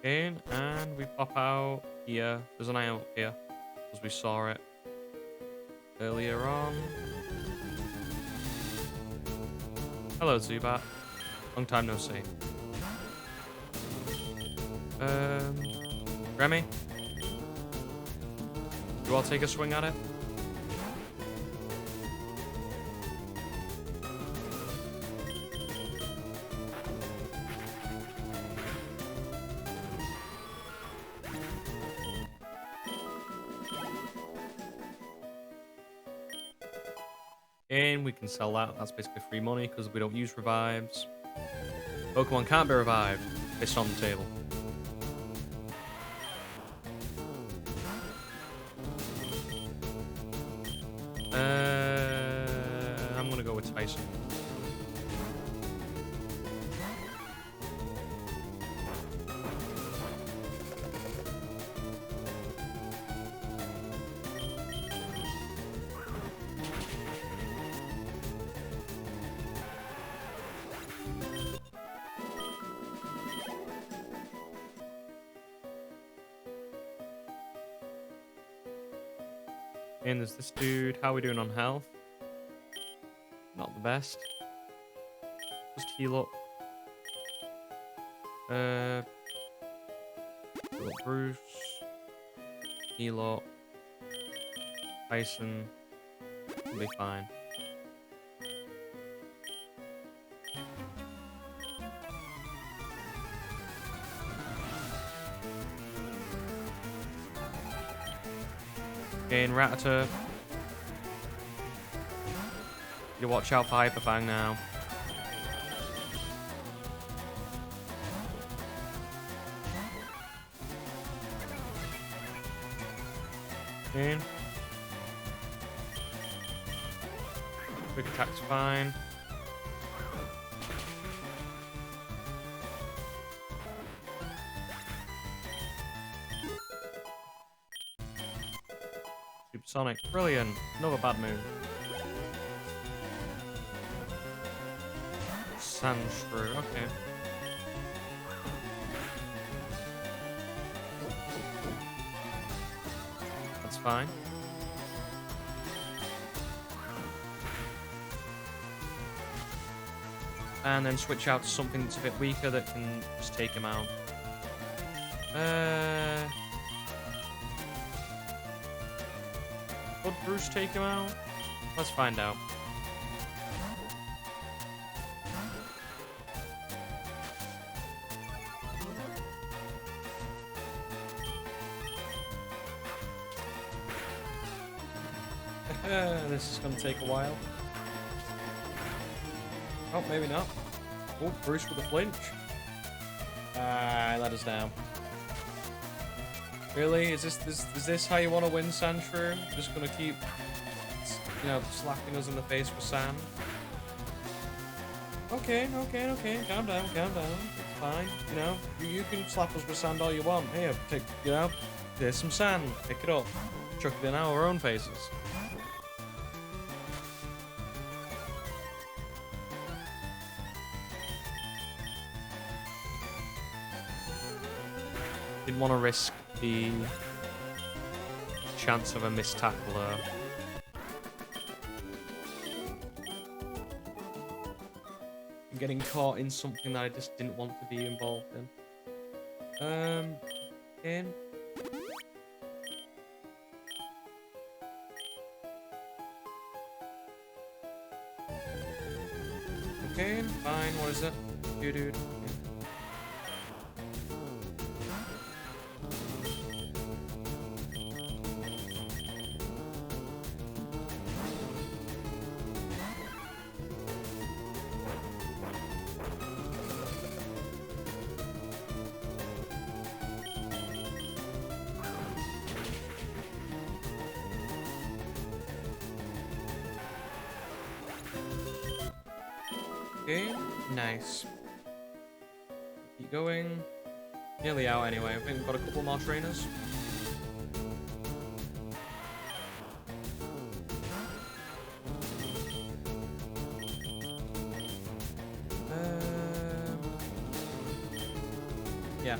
In, and we pop out here. There's an eye out here, because we saw it earlier on. Hello, Zubat. Long time no see. Remy? You all take a swing at it? And we can sell that. That's basically free money because we don't use revives. Pokemon can't be revived. It's on the table. I'm gonna go with Tyson. And there's this dude. How are we doing on health? Not the best. Just heal up. Heal up Bruce. Heal up. Tyson. Will be fine. In Rattata. You watch out for Hyperfang now. In. Quick attack's fine. Sonic, brilliant. Another bad move. Sandshrew, okay. That's fine. And then switch out to something that's a bit weaker that can just take him out. Would Bruce take him out? Let's find out. This is going to take a while. Oh, maybe not. Oh, Bruce with a flinch. Let us down. Really? Is this how you want to win, Sandshrew? Just gonna keep, slapping us in the face with sand? Okay. Calm down. It's fine. You can slap us with sand all you want. Here, take, there's some sand. Pick it up. Chuck it in our own faces. Didn't want to risk the chance of a missed tackle there. I'm getting caught in something that I just didn't want to be involved in. In. Okay, fine. What is it? Dude. Okay, nice. Keep going. Nearly out anyway. I think we've got a couple more trainers. Yeah.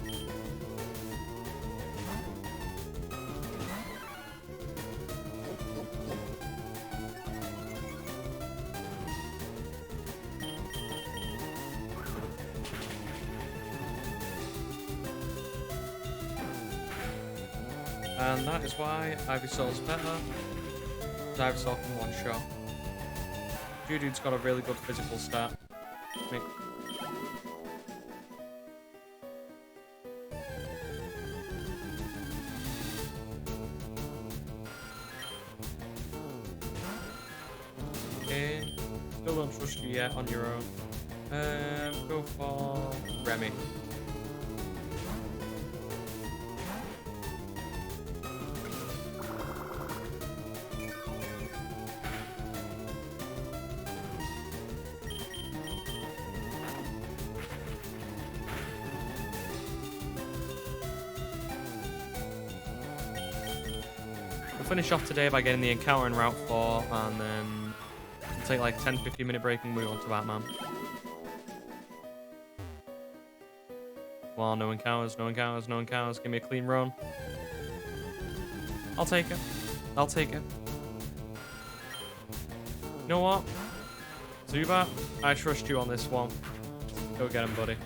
And that is why Ivysaur's better. Ivysaur can one shot. Dude's got a really good physical stat. Okay. Still don't trust you yet on your own. Go for Remy. We'll finish off today by getting the encounter in Route 4, and then we'll take like 10-15 minute break and move on to Batman. Come on, no encounters, no encounters, no encounters. Give me a clean run. I'll take it. I'll take it. You know what? Zubat, I trust you on this one. Go get him, buddy.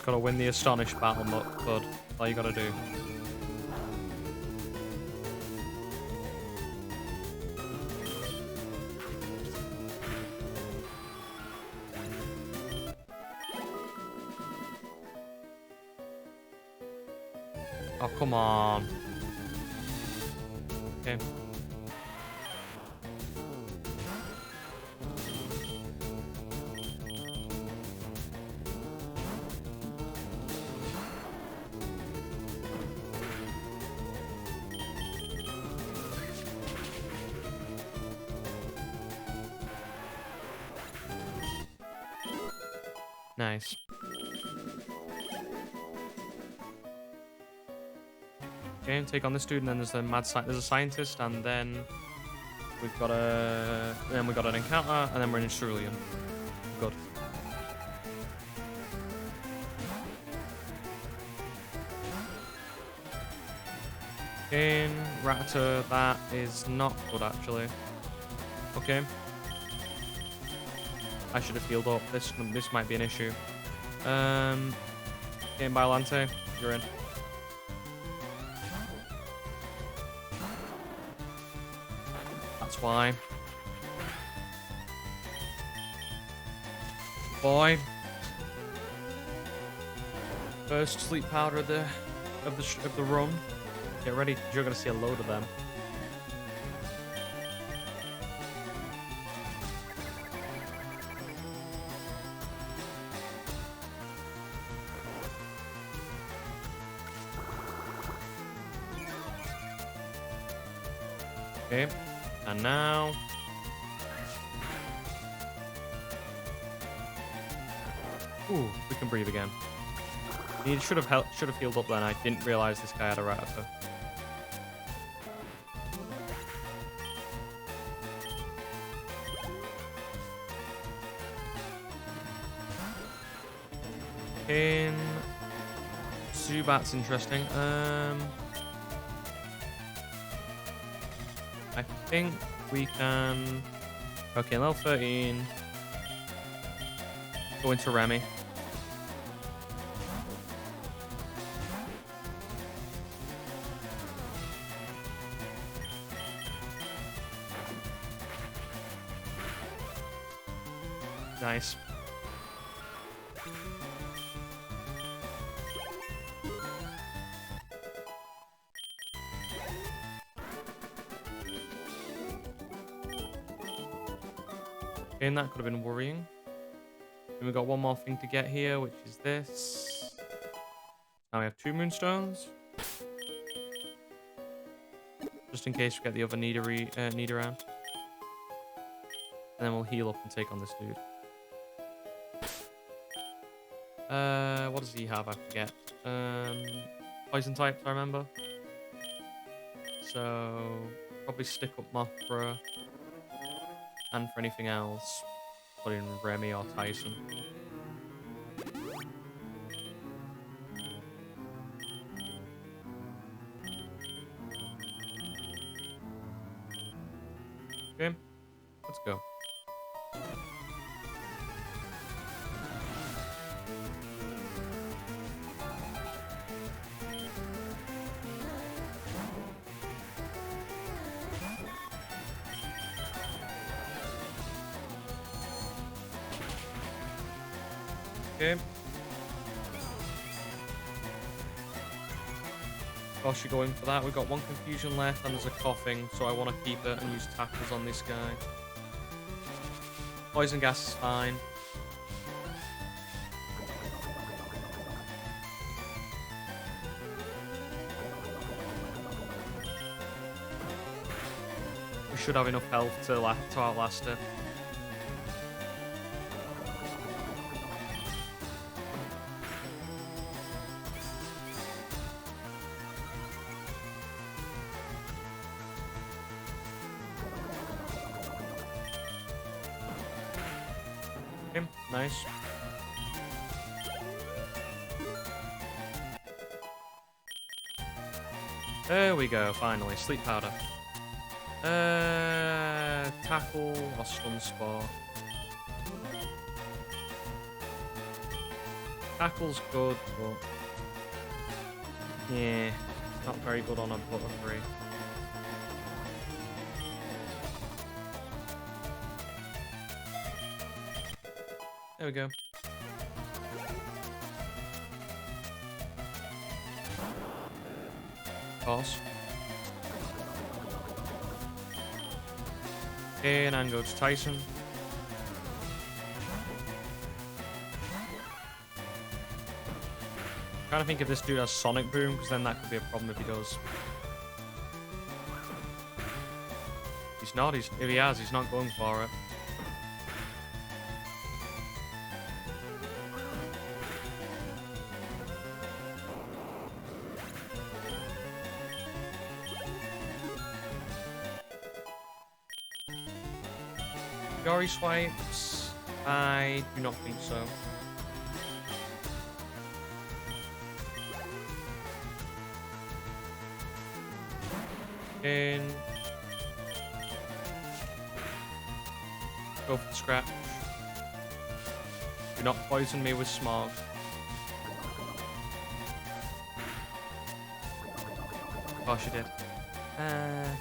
Gotta win the Astonish battle, bud. That's all you gotta do. Oh, come on. Okay. Nice. Okay, take on this dude, and then there's there's a scientist, and then we've got an encounter, and then we're in Cerulean. Good. Okay, Rattata, that is not good actually. Okay. I should have healed up. This might be an issue. Game by Lante, you're in. That's why. Boy. First sleep powder of the run. Get ready, 'cause you're gonna see a load of them. Okay, and now ooh, we can breathe again. He should have healed up then. I didn't realize this guy had a Rattata. In Zubat's interesting. I think we can. Okay, level 13. Go into Remy. Nice. Okay, and that could have been worrying. And we've got one more thing to get here, which is this. Now we have 2 moonstones. Just in case we get the other need around. And then we'll heal up and take on this dude. What does he have? I forget. Poison types, I remember. So, probably stick up Mothra. And for anything else, put in Remy or Tyson. Okay, let's go. Okay. Gosh, you're going for that. We've got 1 confusion left and there's a coughing, so I want to keep it and use tackles on this guy. Poison gas is fine. We should have enough health to outlast it. Nice. There we go, finally. Sleep powder. Tackle or stun spore. Tackle's good, but yeah, not very good on a Butterfree. There we go. Toss. And on goes Tyson. Trying to think if this dude has Sonic Boom, because then that could be a problem if he does. He's not. If he has, he's not going for it. Gory swipes? I do not think so. And go for the scratch. Do not poison me with smog. Of course you did. Yeah.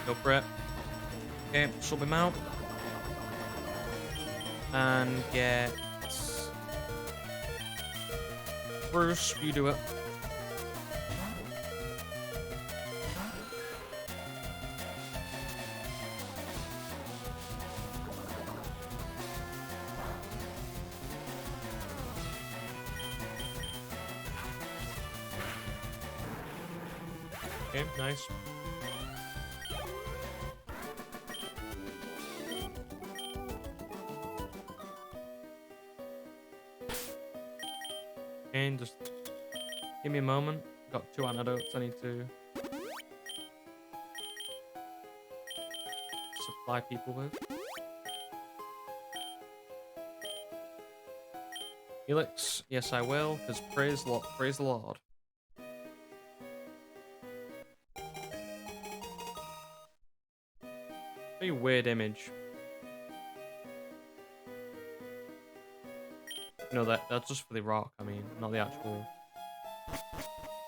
Go for it. Okay, sub him out. And get Bruce, you do it. Okay, nice. And just give me a moment. Got 2 antidotes I need to supply people with. Helix, yes I will, because praise the Lord. Very weird image. No, that's just for the rock, I mean, not the actual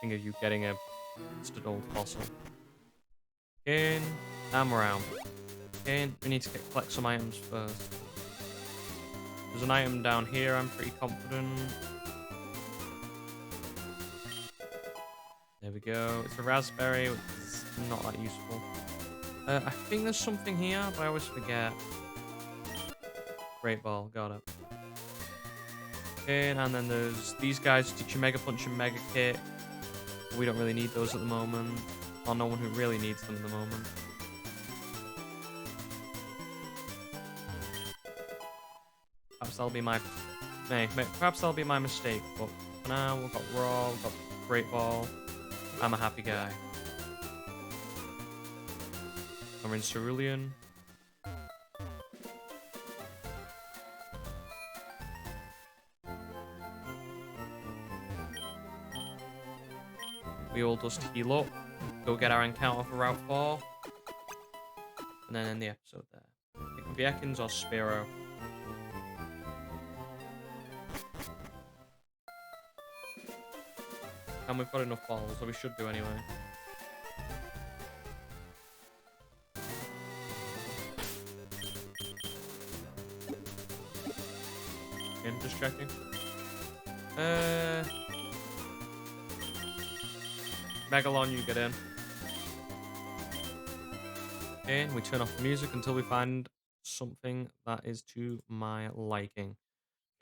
thing of you getting a stood old fossil. In. And we're out. In. We need to collect some items first. There's an item down here, I'm pretty confident. There we go. It's a raspberry, which is not that useful. I think there's something here, but I always forget. Great ball, got it. Okay, and then there's these guys, teach you Mega Punch and Mega Kick. We don't really need those at the moment. Or no one who really needs them at the moment. Perhaps that'll be my perhaps that'll be my mistake, but for now we've got Raw, we've got Great Ball. I'm a happy guy. We're in Cerulean. We all just heal up, go get our encounter for Route 4, and then end the episode there. It could be Ekans or Spearow. And we've got enough balls, so we should do anyway. I'm just checking. Megalon, you get in. Okay, we turn off the music until we find something that is to my liking.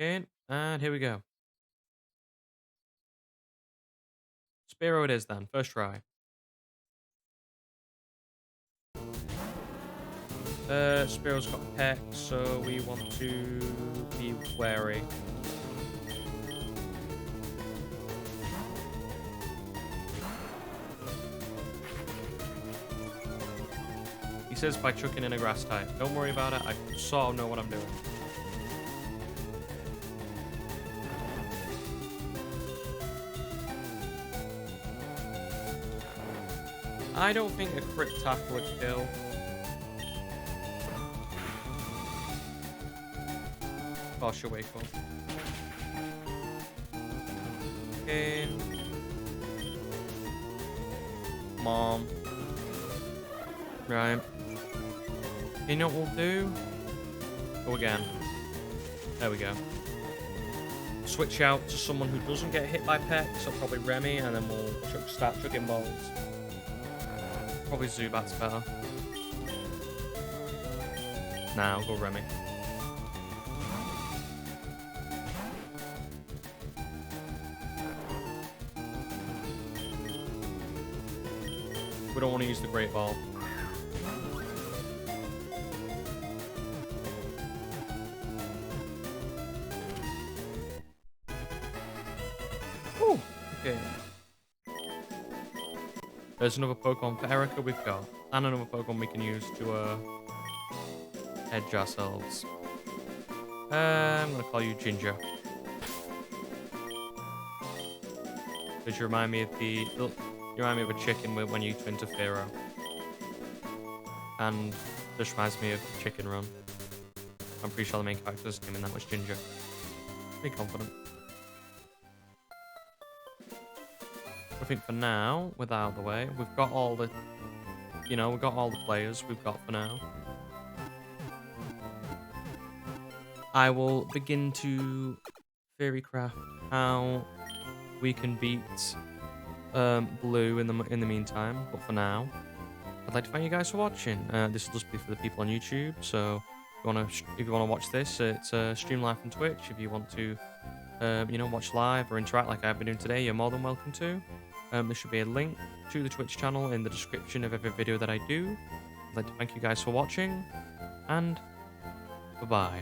Okay, and here we go. Spearow it is then, first try. Spearow's got Peck, so we want to be wary. He says by chucking in a grass type. Don't worry about it, I sort of know what I'm doing. I don't think a crit tackle would kill. Gosh, you're way cool. In. Mom. Right. You know what we'll do? Go again. There we go. Switch out to someone who doesn't get hit by Peck, so probably Remy, and then we'll start chucking balls. Probably Zubat's better. Nah, I'll go Remy. We don't want to use the Great Ball. Ooh, okay. There's another Pokemon for Erica we've got. And another Pokemon we can use to edge ourselves. I'm going to call you Ginger. Because you remind me of a chicken when you twin to Pharaoh. And this reminds me of Chicken Run. I'm pretty sure the main character's name in that was Ginger. Pretty confident. I think for now, with out of the way, we've got all the, we've got all the players we've got for now. I will begin to theorycraft how we can beat Blue in the meantime. But for now, I'd like to thank you guys for watching. This will just be for the people on YouTube. So if you wanna watch this, it's stream live on Twitch. If you want to, watch live or interact like I've been doing today, you're more than welcome to. There should be a link to the Twitch channel in the description of every video that I do. I'd like to thank you guys for watching, and bye-bye.